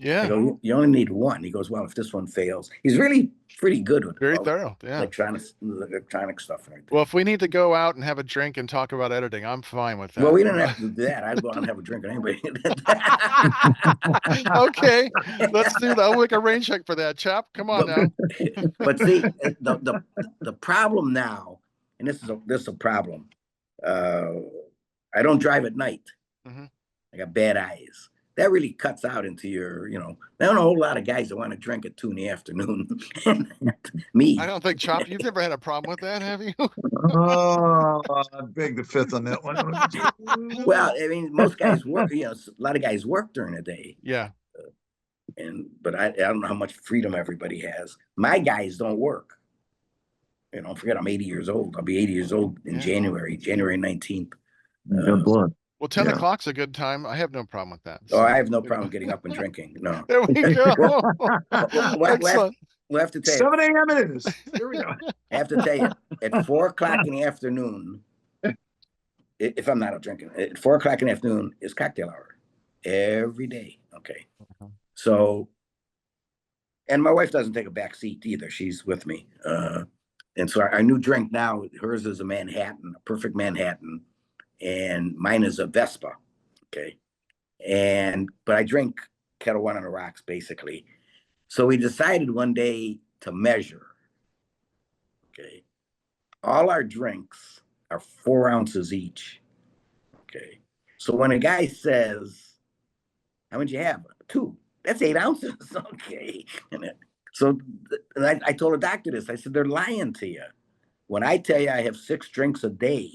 Speaker 1: I go, you only need one. He goes, well, if this one fails, he's really pretty good with
Speaker 2: very thorough. Yeah,
Speaker 1: electronic stuff. Right.
Speaker 2: Well, if we need to go out and have a drink and talk about editing, I'm fine with that.
Speaker 1: Well, we don't have to do that. I'd go out and have a drink with anybody.
Speaker 2: Okay, let's do that. I'll make a rain check for that, chap. Come on now.
Speaker 1: But see, the problem now, and this is a problem. I don't drive at night. I got bad eyes. That really cuts out into your, there aren't a whole lot of guys that want to drink at 2 PM. Me.
Speaker 2: I don't think, Chop, you've never had a problem with that, have you?
Speaker 3: Oh, I beg the fifth on that one.
Speaker 1: Well, I mean, most guys work, a lot of guys work during the day.
Speaker 2: Yeah.
Speaker 1: But I don't know how much freedom everybody has. My guys don't work. Don't forget, I'm 80 years old. I'll be 80 years old in January 19th.
Speaker 3: Good blood.
Speaker 2: Well, 10 o'clock's a good time. I have no problem with that.
Speaker 1: So, I have no problem getting up and drinking. No.
Speaker 2: There we go.
Speaker 1: we'll have to tell you.
Speaker 3: 7 a.m. it is. Here we go.
Speaker 1: I have to tell you, at 4 o'clock in the afternoon, if I'm not out drinking, at 4 o'clock in the afternoon is cocktail hour every day. Okay. So, and my wife doesn't take a back seat either. She's with me. And so our new drink now, hers is a Manhattan, a perfect Manhattan, and mine is a Vespa. Okay. But I drink Kettle One on the rocks, basically. So we decided one day to measure. Okay. All our drinks are 4 ounces each. Okay. So when a guy says, how much you have? 2. That's 8 ounces. Okay. And I told the doctor this. I said, they're lying to you. When I tell you I have 6 drinks a day,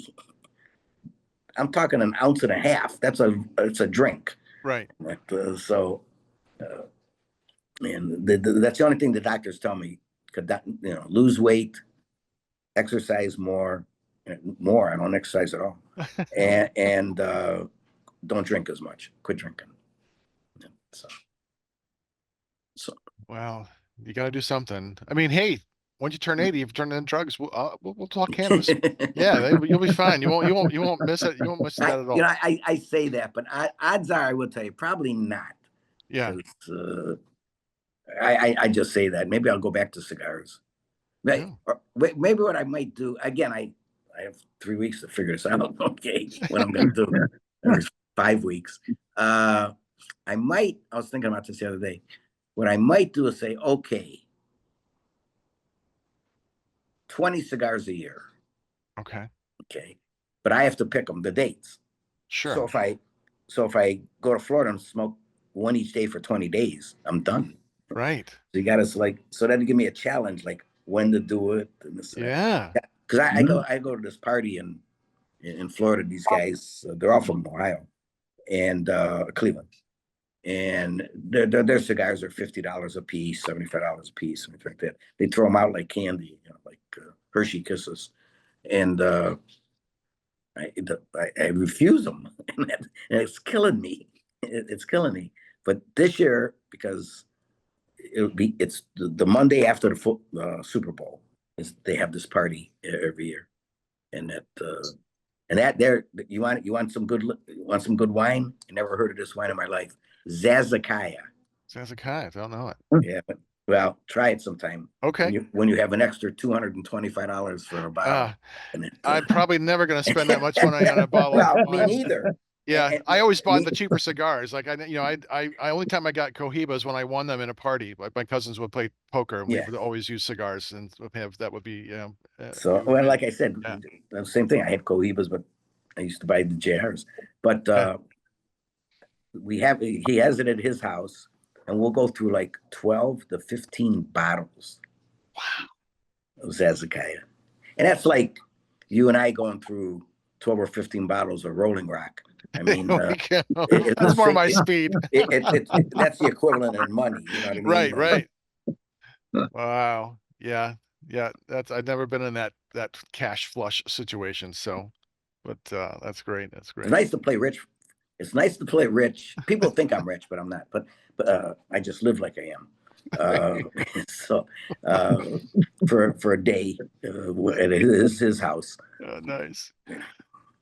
Speaker 1: I'm talking an ounce and a half. It's a drink.
Speaker 2: Right.
Speaker 1: So, and that's the only thing the doctors tell me. Lose weight, exercise more. I don't exercise at all, and don't drink as much. Quit drinking. So
Speaker 2: Wow, you got to do something. I mean, hey, once you turn 80, if you turn into drugs, we'll talk cannabis. Yeah, you'll be fine. You won't miss it. You won't miss that at all.
Speaker 1: I say that, but odds are I will tell you probably not.
Speaker 2: Yeah.
Speaker 1: I just say that. Maybe I'll go back to cigars. Maybe what I might do again. I have 3 weeks to figure this out. Okay, what I'm going to do. There's 5 weeks. I was thinking about this the other day. What I might do is say, okay, 20 cigars a year.
Speaker 2: Okay.
Speaker 1: Okay, but I have to pick them, the dates.
Speaker 2: Sure.
Speaker 1: So if I go to Florida and smoke one each day for 20 days, I'm done.
Speaker 2: Right.
Speaker 1: So you got to so that'll give me a challenge, like when to do it. And this,
Speaker 2: yeah.
Speaker 1: Because I go to this party in Florida. These guys, they're all from Ohio and Cleveland, and their cigars are $50 a piece, $75 a piece, something like that. They throw them out like candy, like Hershey Kisses, and I refuse them, and it's killing me. It's killing me. But this year, because it's the Monday after the Super Bowl, they have this party every year, and you want some good wine? I never heard of this wine in my life. Zazacaya.
Speaker 2: Zazacaya, I don't know it.
Speaker 1: Yeah, well, try it sometime.
Speaker 2: Okay.
Speaker 1: When you have an extra $225 for a bottle.
Speaker 2: I'm probably never going to spend that much money on a bottle.
Speaker 1: Well,
Speaker 2: of
Speaker 1: me
Speaker 2: wine.
Speaker 1: neither.
Speaker 2: Yeah, I always bought the cheaper cigars. Like I only time I got Cohibas when I won them in a party. Like my cousins would play poker, and we would always use cigars, and that would be
Speaker 1: So like I said, the same thing. I had Cohibas, but I used to buy the JRs. But he has it at his house, and we'll go through like 12 to 15 bottles. Wow. Of Zazacaya, and that's like you and I going through 12 or 15 bottles of Rolling Rock. I mean,
Speaker 2: that's more my speed.
Speaker 1: That's the equivalent in money. You know what I mean?
Speaker 2: Right. Wow. Yeah. I've never been in that cash flush situation. So, but that's great. That's great.
Speaker 1: It's nice to play rich. It's nice to play rich. People think I'm rich, but I'm not. But I just live like I am. So for a day, it is his house.
Speaker 2: Nice.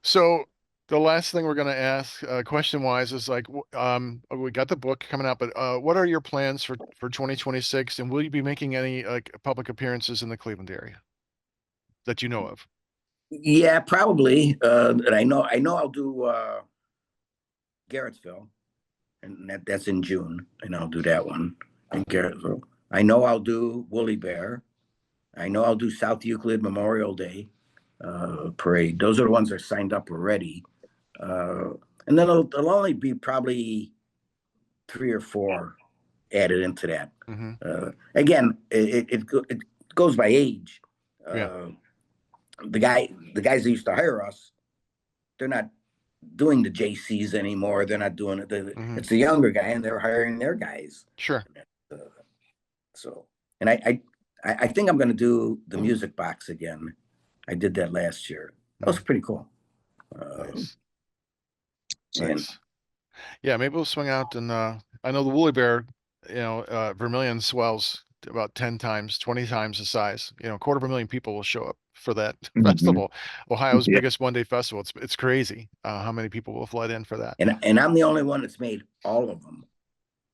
Speaker 2: So the last thing we're going to ask, question wise, is like, we got the book coming out, but what are your plans for 2026? And will you be making any like public appearances in the Cleveland area that you know of?
Speaker 1: Yeah, probably. And I know I'll do Garrettsville, and that's in June, and I'll do that one in Garrettsville. I know I'll do Woolly Bear. I know I'll do South Euclid Memorial Day parade. Those are the ones that are signed up already. And then there'll only be probably 3 or 4 added into that.
Speaker 2: Mm-hmm.
Speaker 1: Again, it goes by age. The guys that used to hire us, they're not doing the JCs anymore. They're not doing it. It's a younger guy, and they're hiring their guys.
Speaker 2: Sure.
Speaker 1: So, and I think I'm going to do the music box again. I did that last year. That was pretty cool.
Speaker 2: Nice. Yeah, maybe we'll swing out and I know the Woolly Bear, Vermilion swells about 10 times, 20 times the size. You know, 250,000 people will show up for that
Speaker 3: Mhm.
Speaker 2: festival. Ohio's
Speaker 3: Yeah.
Speaker 2: biggest one-day festival. It's crazy how many people will fly in for that.
Speaker 1: And I'm the only one that's made all of them,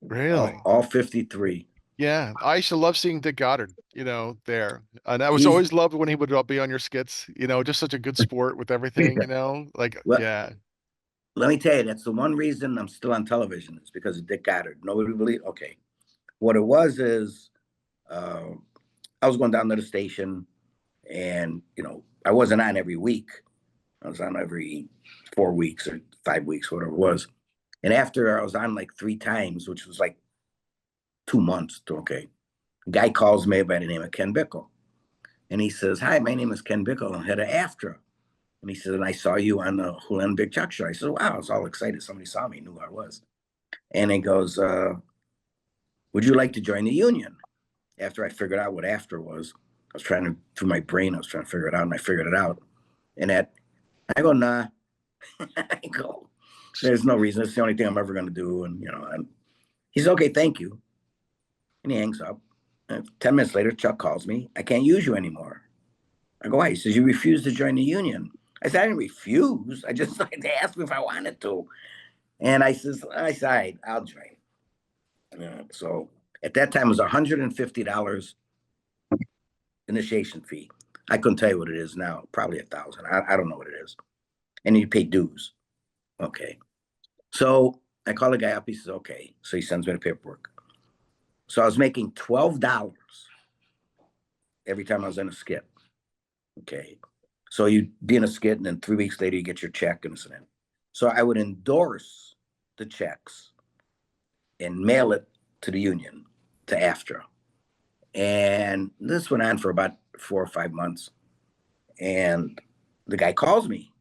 Speaker 2: Really?
Speaker 1: all 53.
Speaker 2: Yeah, I used to love seeing Dick Goddard, you know, there. And I was
Speaker 1: He's-
Speaker 2: always loved when he would be on your skits, you know, just such a good sport with everything,
Speaker 3: Yeah.
Speaker 2: you know, like,
Speaker 1: Well,
Speaker 2: yeah.
Speaker 1: Let me tell you, that's the one reason I'm still on television. It's because of Dick Goddard. Nobody believe. Okay, what it was is, I was going down to the station, and I wasn't on every week. I was on every 4 weeks or 5 weeks, whatever it was. And after I was on like 3 times, which was like 2 months. Okay, a guy calls me by the name of Ken Bickle, and he says, "Hi, my name is Ken Bickle. I'm head of AFTRA." And he said, "And I saw you on the Hoolihan Big Chuck show." I said, "Wow!" I was all excited. Somebody saw me, knew who I was. And he goes, "Would you like to join the union?" After I figured out what AFTRA was, I was trying to, through my brain, I was trying to figure it out, and I figured it out. And I go, "Nah." I go, "There's no reason. It's the only thing I'm ever going to do." And he says, "Okay, thank you." And he hangs up. And 10 minutes later, Chuck calls me. "I can't use you anymore." I go, "Why?" He says, "You refused to join the union." I said, "I didn't refuse. I just they asked me if I wanted to." And I said, "All right, I'll join." So at that time, it was $150 initiation fee. I couldn't tell you what it is now. Probably 1,000. I don't know what it is. And you pay dues. Okay. So I call the guy up. He says, "Okay." So he sends me the paperwork. So I was making $12 every time I was in a skit. Okay. So you be in a skit, and then 3 weeks later, you get your check and so on. So I would endorse the checks and mail it to the union, to AFTRA. And this went on for about 4 or 5 months. And the guy calls me.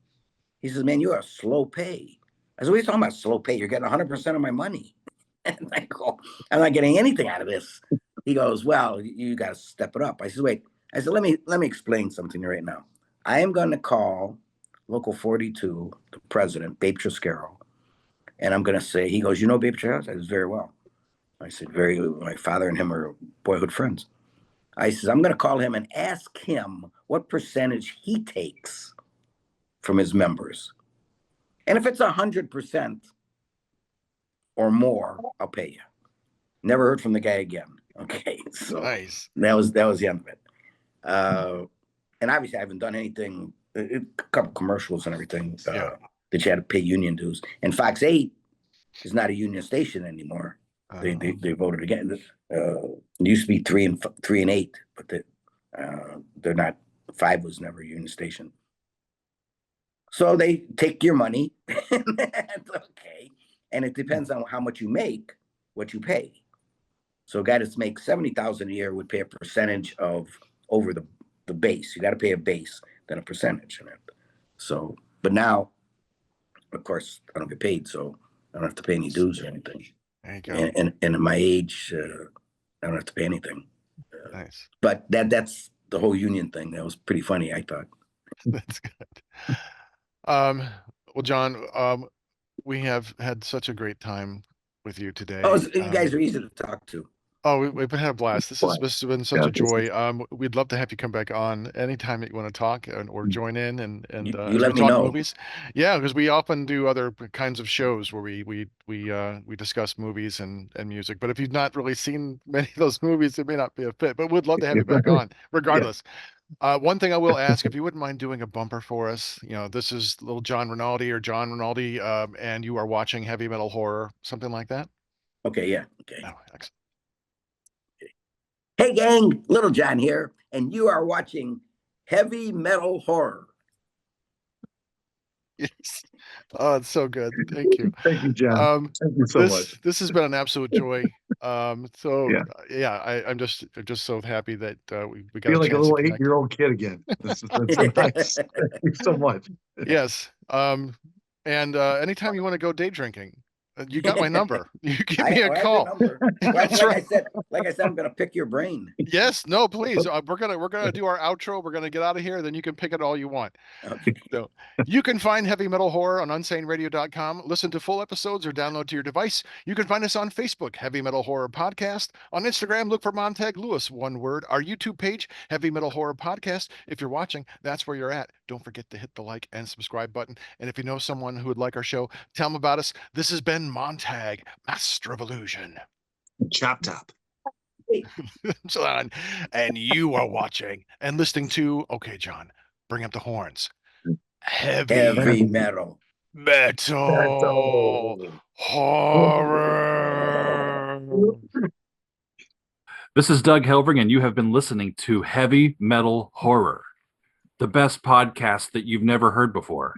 Speaker 1: He says, "Man, you're a slow pay." I said, "What are you talking about, slow pay? You're getting 100% of my money." And I go, "I'm not getting anything out of this." He goes, "Well, you got to step it up." I said, "Wait." I said, let me explain something right now. I am going to call Local 42, the president, Babe Triscaro, and I'm going to say, he goes, "You know Babe Triscaro?" I said, "Very well." I said, my father and him are boyhood friends. I said, "I'm going to call him and ask him what percentage he takes from his members. And if it's 100% or more, I'll pay you." Never heard from the guy again. Okay, so
Speaker 2: Nice.
Speaker 1: that was the end of it. And obviously, I haven't done anything. A couple commercials and everything
Speaker 2: Yeah.
Speaker 1: that you had to pay union dues. And Fox 8 is not a union station anymore. They voted again. It used to be 3 and 8, but they're not. 5 was never a union station. So they take your money. That's okay. And it depends on how much you make, what you pay. So a guy that makes 70,000 a year would pay a percentage of over the base. You got to pay a base, then a percentage in it. So, but now, of course, I don't get paid, so I don't have to pay any dues or anything.
Speaker 2: There you go.
Speaker 1: And at my age, I don't have to pay anything.
Speaker 2: Nice.
Speaker 1: But that's the whole union thing. That was pretty funny, I thought.
Speaker 2: That's good. Well, John, we have had such a great time with you today.
Speaker 1: Oh, you guys are easy to talk to.
Speaker 2: Oh, we've had a blast. This has been such
Speaker 3: Yeah,
Speaker 2: a joy. We'd love to have you come back on anytime that you want to talk or join in and
Speaker 1: You
Speaker 2: as
Speaker 1: let
Speaker 2: we
Speaker 1: me
Speaker 2: talk
Speaker 1: know.
Speaker 2: movies. Yeah, because we often do other kinds of shows where we discuss movies and music. But if you've not really seen many of those movies, it may not be a fit. But we'd love to have you back on, regardless. One thing I will ask, if you wouldn't mind doing a bumper for us, this is Lil John Rinaldi or John Rinaldi, and you are watching heavy metal horror, something like that.
Speaker 1: Okay, yeah. Okay.
Speaker 2: Oh, excellent.
Speaker 1: Hey, gang, Little John here, and you are watching Heavy Metal Horror.
Speaker 2: Yes. Oh, it's so good. Thank you.
Speaker 3: Thank you, John. Thank you so much.
Speaker 2: This has been an absolute joy.
Speaker 3: Yeah.
Speaker 2: I'm just so happy that we got
Speaker 3: Feel
Speaker 2: a
Speaker 3: like a
Speaker 2: chance to
Speaker 3: little
Speaker 2: connect.
Speaker 3: 8-year-old kid again. That's nice. Thank you so much.
Speaker 2: Yes. And anytime you want to go day drinking, You got my number. You give
Speaker 1: I
Speaker 2: me a
Speaker 1: have your
Speaker 2: call.
Speaker 1: number. Well,
Speaker 2: That's
Speaker 1: like
Speaker 2: right.
Speaker 1: I said, I'm gonna pick your brain.
Speaker 2: Yes, no, please. We're gonna do our outro. We're gonna get out of here. Then you can pick it all you want.
Speaker 1: Okay.
Speaker 2: So you can find Heavy Metal Horror on unsaneradio.com. Listen to full episodes or download to your device. You can find us on Facebook, Heavy Metal Horror Podcast. On Instagram, look for Montag Lewis, one word. Our YouTube page, Heavy Metal Horror Podcast. If you're watching, that's where you're at. Don't forget to hit the like and subscribe button. And if you know someone who would like our show, tell them about us. This has been Montag, Master of Illusion.
Speaker 3: Chop top.
Speaker 2: John, and you are watching and listening to, okay, John, bring up the horns.
Speaker 1: Heavy metal.
Speaker 2: Metal horror.
Speaker 7: This is Doug Helbring, and you have been listening to Heavy Metal Horror, the best podcast that you've never heard before.